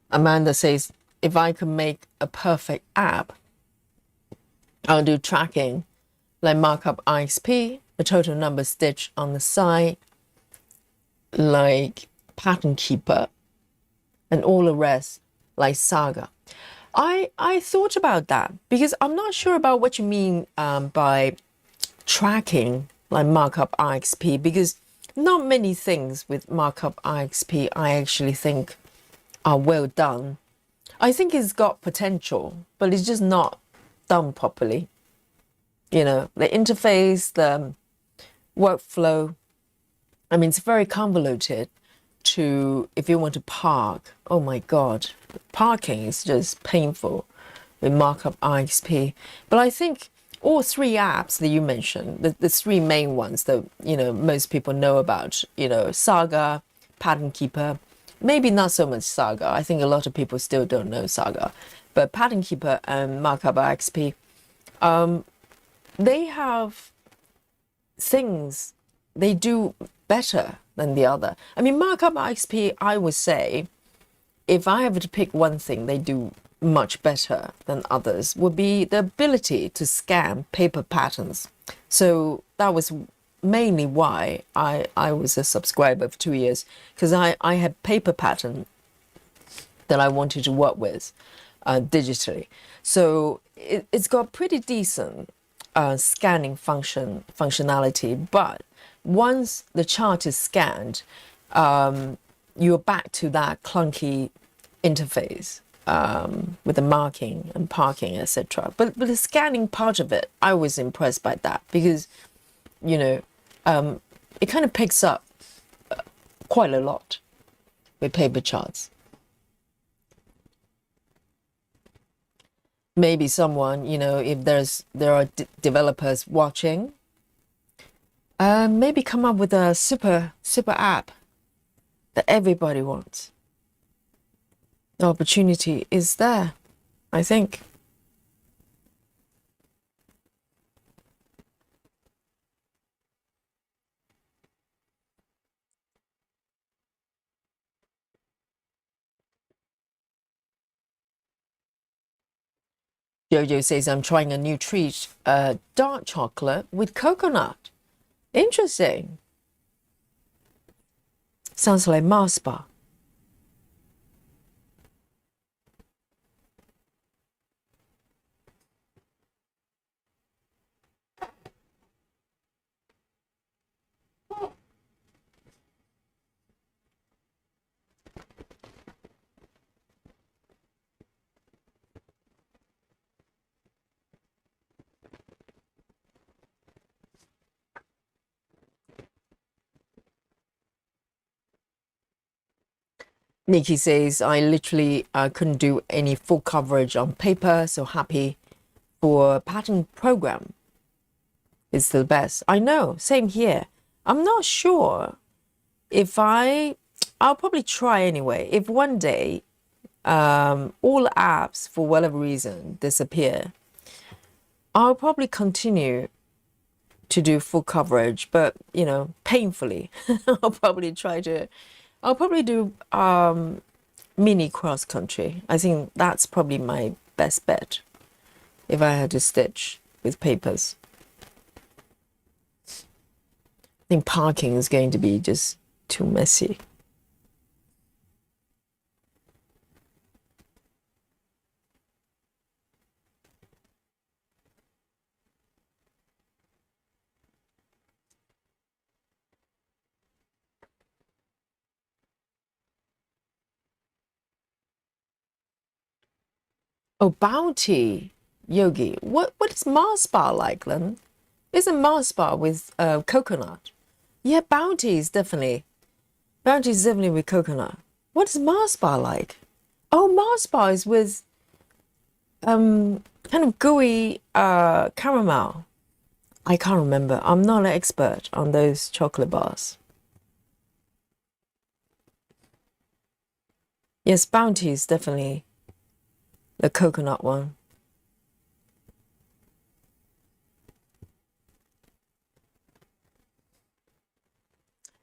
Amanda says, if I could make a perfect app, I'll do tracking, like markup IXP, the total number stitch on the side, like pattern keeper, and all the rest, like Saga. I thought about that because I'm not sure about what you mean by tracking, like markup IXP, because not many things with markup IXP I actually think are well done. I think it's got potential, but it's just not done properly. You know, the interface, the workflow, I mean, it's very convoluted to, if you want to park, oh my God, parking is just painful with markup IXP. But I think all three apps that you mentioned, the three main ones that, you know, most people know about, you know, Saga, Pattern Keeper, maybe not so much Saga. I think a lot of people still don't know Saga. But Pattern Keeper and markup IXP, they have things they do better than the other. I mean, markup IXP, I would say, if I have to pick one thing they do much better than others, would be the ability to scan paper patterns. So that was mainly why I was a subscriber for 2 years, because I had paper pattern that I wanted to work with digitally. So it's got pretty decent scanning functionality, but once the chart is scanned, you're back to that clunky interface with the marking and parking, etc. But the scanning part of it, I was impressed by that because, you know, it kind of picks up quite a lot with paper charts. Maybe someone, you know, if there are developers watching, maybe come up with a super app that everybody wants. The opportunity is there, I think. Jojo says, I'm trying a new treat, dark chocolate with coconut. Interesting. Sounds like Mars bar. Nikki says, I literally couldn't do any full coverage on paper, so happy for pattern program. It's the best. I know, same here. I'm not sure if I'll probably try anyway. If one day all apps, for whatever reason, disappear, I'll probably continue to do full coverage, but, you know, painfully. I'll probably do mini cross country. I think that's probably my best bet if I had to stitch with papers. I think parking is going to be just too messy. Oh, Bounty Yogi. What is Mars bar like then? Isn't Mars bar with coconut? Yeah, Bounty is definitely with coconut. What is Mars bar like? Oh, Mars bar is with kind of gooey caramel. I can't remember. I'm not an expert on those chocolate bars. Yes, Bounty is definitely the coconut one.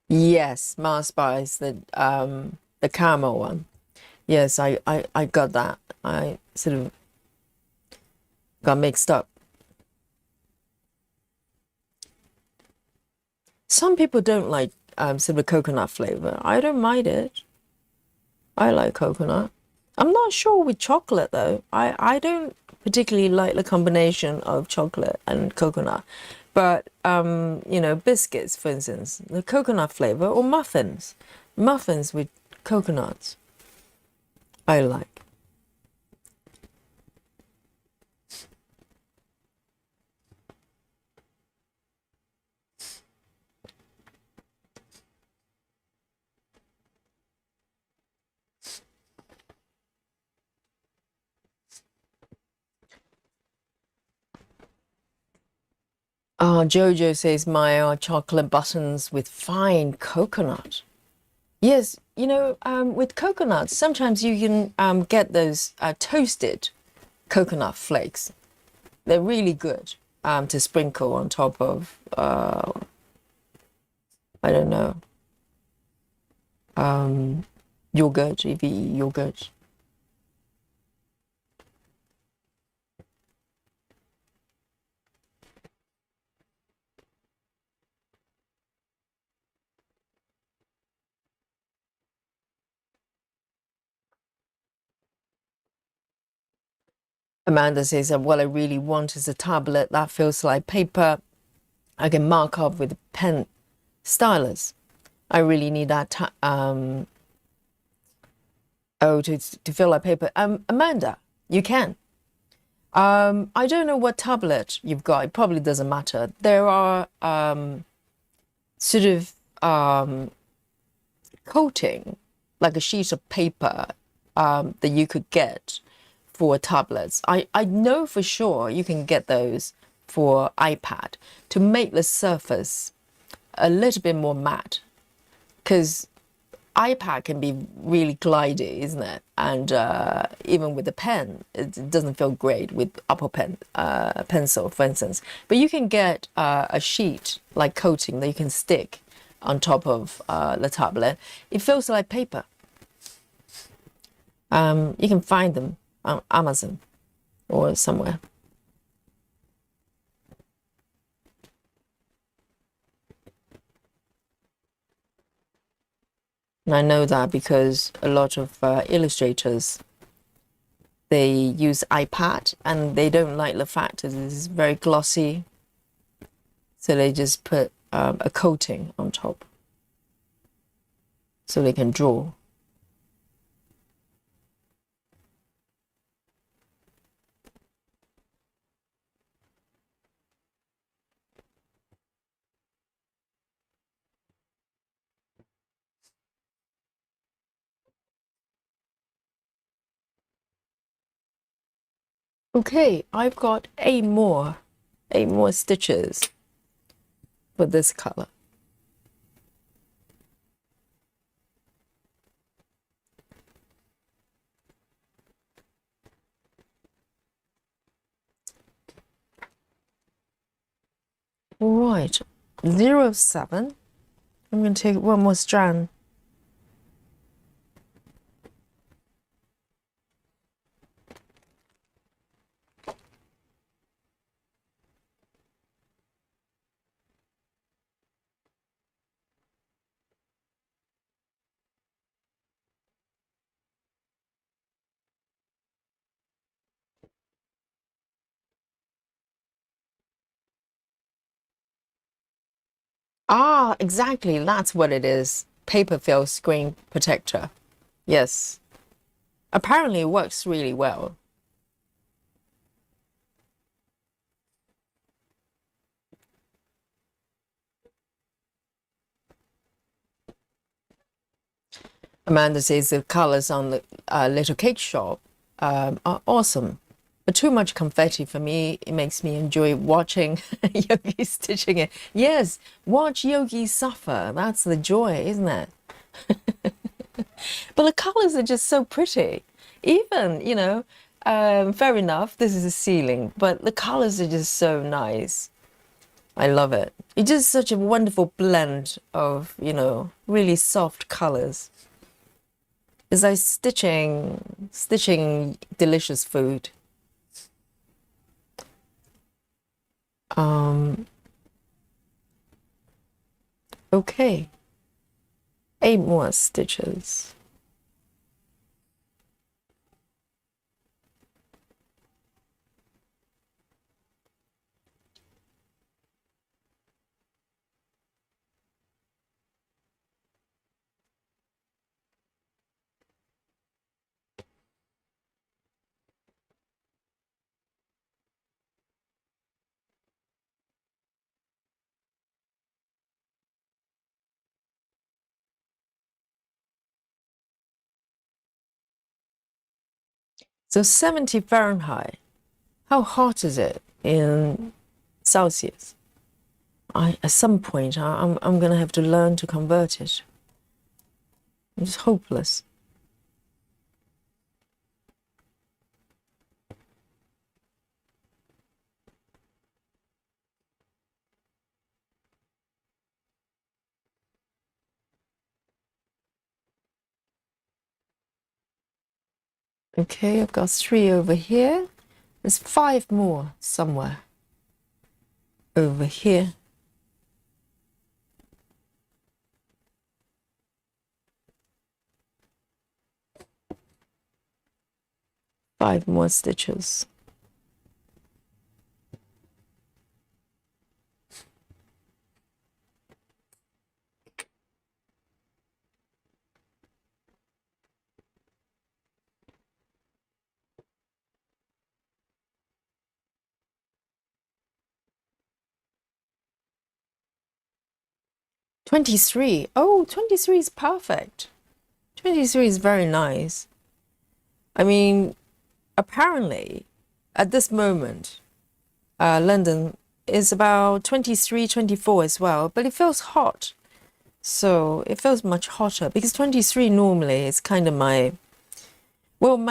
Yes, Mars bar is the caramel one. Yes, I got that. I sort of got mixed up. Some people don't like sort of coconut flavor. I don't mind it. I like coconut. I'm not sure with chocolate though. I don't particularly like the combination of chocolate and coconut. But you know, biscuits, for instance, the coconut flavor, or muffins. Muffins with coconuts. I like. Jojo says my chocolate buttons with fine coconut. Yes, you know, with coconuts, sometimes you can get those toasted coconut flakes. They're really good to sprinkle on top of, I don't know, yogurt, if you eat yogurt. Amanda says, what I really want is a tablet that feels like paper. I can mark up with a pen stylus. I really need that. Oh, to feel like paper. Amanda, you can. I don't know what tablet you've got. It probably doesn't matter. There are sort of coating, like a sheet of paper that you could get for tablets. I know for sure you can get those for iPad to make the surface a little bit more matte, because iPad can be really glidey, isn't it? And even with the pen, it doesn't feel great with Apple Pen pencil, for instance. But you can get a sheet like coating that you can stick on top of the tablet. It feels like paper. You can find them on Amazon or somewhere. And I know that because a lot of illustrators, they use iPad and they don't like the fact that it's very glossy. So they just put a coating on top so they can draw. Okay, I've got eight more stitches for this color. All right, 0.7. I'm going to take one more strand. Ah, exactly. That's what it is. Paper film screen protector. Yes. Apparently it works really well. Amanda says the colors on the little cake shop are awesome. But too much confetti for me, it makes me enjoy watching Yogi stitching it. Yes, watch Yogi suffer. That's the joy, isn't it? But the colors are just so pretty. Even, fair enough, this is a ceiling, but the colors are just so nice. I love it. It's just such a wonderful blend of, really soft colors. It's like stitching delicious food. Okay. 8 more stitches. So 70 Fahrenheit. How hot is it in Celsius? At some point, I'm gonna have to learn to convert it. It's hopeless. Okay, I've got 3 over here. There's 5 more somewhere over here. Five more stitches. "23. Oh, 23 is perfect. 23 is very nice. I mean, apparently, at this moment, London is about 23, 24 as well, but it feels hot. So it feels much hotter because 23 normally is kind of my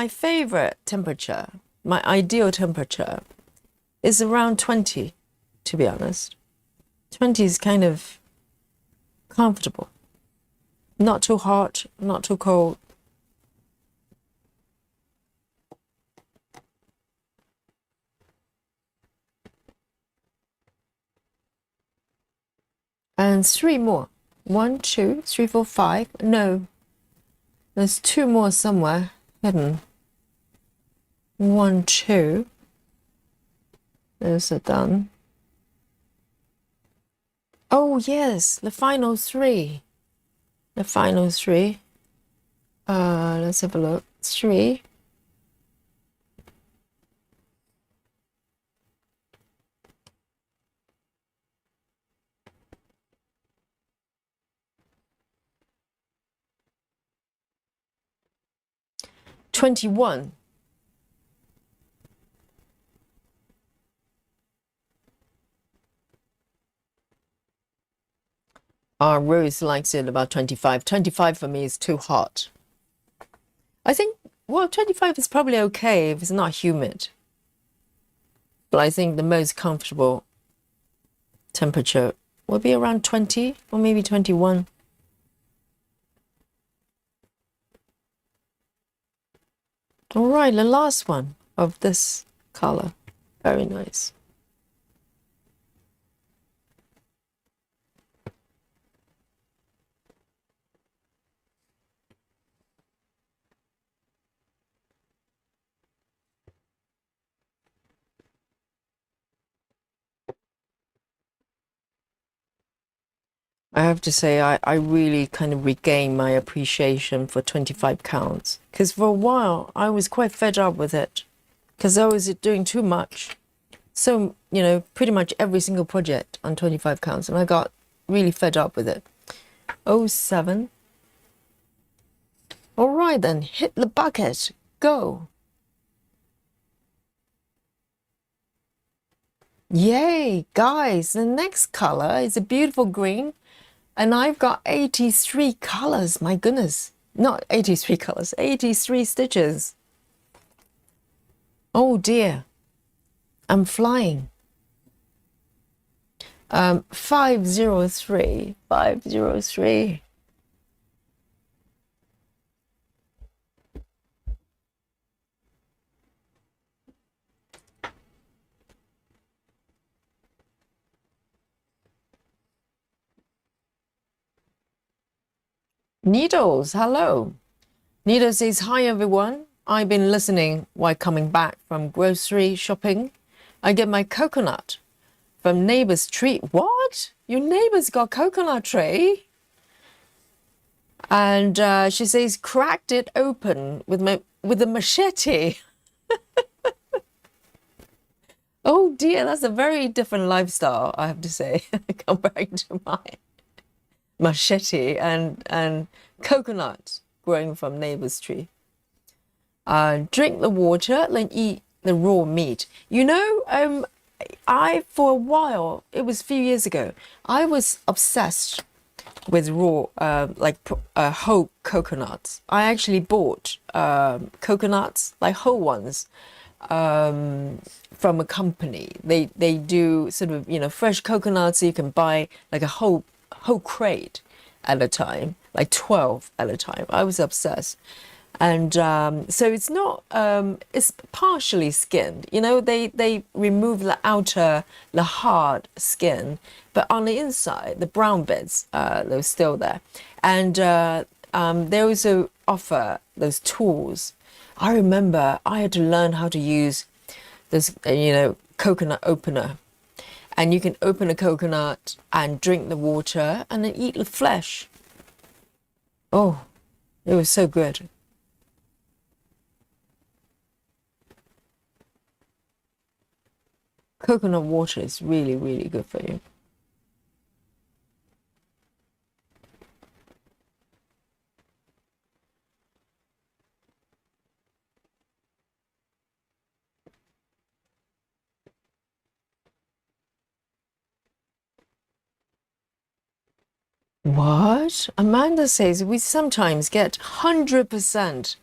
favorite temperature, my ideal temperature is around 20, to be honest. 20 is kind of comfortable. Not too hot, not too cold. And 3 more. 1, 2, 3, 4, 5. No. There's 2 more somewhere hidden. 1, 2. Those are done. Oh, yes, the final 3. The final 3. Let's have a look. 3. "21. Rose likes it about 25. 25 for me is too hot. I think, 25 is probably okay if it's not humid. But I think the most comfortable temperature will be around 20 or maybe 21. All right, the last one of this color. Very nice. I have to say, I really kind of regained my appreciation for 25 counts. Because for a while, I was quite fed up with it. Because I was doing too much. So, pretty much every single project on 25 counts. And I got really fed up with it. 07. All right, then hit the bucket. Go. Yay, guys, the next color is a beautiful green, and I've got 83 colors. My goodness. Not 83 colors, 83 stitches. Oh dear, I'm flying. 503, 503. Needles, hello. Needles says, hi everyone. I've been listening while coming back from grocery shopping. I get my coconut from neighbor's tree. What? Your neighbor's got coconut tree? And she says, cracked it open with a machete. Oh dear, that's a very different lifestyle, I have to say, compared to my machete and coconut growing from neighbor's tree. Drink the water, then eat the raw meat. You know, I for a while, it was a few years ago, I was obsessed with raw, whole coconuts. I actually bought coconuts, like whole ones, from a company. They do sort of, you know, fresh coconuts. So you can buy like a whole crate at a time, like 12 at a time. I was obsessed. And so it's not, it's partially skinned. You know, they remove the outer, the hard skin, but on the inside, the brown bits, they're still there. And they also offer those tools. I remember I had to learn how to use this, you know, coconut opener. And you can open a coconut and drink the water and then eat the flesh. Oh, it was so good. Coconut water is really, really good for you. What? Amanda says we sometimes get 100%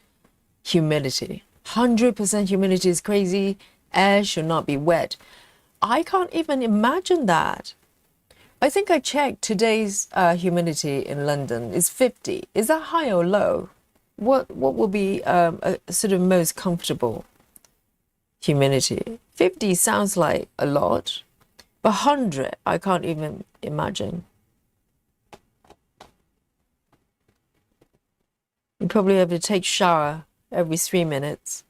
humidity. 100% humidity is crazy. Air should not be wet. I can't even imagine that. I think I checked today's humidity in London is 50. Is that high or low? What will be a sort of most comfortable humidity? 50 sounds like a lot, but 100 I can't even imagine. You probably have to take shower every 3 minutes.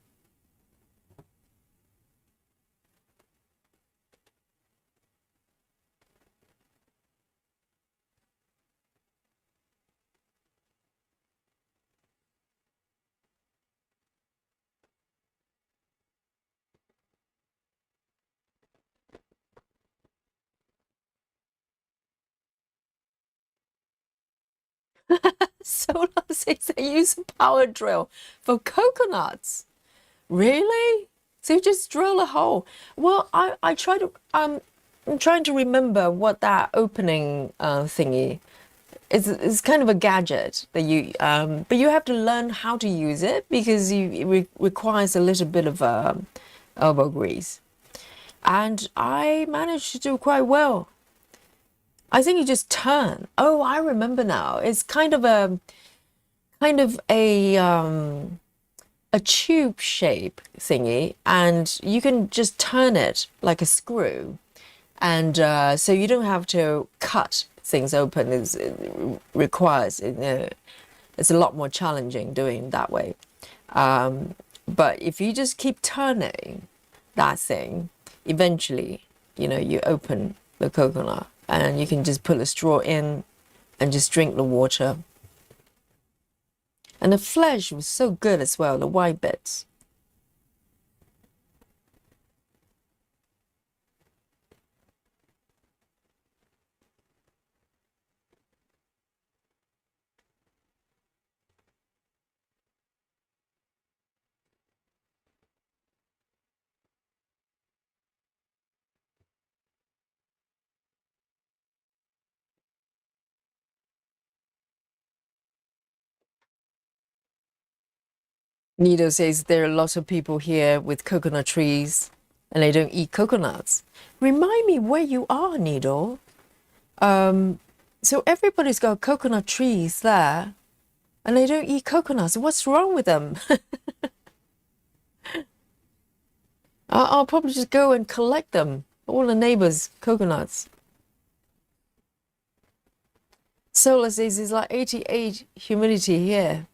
Solar says they use a power drill for coconuts. Really? So you just drill a hole. Well, I try to I'm trying to remember what that opening thingy is. It's kind of a gadget that you but you have to learn how to use it because it requires a little bit of elbow grease. And I managed to do quite well. I think you just turn. Oh, I remember now. It's kind of a tube shape thingy, and you can just turn it like a screw, and so you don't have to cut things open. It requires it's a lot more challenging doing that way. But if you just keep turning that thing, eventually, you know, you open the coconut and you can just put a straw in and just drink the water. And the flesh was so good as well, the white bits. Nido says there are lots of people here with coconut trees and they don't eat coconuts. Remind me where you are, Nido. So everybody's got coconut trees there and they don't eat coconuts. What's wrong with them? I'll probably just go and collect them. All the neighbors' coconuts. Solar says it's like 88 humidity here.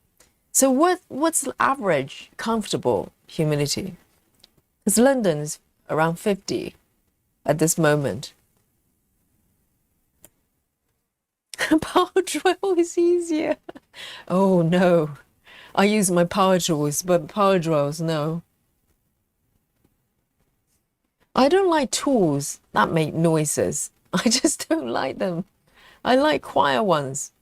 So what's the average comfortable humidity? Because London's around 50 at this moment. Power drill is easier. Oh no. I use my power tools, but power drills, no. I don't like tools that make noises. I just don't like them. I like quiet ones.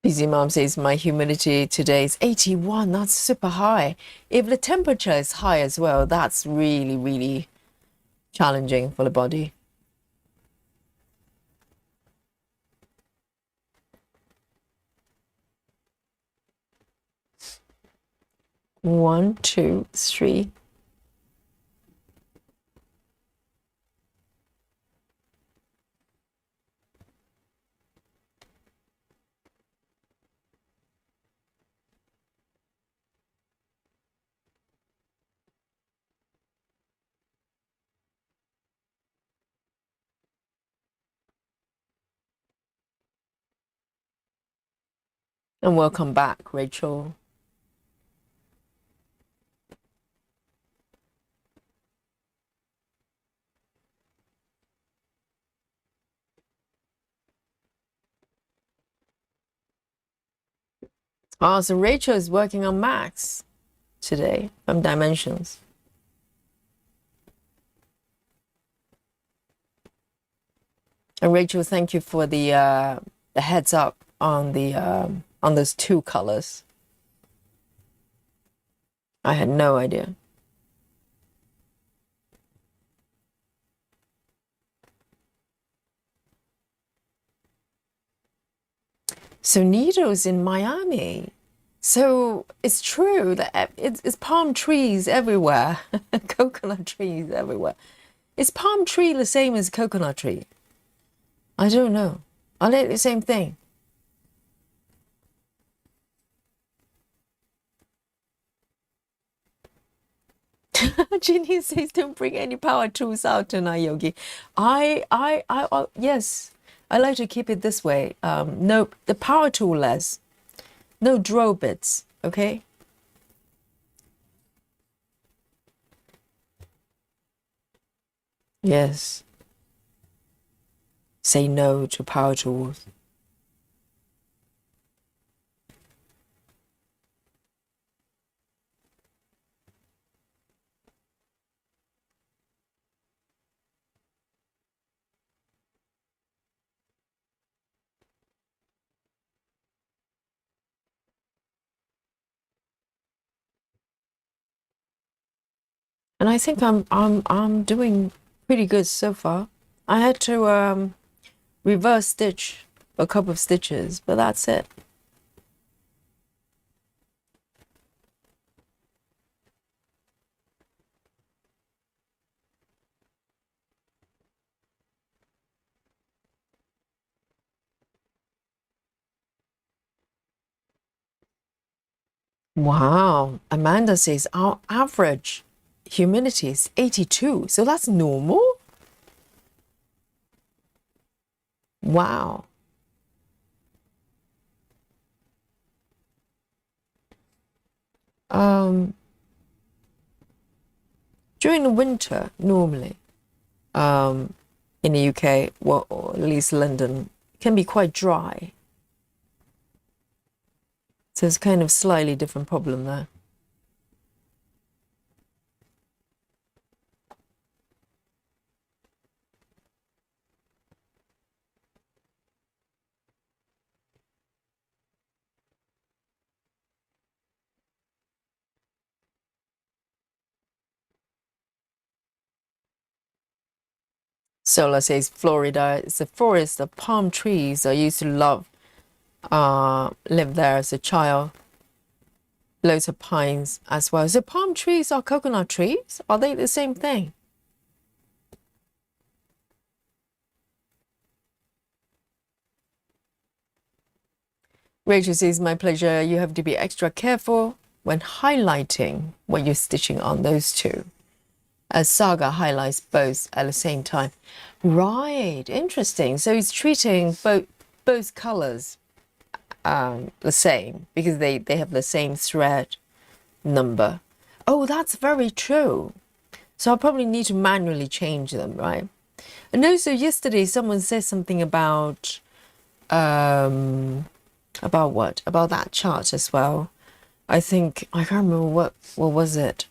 Busy Mom says my humidity today is 81. That's super high. If the temperature is high as well, that's really, really challenging for the body. One, two, three. And welcome back, Rachel. Oh, so Rachel is working on Max today from Dimensions. And Rachel, thank you for the heads up on the on those two colors. I had no idea. So Nito's in Miami. So it's true that it's palm trees everywhere, coconut trees everywhere. Is palm tree the same as coconut tree? I don't know. Are they the same thing? Ginny says, "Don't bring any power tools out tonight, Yogi." Yes, I like to keep it this way. No, the power tool less. No drill bits. Okay. Yes. Say no to power tools. And I think I'm doing pretty good so far. I had to reverse stitch a couple of stitches, but that's it. Wow. Amanda says our average humidity is 82. So that's normal? Wow. Um, During the winter, normally, in the UK, well, or at least London, it can be quite dry. So it's kind of slightly different problem there. Sola says Florida is a forest of palm trees. I used to live there as a child. Loads of pines as well. So palm trees are coconut trees? Are they the same thing? Rachel says, my pleasure. You have to be extra careful when highlighting when you're stitching on those two, as Saga highlights both at the same time. Right, interesting. So it's treating both colors the same because they have the same thread number. Oh, that's very true. So I probably need to manually change them, right? And also yesterday someone said something about what? About that chart as well. I think I can't remember what was it.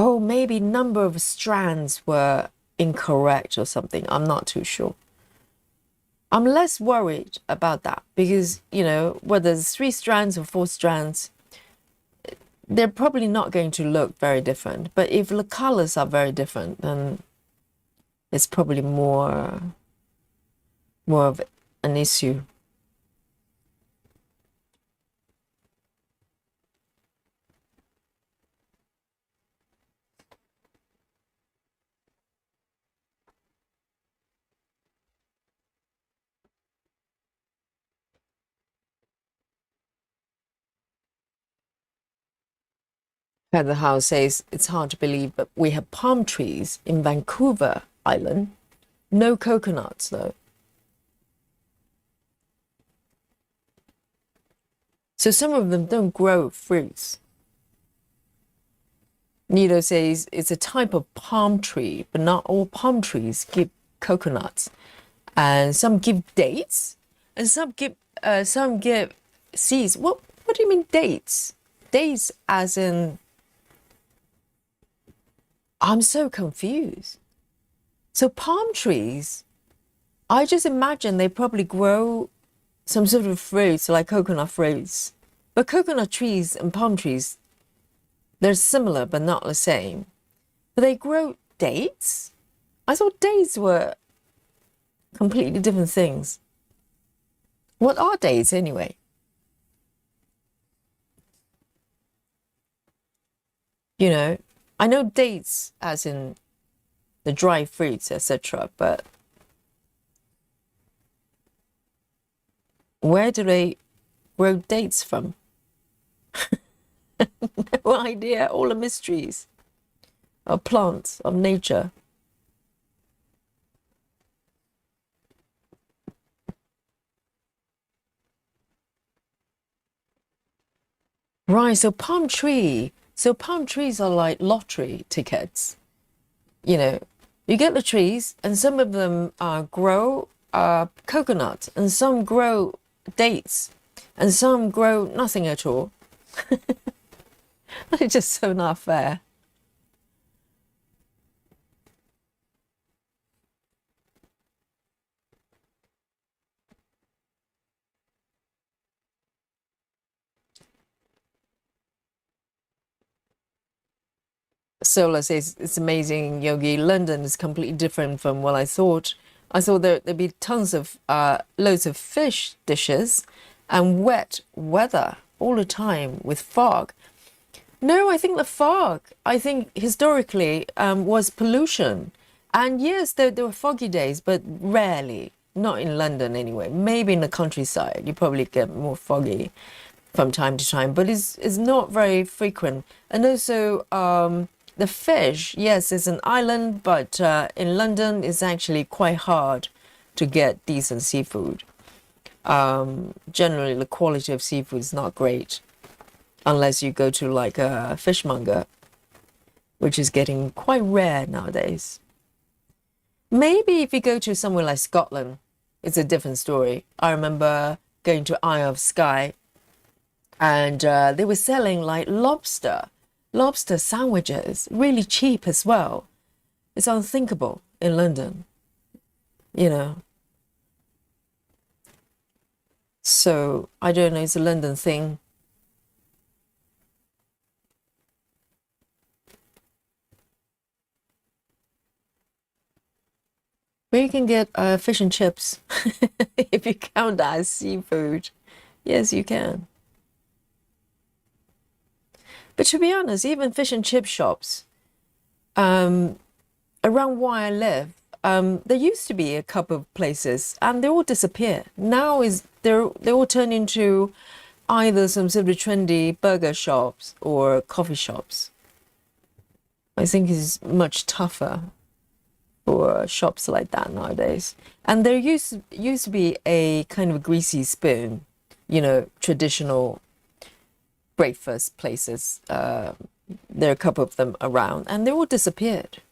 Oh, maybe number of strands were incorrect or something. I'm not too sure. I'm less worried about that because, you know, whether it's 3 strands or 4 strands, they're probably not going to look very different. But if the colors are very different, then it's probably more of an issue. Heather House says, it's hard to believe, but we have palm trees in Vancouver Island. No coconuts, though. So some of them don't grow fruits. Nido says, it's a type of palm tree, but not all palm trees give coconuts. And some give dates, and some give seeds. What do you mean dates? Dates as in... I'm so confused. So palm trees, I just imagine they probably grow some sort of fruits like coconut fruits. But coconut trees and palm trees, they're similar but not the same. But they grow dates? I thought dates were completely different things. What are dates anyway? You know, I know dates as in the dry fruits, etc. But where do they grow dates from? No idea. All the mysteries of plants, of nature. Right, so palm trees are like lottery tickets. You know, you get the trees, and some of them grow coconut, and some grow dates, and some grow nothing at all. It's just so not fair. Sola says, it's amazing, Yogi. London is completely different from what I thought. I thought there'd be tons of loads of fish dishes and wet weather all the time with fog. No, I think the fog, I think historically was pollution. And yes, there were foggy days, but rarely. Not in London anyway. Maybe in the countryside, you probably get more foggy from time to time, but it's not very frequent. And also, the fish, yes, it's an island, but in London, it's actually quite hard to get decent seafood. Generally, the quality of seafood is not great unless you go to like a fishmonger, which is getting quite rare nowadays. Maybe if you go to somewhere like Scotland, it's a different story. I remember going to Isle of Skye, and they were selling like lobster sandwiches, really cheap as well. It's unthinkable in London, you know. So I don't know, it's a London thing. Where you can get fish and chips, if you count that as seafood. Yes, you can. But to be honest, even fish and chip shops, um, around where I live, there used to be a couple of places, and they all disappear. Now is they all turn into either some sort of trendy burger shops or coffee shops. I think it's much tougher for shops like that nowadays. And there used to be a kind of greasy spoon, traditional breakfast places. There are a couple of them around, and they all disappeared.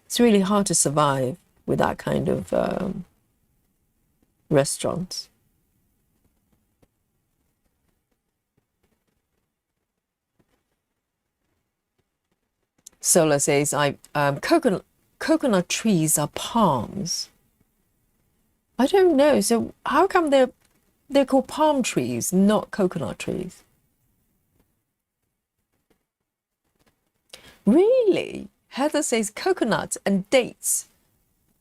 It's really hard to survive with that kind of restaurants. Sola says, "I coconut trees are palms." I don't know. So how come they're called palm trees, not coconut trees? Really? Heather says coconuts and dates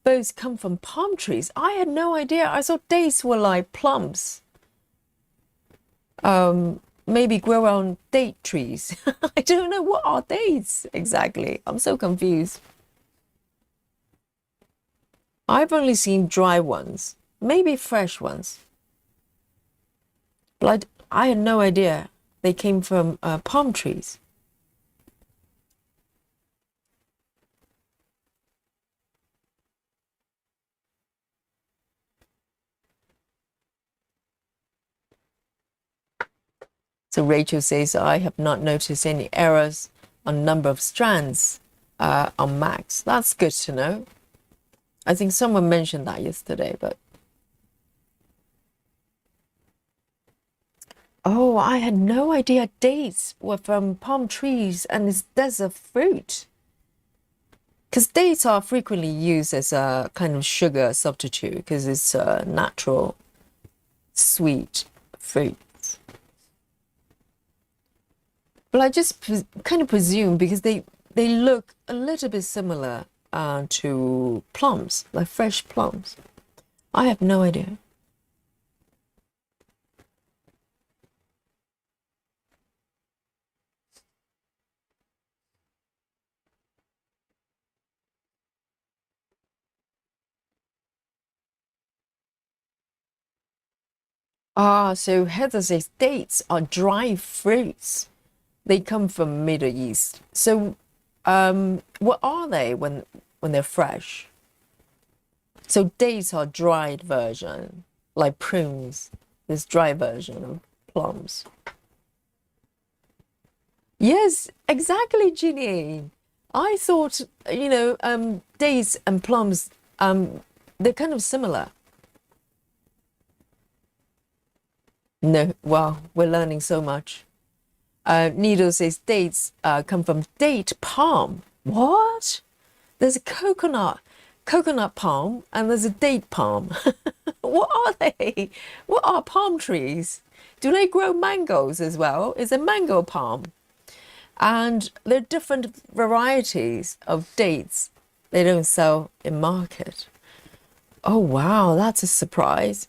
both come from palm trees. I had no idea. I thought dates were like plums. Maybe grow on date trees. I don't know, what are dates exactly. I'm so confused. I've only seen dry ones, maybe fresh ones, but I had no idea they came from palm trees. So Rachel says, I have not noticed any errors on number of strands on Macs. That's good to know. I think someone mentioned that yesterday, but oh, I had no idea dates were from palm trees and it's desert fruit. Because dates are frequently used as a kind of sugar substitute because it's a natural sweet fruit. But I just kind of presume because they look a little bit similar to plums, like fresh plums. I have no idea. Ah, so Heather says dates are dry fruits. They come from Middle East. So, what are they when they're fresh? So dates are dried version, like prunes. This dry version of plums. Yes, exactly, Ginny. I thought, dates and plums, they're kind of similar. No, wow, we're learning so much. Needle says dates come from date palm. What? There's a coconut palm, and there's a date palm. What are they? What are palm trees? Do they grow mangoes as well? Is a mango palm? And there are different varieties of dates they don't sell in market. Oh, wow, that's a surprise.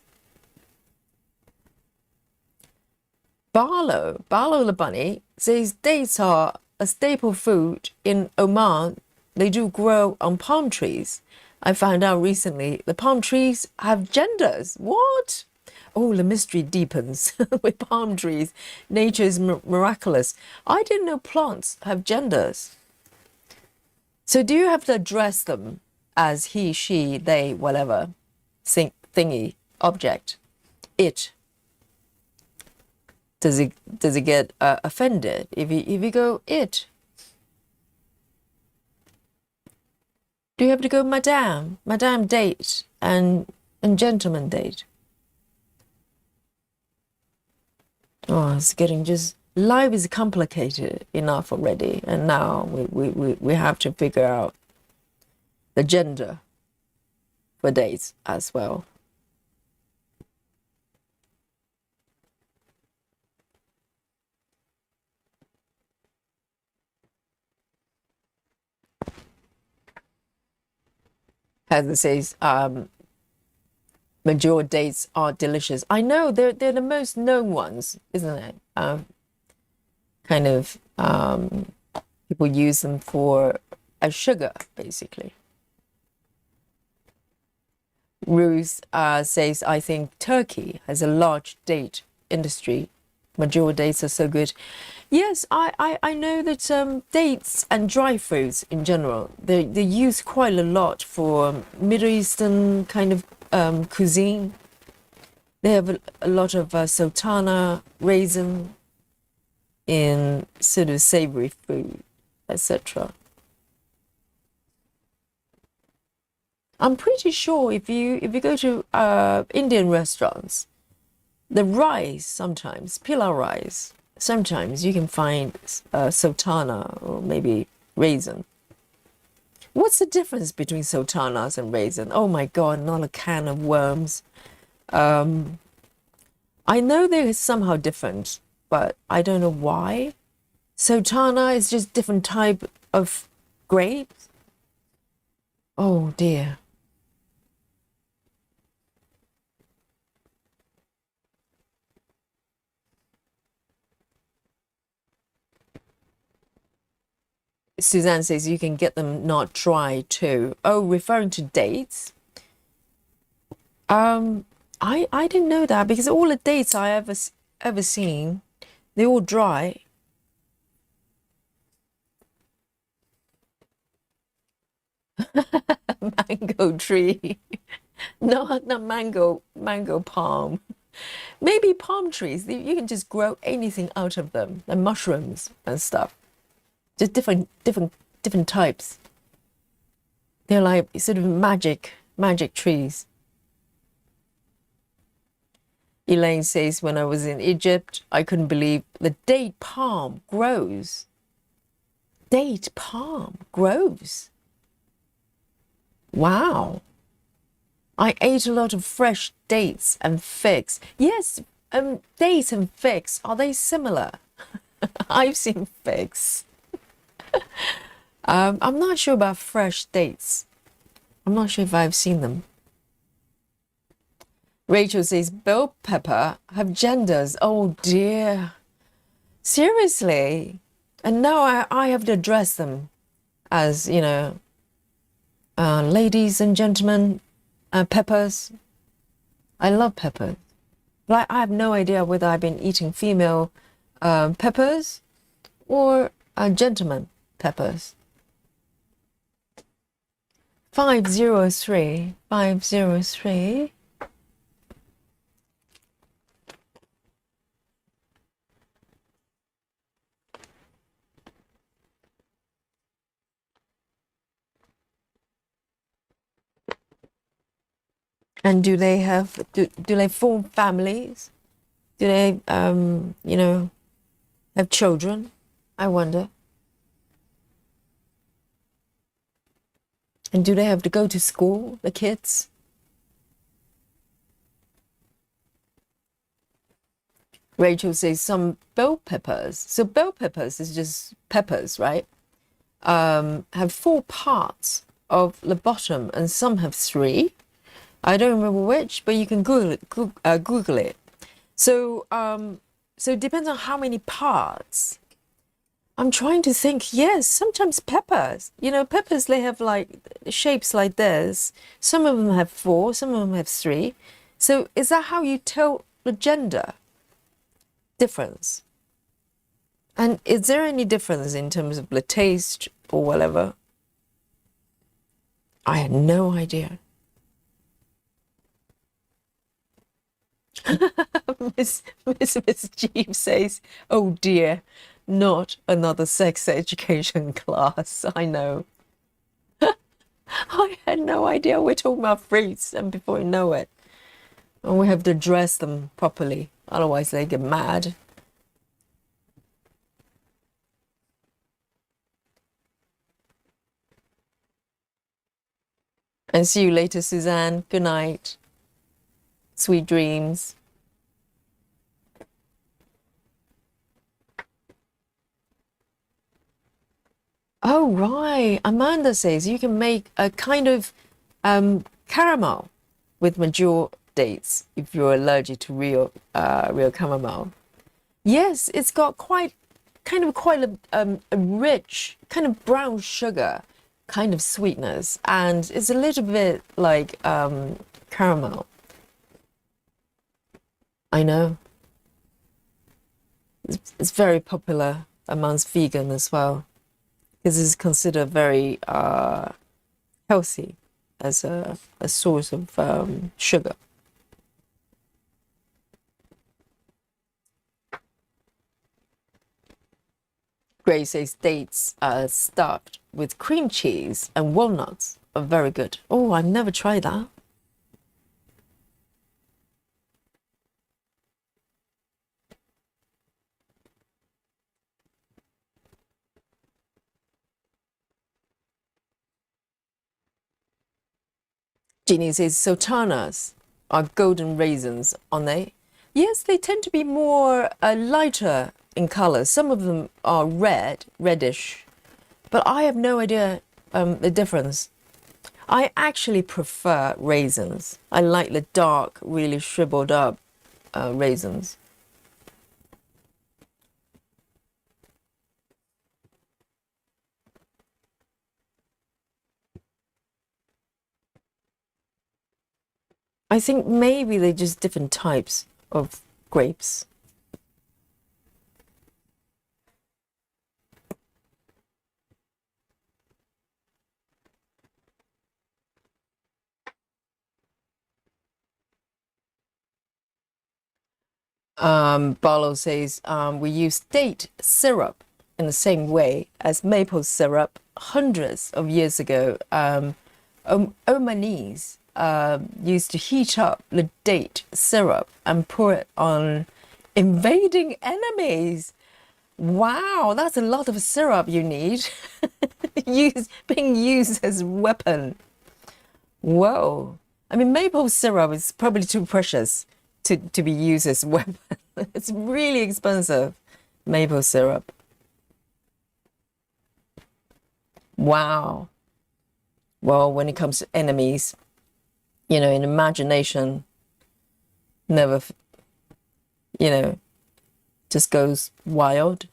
Barlow the bunny says dates are a staple food in Oman. They do grow on palm trees. I found out recently the palm trees have genders. What? Oh, the mystery deepens with palm trees. Nature is miraculous. I didn't know plants have genders. So do you have to address them as he, she, they, whatever, thingy, object, it? Does it get offended if you go it? Do you have to go madame date and gentleman date? Oh, it's getting just life is complicated enough already, and now we have to figure out the gender for dates as well. Heather says, mature dates are delicious. I know they're the most known ones, isn't it? Kind of people use them for as sugar, basically. Ruth says, I think Turkey has a large date industry. Mature dates are so good. Yes, I know that dates and dry fruits in general, they're used quite a lot for Middle Eastern kind of cuisine. They have a lot of sultana, raisin in sort of savory food, etc. I'm pretty sure if you go to Indian restaurants, the rice sometimes, pilau rice, sometimes you can find sultana or maybe raisin. What's the difference between sultanas and raisin? Oh my God, not a can of worms. I know they're somehow different, but I don't know why. Sultana is just different type of grapes. Oh dear. Suzanne says you can get them not dry too. Oh, referring to dates. I didn't know that because all the dates I ever seen, they're all dry. Mango tree. No, not mango palm. Maybe palm trees. You can just grow anything out of them, and mushrooms and stuff. Just different types. They're like sort of magic trees. Elaine says, when I was in Egypt, I couldn't believe the date palm grows. Date palm grows. Wow. I ate a lot of fresh dates and figs. Yes, dates and figs, are they similar? I've seen figs. I'm not sure about fresh dates. I'm not sure if I've seen them. Rachel says, bell pepper have genders. Oh dear. Seriously. And now I have to address them as, you know, ladies and gentlemen, peppers. I love peppers. But I have no idea whether I've been eating female peppers or gentleman peppers. 503. And do they form families? Do they you know, have children? I wonder. And do they have to go to school, the kids? Rachel says some bell peppers. So bell peppers is just peppers, right? Have 4 parts of the bottom, and some have 3. I don't remember which, but you can Google it. So so it depends on how many parts. I'm trying to think. Yes, sometimes peppers. You know, peppers, they have like shapes like this. Some of them have 4, some of them have 3. So is that how you tell the gender difference? And is there any difference in terms of the taste or whatever? I had no idea. Miss Jeeves says, oh dear, not another sex education class. I know. I had no idea we're talking about fruits, and before you know it, and we have to dress them properly, otherwise they get mad. And see you later, Suzanne. Good night. Sweet dreams. Oh, right. Amanda says you can make a kind of Caramel with mature dates if you're allergic to real caramel. Yes, it's got quite a rich kind of brown sugar kind of sweetness, and it's a little bit like caramel. I know it's very popular amongst vegan as well because it's considered very healthy as a source of sugar. Gray says dates stuffed with cream cheese and walnuts are very good. Oh, I've never tried that. Jeannie says sultanas are golden raisins, aren't they? Yes, they tend to be more lighter in color. Some of them are reddish, but I have no idea the difference. I actually prefer raisins. I like the dark, really shriveled up raisins. I think maybe they're just different types of grapes. Barlow says we use date syrup in the same way as maple syrup hundreds of years ago. Omanese used to heat up the date syrup and pour it on invading enemies. Wow, that's a lot of syrup you need. Being used as a weapon. Whoa. I mean, maple syrup is probably too precious to be used as a weapon. It's really expensive, maple syrup. Wow. Well, when it comes to enemies, in imagination, never, just goes wild.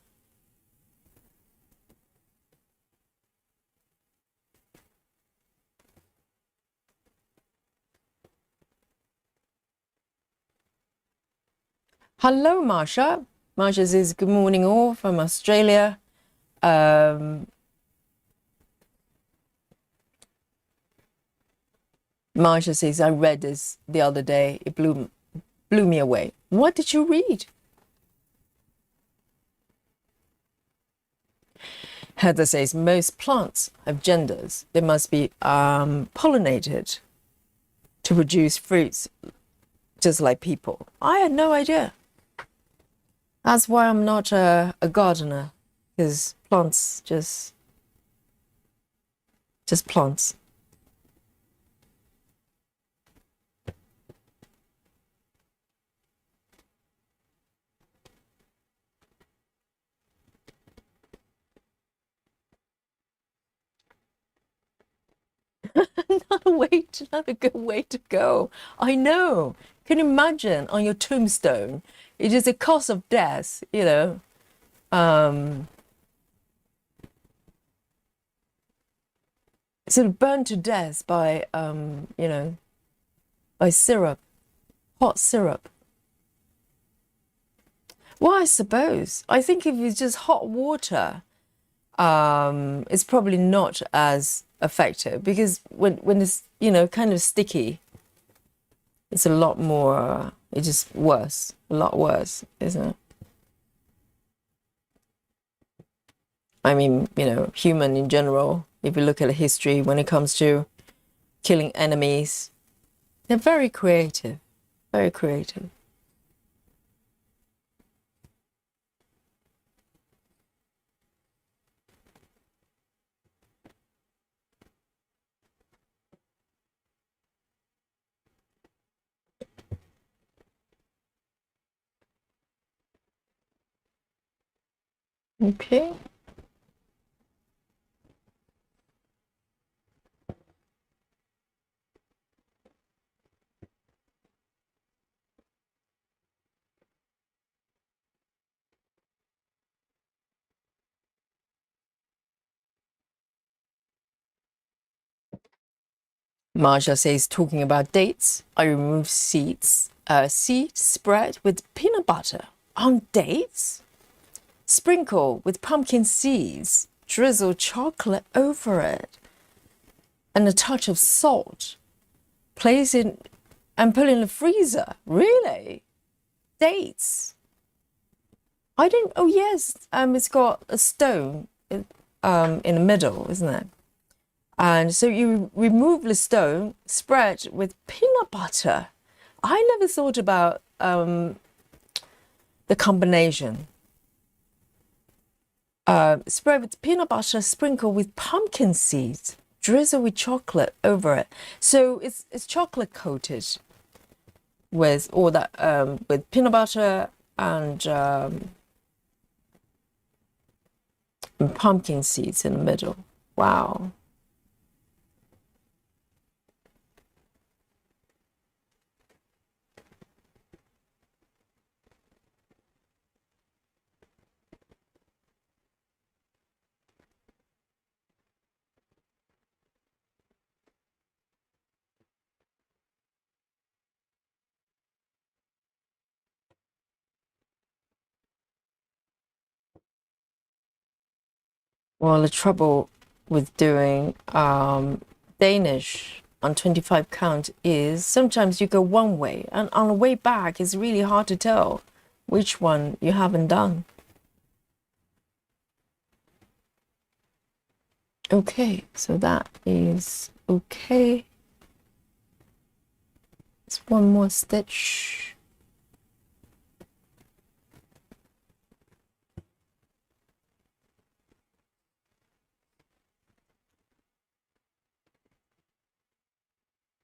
Hello, Marsha. Marsha says, good morning all from Australia. Marsha says, I read this the other day. It blew me away. What did you read? Heather says, most plants have genders. They must be pollinated to produce fruits just like people. I had no idea. That's why I'm not a gardener, because plants just plants. Not a good way to go. I know. Can you imagine on your tombstone? It is a cause of death, sort of burned to death by by syrup, hot syrup. Well, I suppose. I think if it's just hot water, it's probably not as effective because when it's kind of sticky, it's a lot more. It's just worse, a lot worse, isn't it? I mean, human in general. If you look at the history, when it comes to killing enemies, they're very creative, very creative. Okay. Marsha says, talking about dates, I remove seeds, seed spread with peanut butter on dates, sprinkle with pumpkin seeds, drizzle chocolate over it, and a touch of salt. Place it and put in the freezer. Really? Dates? I didn't. Oh yes. It's got a stone in the middle, isn't it? And so you remove the stone, spread with peanut butter. I never thought about the combination. Spread with peanut butter, sprinkle with pumpkin seeds, drizzle with chocolate over it. So it's chocolate coated with all that, with peanut butter and pumpkin seeds in the middle. Wow. Well, the trouble with doing Danish on 25 count is sometimes you go one way, and on the way back, it's really hard to tell which one you haven't done. Okay, so that is okay. It's one more stitch.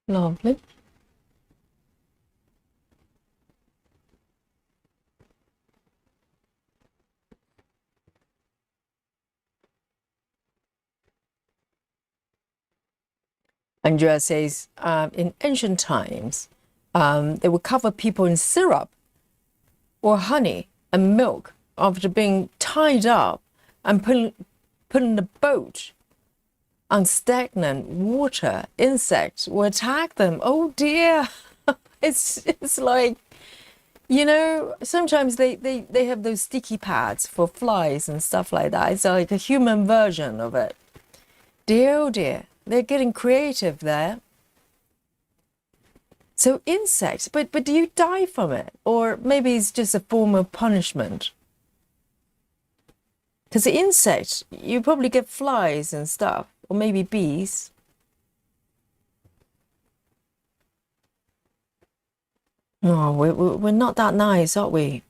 Lovely. Andrea says, in ancient times, they would cover people in syrup or honey and milk after being tied up and put in a boat on stagnant water. Insects will attack them. Oh dear. It's like, you know, sometimes they have those sticky pads for flies and stuff like that. It's like a human version of it. Dear, oh dear. They're getting creative there. So insects, but do you die from it? Or maybe it's just a form of punishment? Because the insects, you probably get flies and stuff, or maybe bees. No, we're not that nice, are we?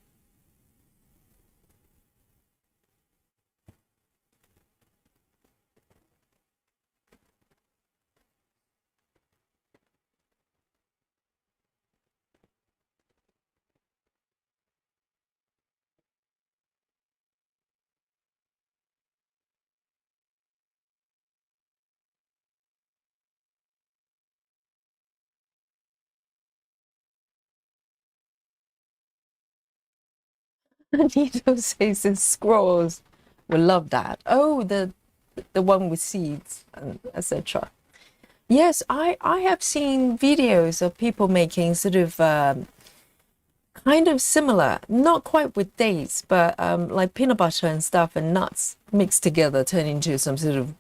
Nito says the squirrels will love that. Oh, the one with seeds and etc. Yes, I have seen videos of people making sort of kind of similar, not quite with dates, but like peanut butter and stuff and nuts mixed together, turn into some sort of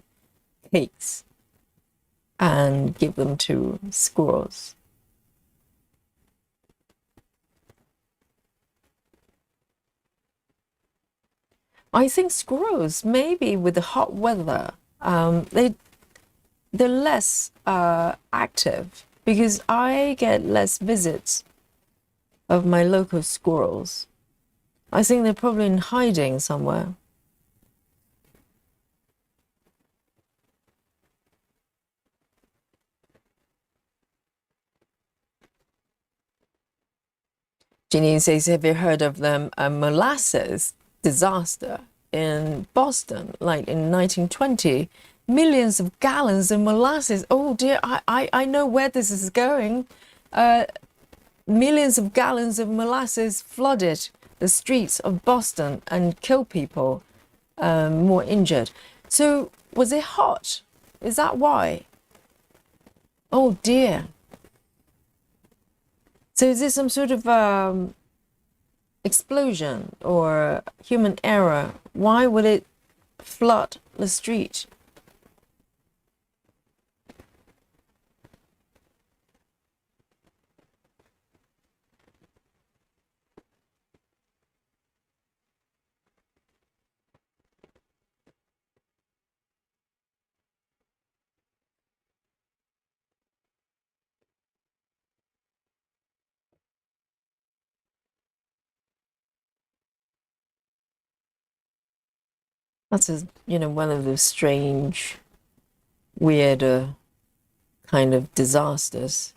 cakes and give them to squirrels. I think squirrels, maybe with the hot weather, they're less active because I get less visits of my local squirrels. I think they're probably in hiding somewhere. Jeanine says, have you heard of the molasses disaster in Boston, like in 1920? Millions of gallons of molasses. Oh dear, I know where this is going. Millions of gallons of molasses flooded the streets of Boston and killed people, more injured. So was it hot? Is that why? Oh dear. So is this some sort of explosion or human error? Why would it flood the street? That's one of those strange, weird kind of disasters.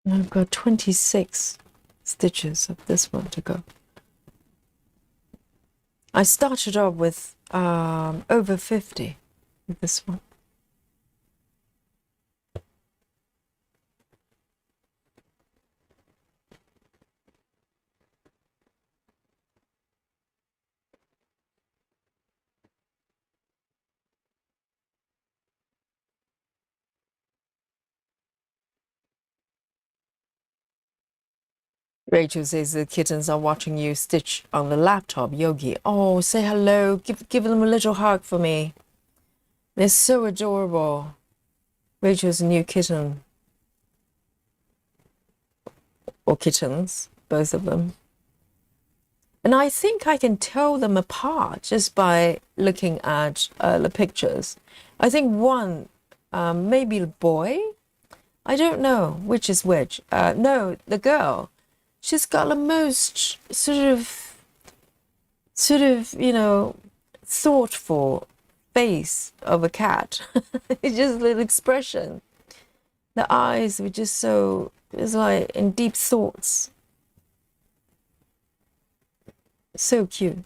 I've got 26 stitches of this one to go. I started off with over 50 with this one. Rachel says the kittens are watching you stitch on the laptop, Yogi. Oh, say hello. Give them a little hug for me. They're so adorable. Rachel's a new kitten. Or kittens, both of them. And I think I can tell them apart just by looking at the pictures. I think one, maybe the boy. I don't know which is which. No, the girl. She's got the most sort of, thoughtful face of a cat. It's just a little expression. The eyes were just so, it's like in deep thoughts. So cute.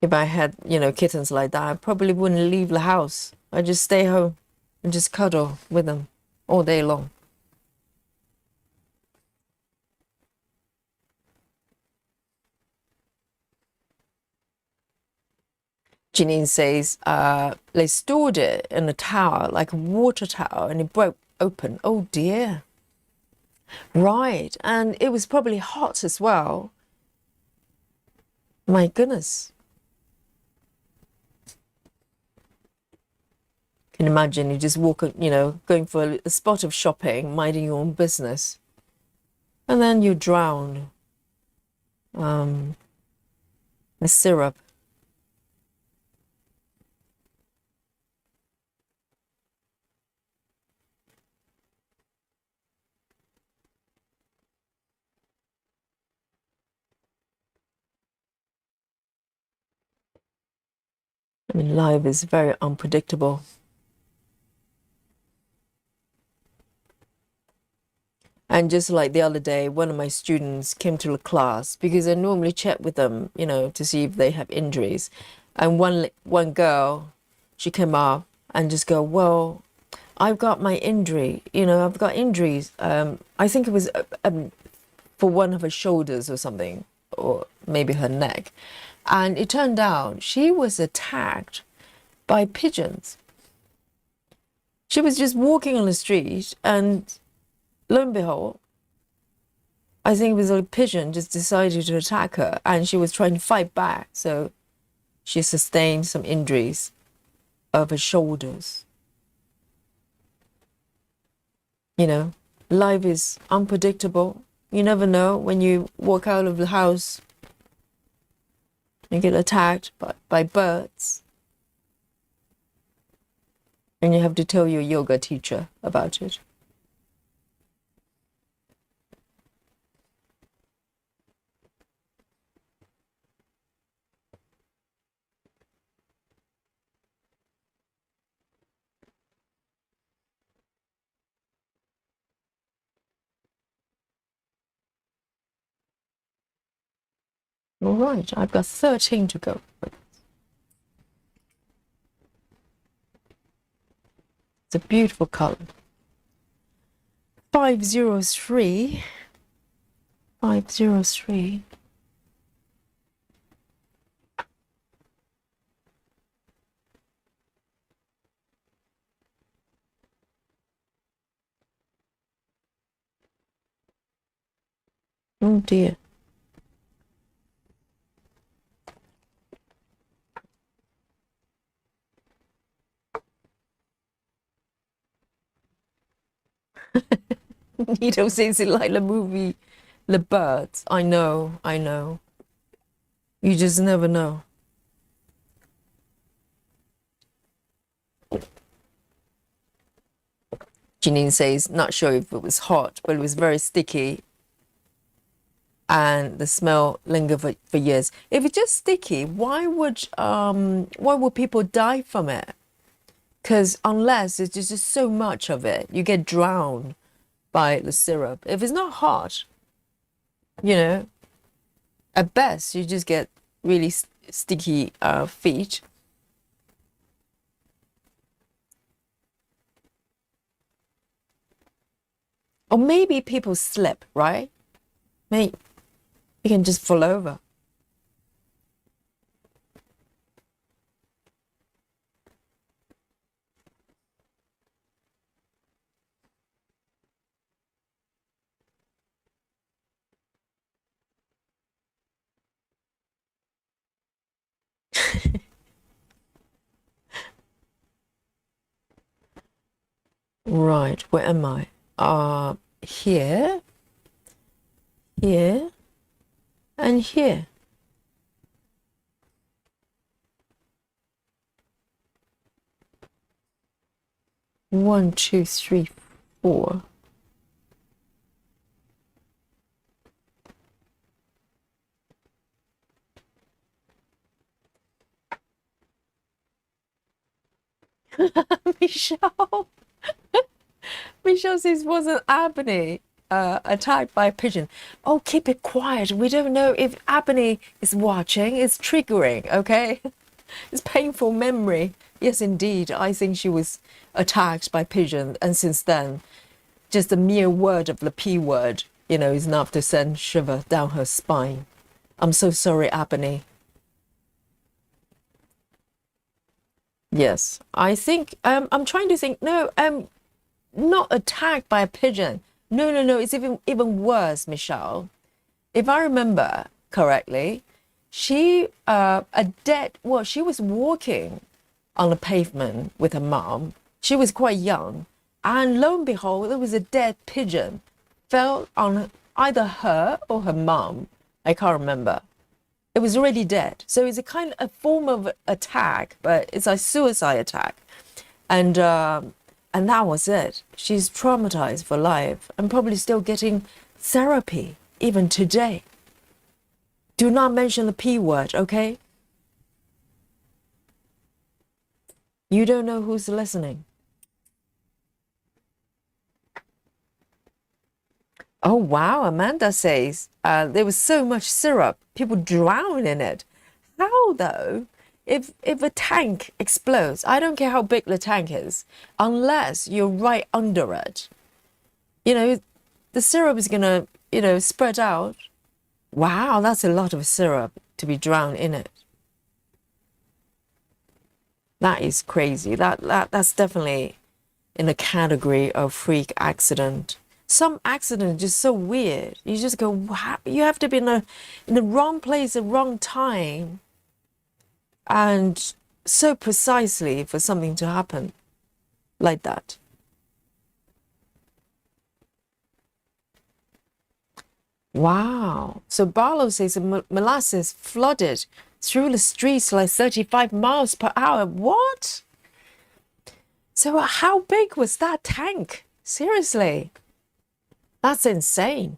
If I had, kittens like that, I probably wouldn't leave the house. I'd just stay home and just cuddle with them all day long. Janine says they stored it in a tower, like a water tower, and it broke open. Oh dear. Right. And it was probably hot as well. My goodness. Can imagine you just walk, going for a spot of shopping, minding your own business, and then you drown. The syrup. I mean, life is very unpredictable. And just like the other day, one of my students came to the class because I normally check with them, to see if they have injuries. And one girl, she came up and just go, well, I've got my injury, I've got injuries. I think it was for one of her shoulders or something, or maybe her neck. And it turned out she was attacked by pigeons. She was just walking on the street and lo and behold, I think it was a pigeon just decided to attack her and she was trying to fight back. So she sustained some injuries of her shoulders. You know, life is unpredictable. You never know when you walk out of the house and get attacked by birds. And you have to tell your yoga teacher about it. All right, I've got 13 to go. It's a beautiful color. 503. 503. Oh dear. Nito says it like the movie The Birds. I know, I know. You just never know. Janine says, not sure if it was hot, but it was very sticky. And the smell lingered for years. If it's just sticky, why would people die from it? Because unless it's just so much of it, you get drowned by the syrup. If it's not hot, you know, at best you just get really sticky feet. Or maybe people slip, right? Maybe you can just fall over. Right, where am I? Here, here, and here. One, two, three, four. Michelle. Michelle says, wasn't Aimee attacked by a pigeon? Oh, keep it quiet. We don't know if Aimee is watching. It's triggering, okay? It's painful memory. Yes, indeed. I think she was attacked by pigeon. And since then, just the mere word of the P word, you know, is enough to send shiver down her spine. I'm so sorry, Aimee. Yes, I think, I'm trying to think, no, not attacked by a pigeon. No, no, no. It's even worse, Michelle. If I remember correctly, she she was walking on the pavement with her mom. She was quite young, and lo and behold, there was a dead pigeon fell on either her or her mom. I can't remember. It was already dead. So it's a kind of a form of attack, but it's a suicide attack. And that was it. She's traumatized for life and probably still getting therapy even today. Do not mention the P word, okay? You don't know who's listening. Oh, wow. Amanda says there was so much syrup, people drown in it. How, though? If a tank explodes, I don't care how big the tank is, unless you're right under it, you know, the syrup is gonna, you know, spread out. Wow, that's a lot of syrup to be drowned in it. That is crazy. That's definitely in a category of freak accident. Some accident is just so weird. You just go, wow, you have to be in the wrong place at the wrong time. And so precisely for something to happen like that. Wow. So Barlow says molasses flooded through the streets like 35 miles per hour. What? So how big was that tank? Seriously, that's insane.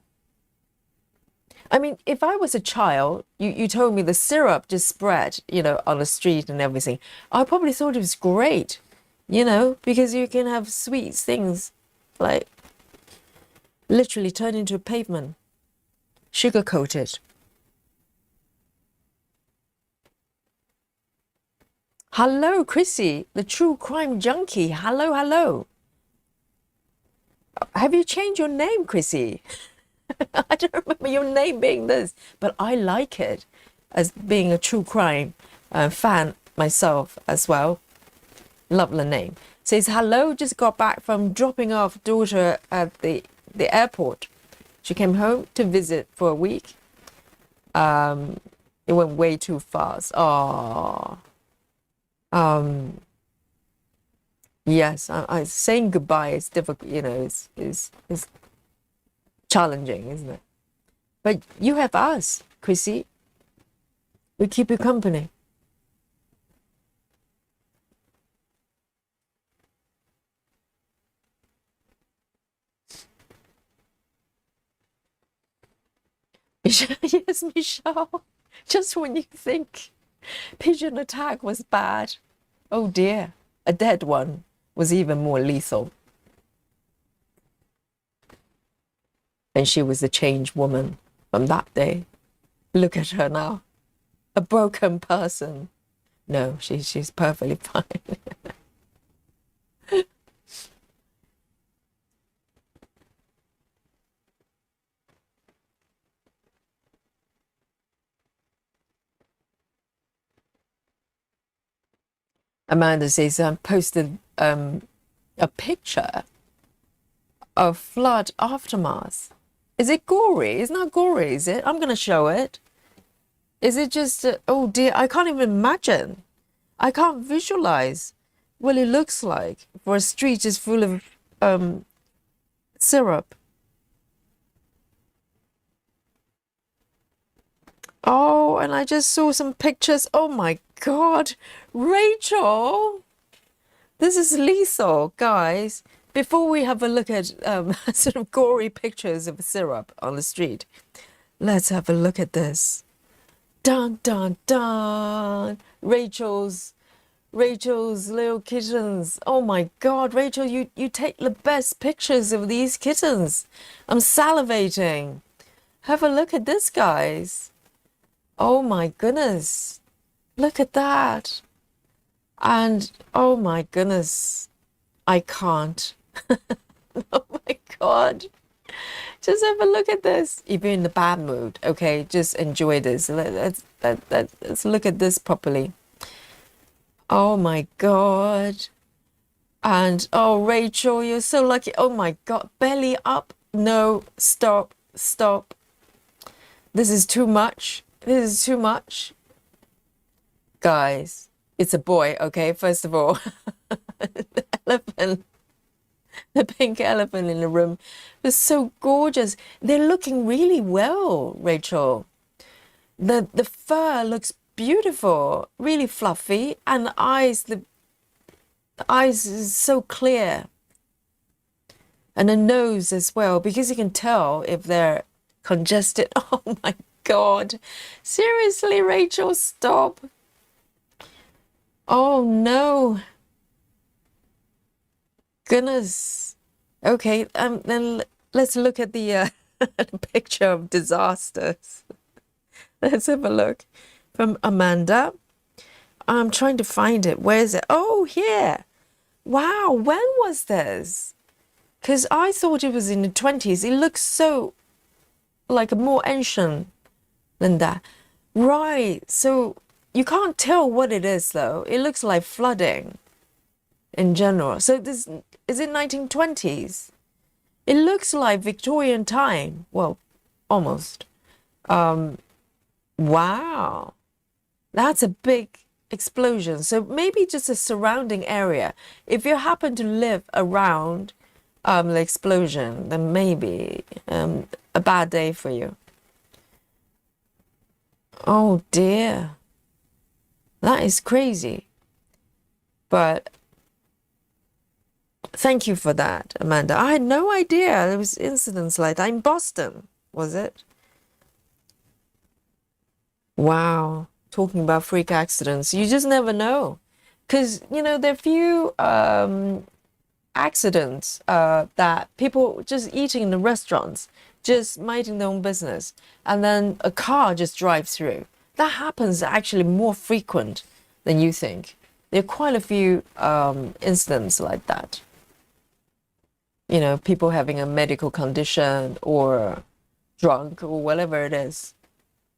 I mean, if I was a child, you told me the syrup just spread, on the street and everything, I probably thought it was great, because you can have sweet things like literally turn into a pavement, sugar coated. Hello, Chrissy, the true crime junkie. Hello, hello. Have you changed your name, Chrissy? I don't remember your name being this, but I like it as being a true crime fan myself as well. Love the name. Says, hello, just got back from dropping off daughter at the airport. She came home to visit for a week. It went way too fast. Oh, yes, I saying goodbye is difficult, is challenging, isn't it? But you have us, Chrissy. We keep you company. Yes, Michelle. Just when you think pigeon attack was bad, oh dear, a dead one was even more lethal. And she was a changed woman from that day. Look at her now, a broken person. No, she's perfectly fine. Amanda says, posted a picture of flood aftermath. Is it gory? It's not gory, is it? I'm going to show it. Is it just, oh dear, I can't even imagine. I can't visualize what it looks like for a street just full of syrup. Oh, and I just saw some pictures. Oh my God, Rachel, this is lethal, guys. Before we have a look at sort of gory pictures of syrup on the street, let's have a look at this. Dun, dun, dun. Rachel's little kittens. Oh my God, Rachel, you take the best pictures of these kittens. I'm salivating. Have a look at this, guys. Oh my goodness. Look at that. And oh my goodness, I can't. Oh my God. Just have a look at this. If you're in the bad mood, okay, just enjoy this. Let's look at this properly. Oh my God. And oh, Rachel, you're so lucky. Oh my God, belly up. No, stop, stop. This is too much. This is too much. Guys, it's a boy, okay, first of all. The elephant, the pink elephant in the room was so gorgeous. They're looking really well, Rachel. The fur looks beautiful, really fluffy, and the eyes is so clear. And the nose as well, because you can tell if they're congested. Oh my God. Seriously, Rachel, stop. Oh no. Goodness. Okay, then let's look at the picture of disasters. Let's have a look from Amanda. I'm trying to find it. Where is it? Oh, here. Wow, when was this? Because I thought it was in the 20s. It looks so like more ancient than that. Right, so you can't tell what it is though. It looks like flooding in general. So this is it 1920s? It looks like Victorian time. Well, almost. Wow. That's a big explosion. So maybe just a surrounding area. If you happen to live around the explosion, then maybe a bad day for you. Oh dear. That is crazy. But thank you for that, Amanda. I had no idea there was incidents like that in Boston, was it? Wow. Talking about freak accidents, you just never know. Because, there are few accidents that people just eating in the restaurants, just minding their own business, and then a car just drives through. That happens actually more frequent than you think. There are quite a few incidents like that. People having a medical condition or drunk or whatever it is.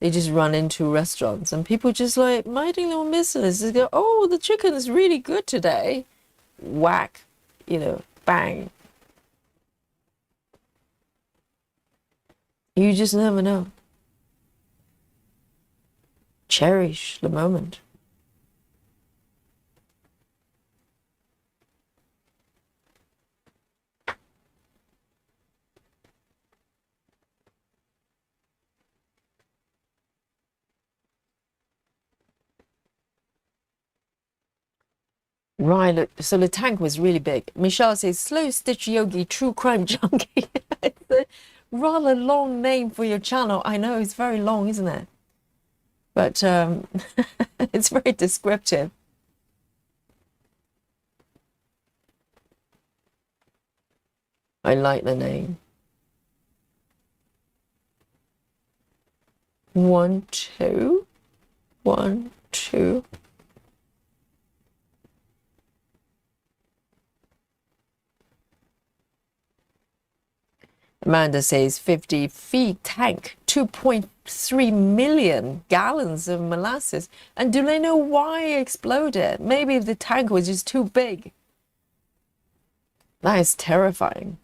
They just run into restaurants and people just like minding their own business. They go, oh, the chicken is really good today. Whack, bang. You just never know. Cherish the moment. Right, so the tank was really big. Michelle says, Slow Stitch Yogi, True Crime Junkie. It's a rather long name for your channel. I know, it's very long, isn't it? But it's very descriptive. I like the name. 1, 2, 1, 2. Amanda says 50 feet tank, 2.3 million gallons of molasses. And do they know why it exploded? Maybe the tank was just too big. That is terrifying.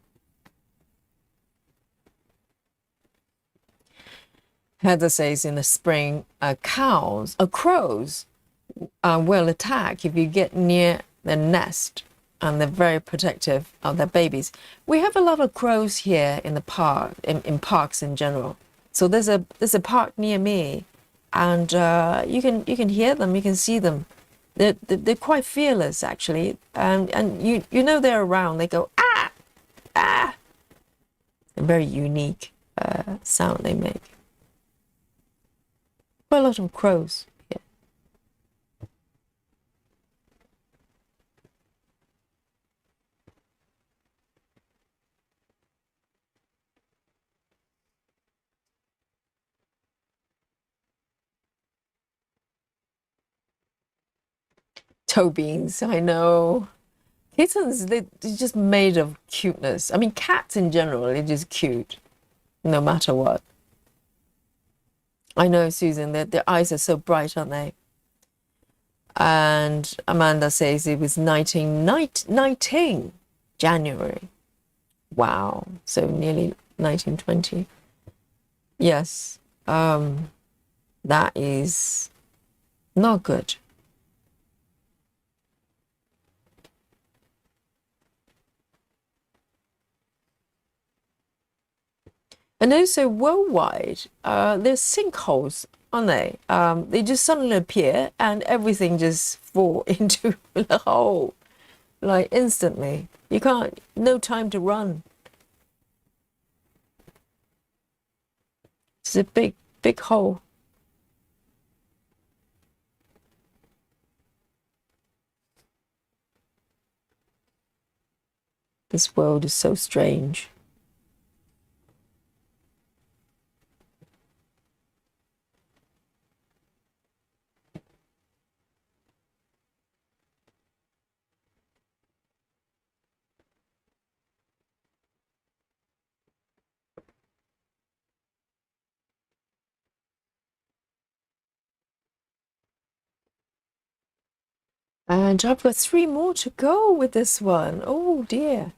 Heather says in the spring, crows will attack if you get near the nest, and they're very protective of their babies. We have a lot of crows here in the park, in parks in general. So there's a park near me, and you can hear them, you can see them. They're quite fearless actually, and they're around. They go ah ah. A very unique sound they make. Quite a lot of crows. Toe beans, I know. Kittens, they're just made of cuteness. I mean, cats in general, they're just cute, no matter what. I know, Susan, that their eyes are so bright, aren't they? And Amanda says it was 1919, January. Wow, so nearly 1920. Yes, that is not good. And also worldwide, there's sinkholes, aren't they? They just suddenly appear and everything just fall into the hole, like instantly. You can't, no time to run. It's a big, big hole. This world is so strange. And I've got 3 more to go with this one. Oh dear.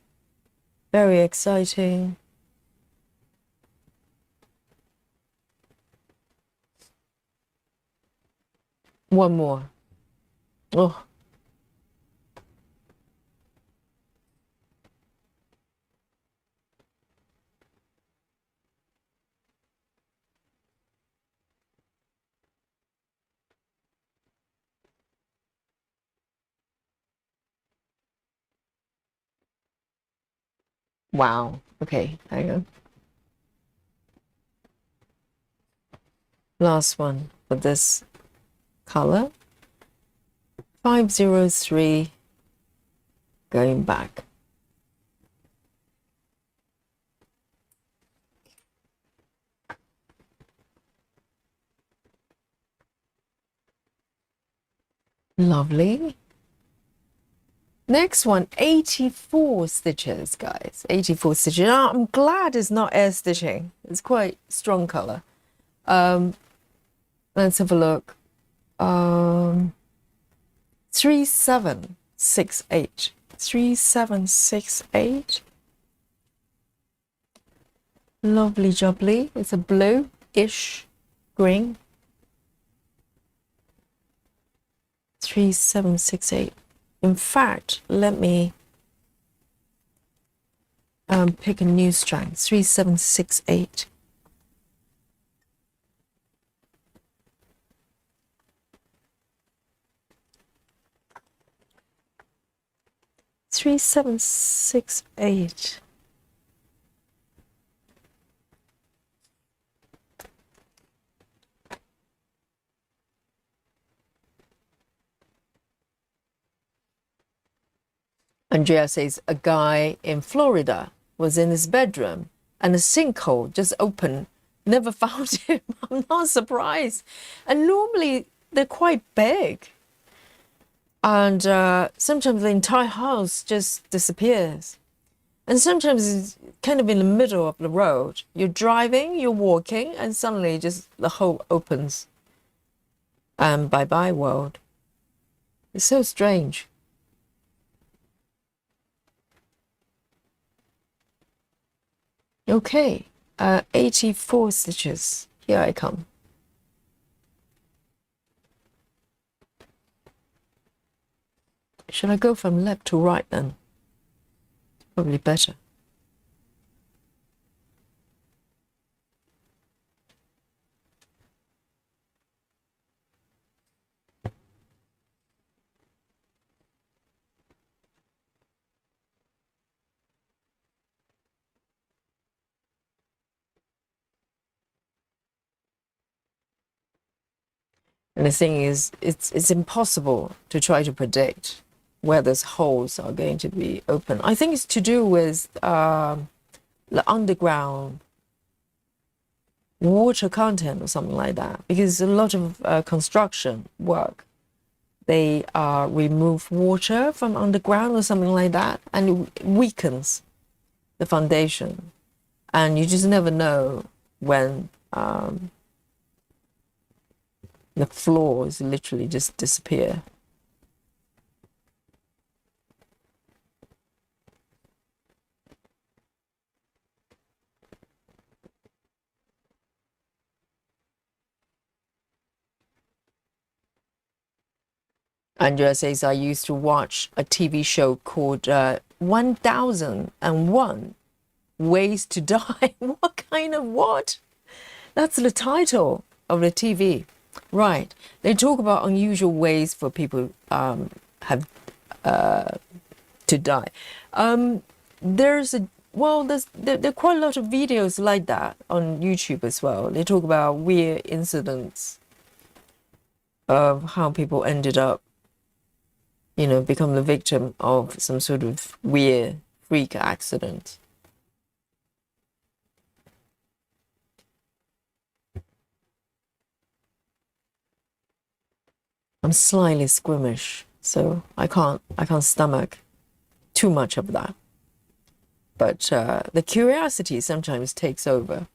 Very exciting. One more. Oh, Wow. Okay, hang on. Last one for this color. 503 going back. Lovely. Next one, 84 stitches, guys. 84 stitches. Now, I'm glad it's not air stitching. It's quite strong color. Let's have a look. 3768. 3768. Lovely jubbly. It's a blue-ish green. 3768. In fact, let me pick a new strand. 3768. Three, 7, 6, 8. Andrea says a guy in Florida was in his bedroom and a sinkhole just opened. Never found him. I'm not surprised. And normally they're quite big. And sometimes the entire house just disappears. And sometimes it's kind of in the middle of the road. You're driving, you're walking, and suddenly just the hole opens. And bye-bye world. It's so strange. Okay, 84 stitches. Here I come. Should I go from left to right then? Probably better. And the thing is, it's impossible to try to predict where those holes are going to be open. I think it's to do with the underground water content or something like that. Because a lot of construction work, they remove water from underground or something like that, and it weakens the foundation. And you just never know when the floors literally just disappear. Andrea says, I used to watch a TV show called 1001 Ways to Die. What kind of what? That's the title of the TV. Right. They talk about unusual ways for people have to die. There are quite a lot of videos like that on YouTube as well. They talk about weird incidents of how people ended up, become the victim of some sort of weird freak accident. I'm slightly squeamish, so I can't stomach too much of that. But the curiosity sometimes takes over.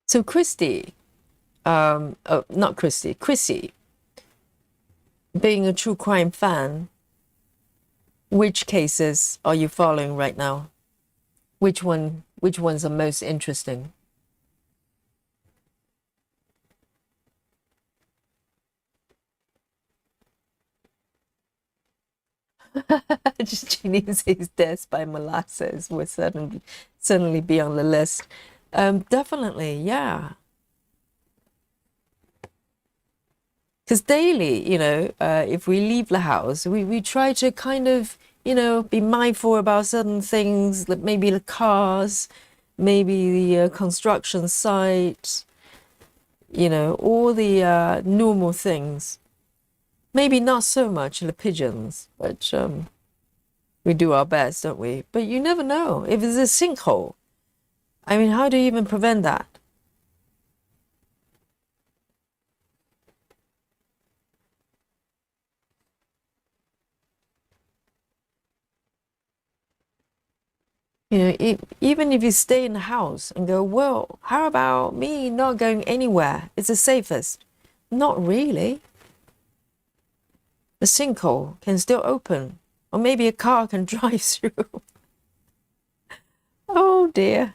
So Chrissy, being a true crime fan, which cases are you following right now? Which ones are most interesting? Jeannie says Death by Molasses will certainly be on the list. Definitely, yeah. Because daily, if we leave the house, we try to kind of, be mindful about certain things, like maybe the cars, maybe the construction site, all the normal things. Maybe not so much the pigeons, but we do our best, don't we? But you never know. If it's a sinkhole, I mean, how do you even prevent that? Even if you stay in the house and go, well, how about me not going anywhere? It's the safest. Not really. The sinkhole can still open, or maybe a car can drive through. Oh dear.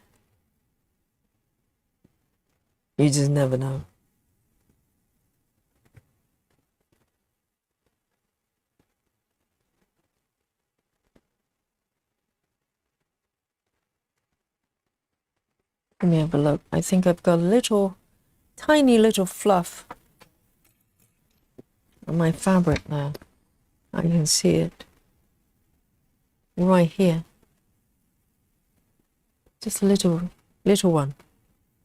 You just never know. Let me have a look. I think I've got a little, tiny little fluff on my fabric now. I can see it right here. Just a little one.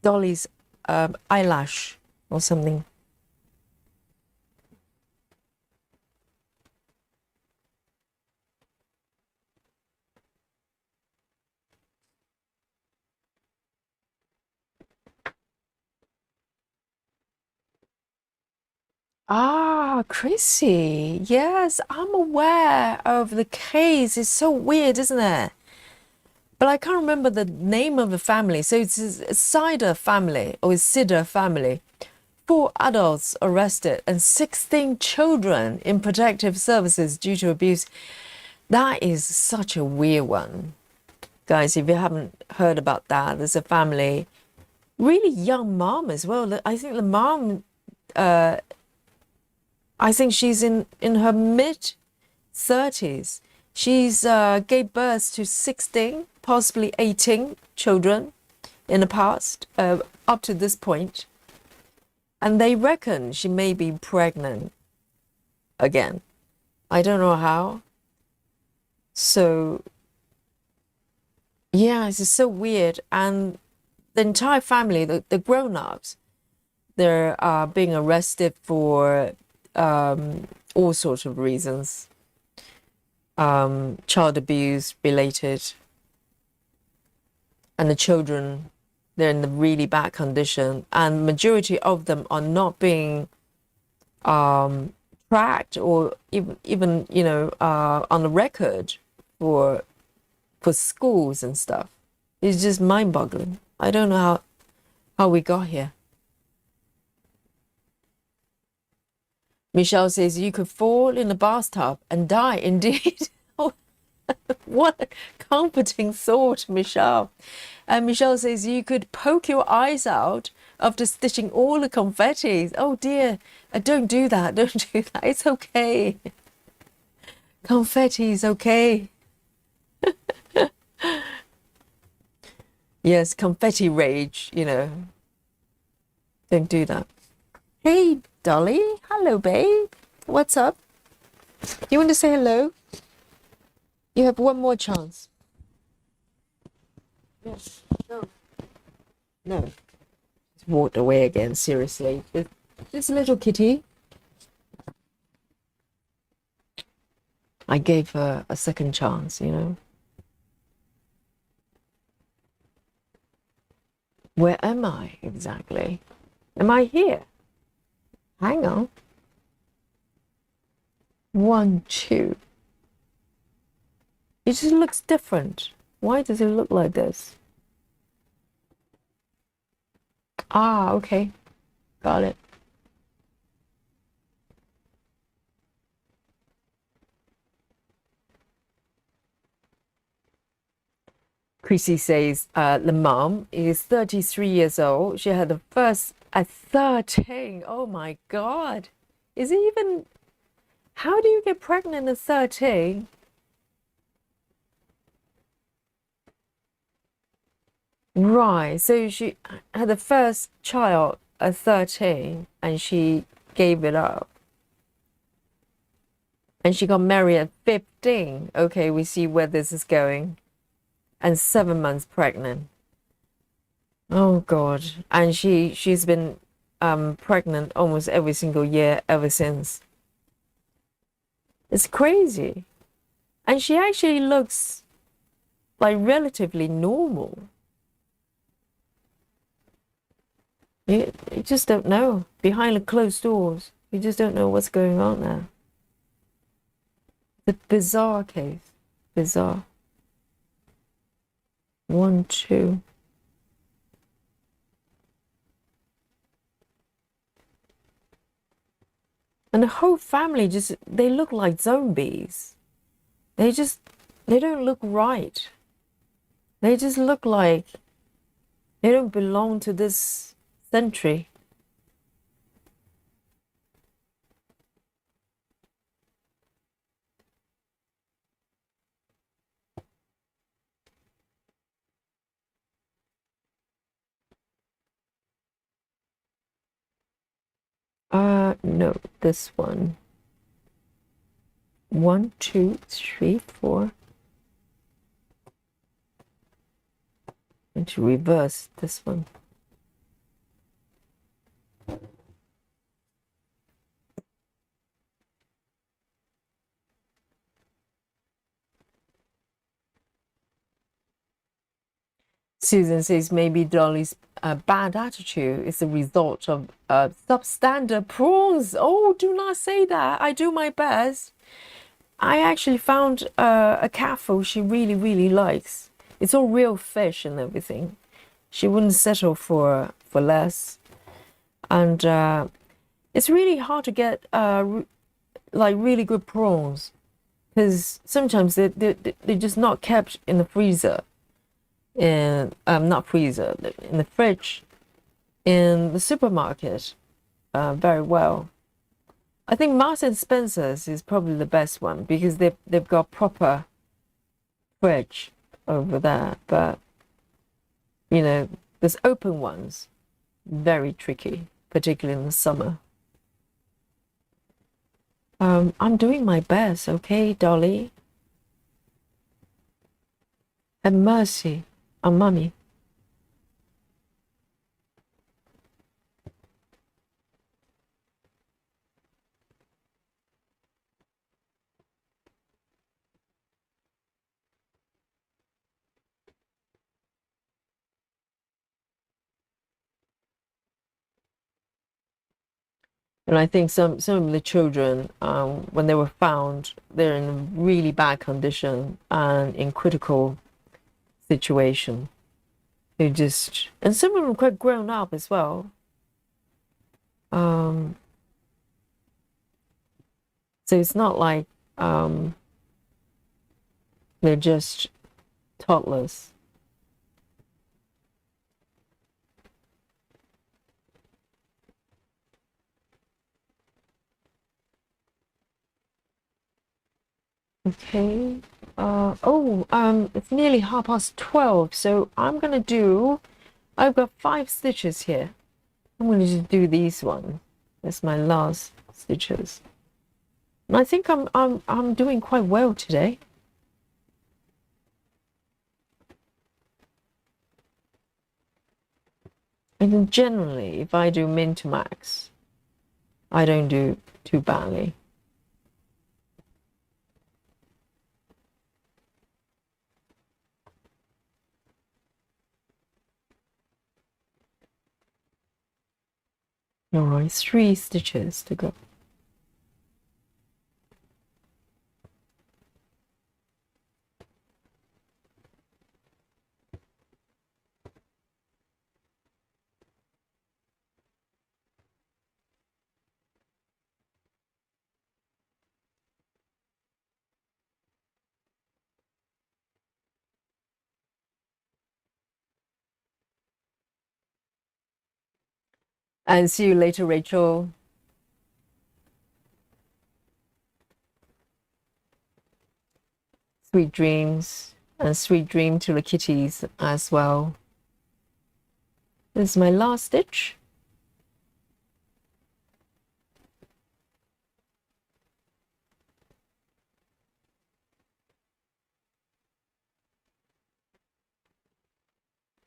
Dolly's eyelash or something. Ah, Chrissy. Yes, I'm aware of the case. It's so weird, isn't it? But I can't remember the name of the family. So it's a Cider family or it's Cider family. 4 adults arrested and 16 children in protective services due to abuse. That is such a weird one. Guys, if you haven't heard about that, there's a family, really young mom as well. I think the mom, I think she's in her mid 30s. She's gave birth to 16, possibly 18 children in the past, up to this point. And they reckon she may be pregnant again. I don't know how. So, yeah, it's just so weird. And the entire family, the grown-ups, they're being arrested for all sorts of reasons. Child abuse related. And the children, they're in the really bad condition. And majority of them are not being tracked or even on the record for schools and stuff. It's just mind-boggling. I don't know how we got here. Michelle says you could fall in the bathtub and die indeed. Oh, what a comforting thought, Michelle. And Michelle says you could poke your eyes out after stitching all the confetti. Oh dear, don't do that. Don't do that. It's okay. Confetti is okay. Yes, confetti rage, Don't do that. Hey, Dolly. Hello, babe. What's up? You want to say hello? You have one more chance. Yes. No. No. Just walked away again, seriously. This little kitty. I gave her a second chance, Where am I exactly? Am I here? Hang on. 1, 2. It just looks different. Why does it look like this? Ah, okay. Got it. Chrissy says the mom is 33 years old. She had the first at 13. Oh my God. Is it even... How do you get pregnant at 13? Right. So she had the first child at 13 and she gave it up. And she got married at 15. Okay, we see where this is going. And 7 months pregnant. Oh God. And she's been pregnant almost every single year ever since. It's crazy. And she actually looks like relatively normal. You just don't know. Behind the closed doors, you just don't know what's going on there. The bizarre case. Bizarre. One, two. And the whole family just, they look like zombies. They just, they don't look right. They just look like they don't belong to this century. No, this one. One, two, three, four. And to reverse this one. Susan says maybe Dolly's bad attitude is a result of substandard prawns. Oh, do not say that. I do my best. I actually found a catfish she really, really likes. It's all real fish and everything. She wouldn't settle for less. And it's really hard to get like really good prawns because sometimes they're just not kept in the freezer. In not freezer, in the fridge, in the supermarket, very well. I think Marks and Spencer's is probably the best one because they've got proper fridge over there. But you know, there's open ones, very tricky, particularly in the summer. I'm doing my best, okay, Dolly. Have mercy on mummy. And I think some of the children, when they were found, they're in really bad condition and in critical situation. They just, and some of them quite grown up as well. Um, so it's not like they're just toddlers. Okay. It's nearly 12:30, so I've got 5 stitches here. I'm gonna just do these ones. That's my last stitches. And I think I'm doing quite well today. And then generally, if I do min to max, I don't do too badly. All right, 3 stitches to go. And see you later, Rachel. Sweet dreams and sweet dream to the kitties as well. This is my last stitch.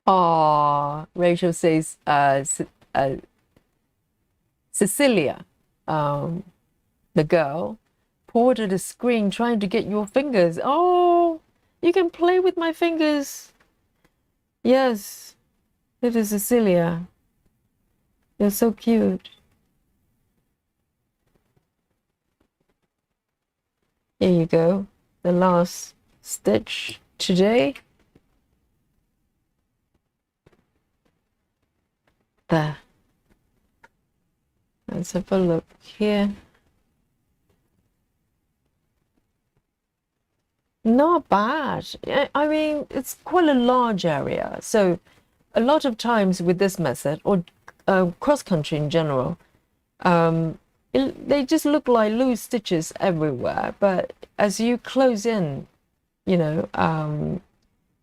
Oh, Rachel says, Cecilia, the girl, poured at a screen trying to get your fingers. Oh, you can play with my fingers. Yes, it is Cecilia. You're so cute. Here you go. The last stitch today. There. Let's have a look here. Not bad. I mean, it's quite a large area. So a lot of times with this method, or cross-country in general, they just look like loose stitches everywhere. But as you close in, you know,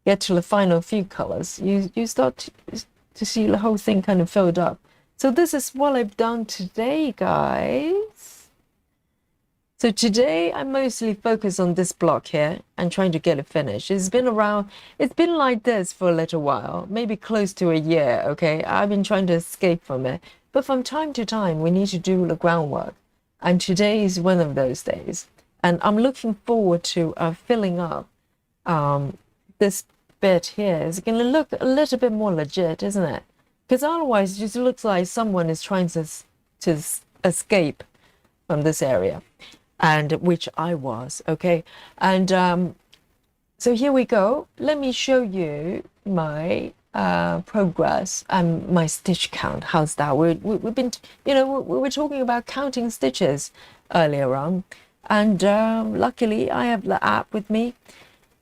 get to the final few colors, you start to see the whole thing kind of filled up. So this is what I've done today, guys. So today I mostly focus on this block here and trying to get it finished. It's been like this for a little while, maybe close to a year, okay? I've been trying to escape from it. But from time to time, we need to do the groundwork. And today is one of those days. And I'm looking forward to filling up this bit here. It's going to look a little bit more legit, isn't it? Because otherwise it just looks like someone is trying to escape from this area, and which I was, okay? And so here we go. Let me show you my progress and my stitch count. How's that? We've been, you know, we were talking about counting stitches earlier on, and luckily I have the app with me,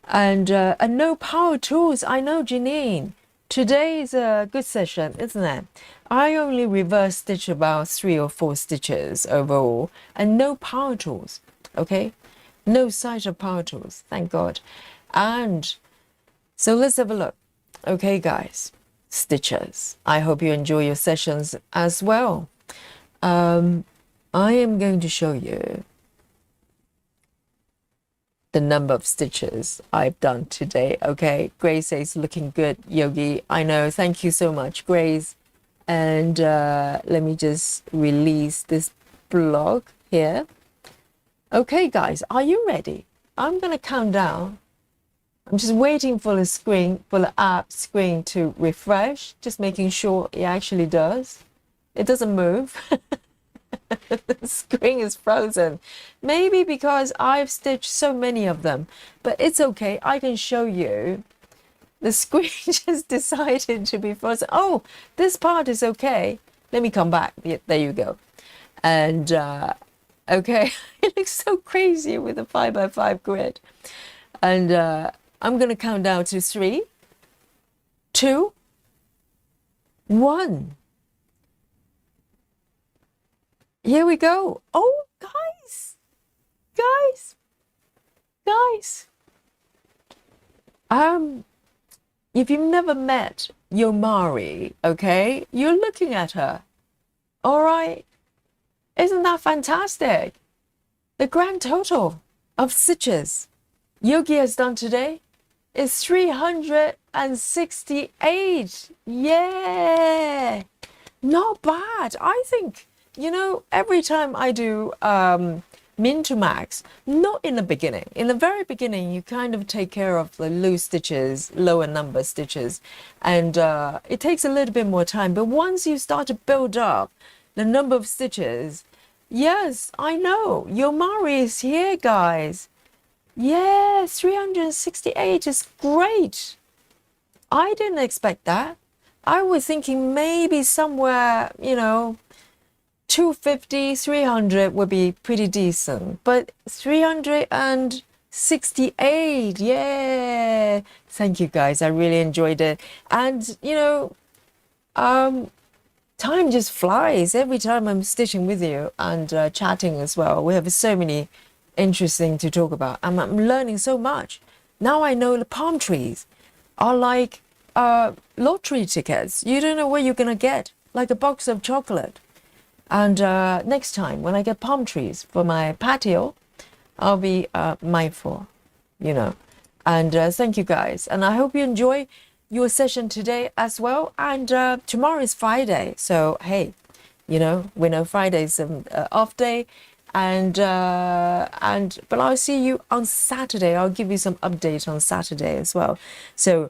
and no power tools. I know, Janine. Today is a good session, isn't it? I only reverse stitch about 3 or 4 stitches overall, and no power tools, okay? No sight of power tools, thank God. And so let's have a look. Okay, guys, stitches. I hope you enjoy your sessions as well. I am going to show you the number of stitches I've done today. Okay, Grace says looking good, Yogi. I know, thank you so much, Grace. And let me just release this block here. Okay, guys, are you ready? I'm gonna count down. I'm just waiting for the screen, for the app screen to refresh, just making sure it actually does. It doesn't move. The screen is frozen, maybe because I've stitched so many of them, but it's okay. I can show you. The screen just decided to be frozen. Oh, this part is okay. Let me come back. Yeah, there you go. And okay, it looks so crazy with a 5x5 grid. And I'm gonna count down to 3, 2, 1. Here we go. Oh, guys, if you've never met Yomari, okay, you're looking at her. All right. Isn't that fantastic? The grand total of stitches Yogi has done today is 368. Yeah. Not bad. I think, you know, every time I do min to max, not in the beginning. In the very beginning, you kind of take care of the loose stitches, lower number stitches, and it takes a little bit more time. But once you start to build up the number of stitches, yes, I know, Yomari is here, guys. Yeah, 368 is great. I didn't expect that. I was thinking maybe somewhere, you know, 250, 300 would be pretty decent, but 368, yeah. Thank you, guys. I really enjoyed it. And, you know, time just flies every time I'm stitching with you and chatting as well. We have so many interesting to talk about. I'm learning so much. Now I know the palm trees are like lottery tickets. You don't know what you're gonna get, like a box of chocolate. And next time when I get palm trees for my patio, I'll be mindful, you know. And thank you guys. And I hope you enjoy your session today as well. And tomorrow is Friday. So, hey, you know, we know Friday's an off day. But I'll see you on Saturday. I'll give you some update on Saturday as well. So,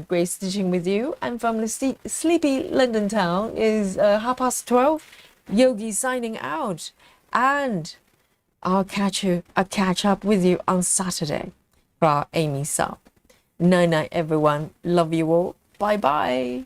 great stitching with you. And from the sleepy London town is 12:30. Yogi signing out. And I'll catch up with you on Saturday for our Aimee song. Night night, everyone. Love you all. Bye bye.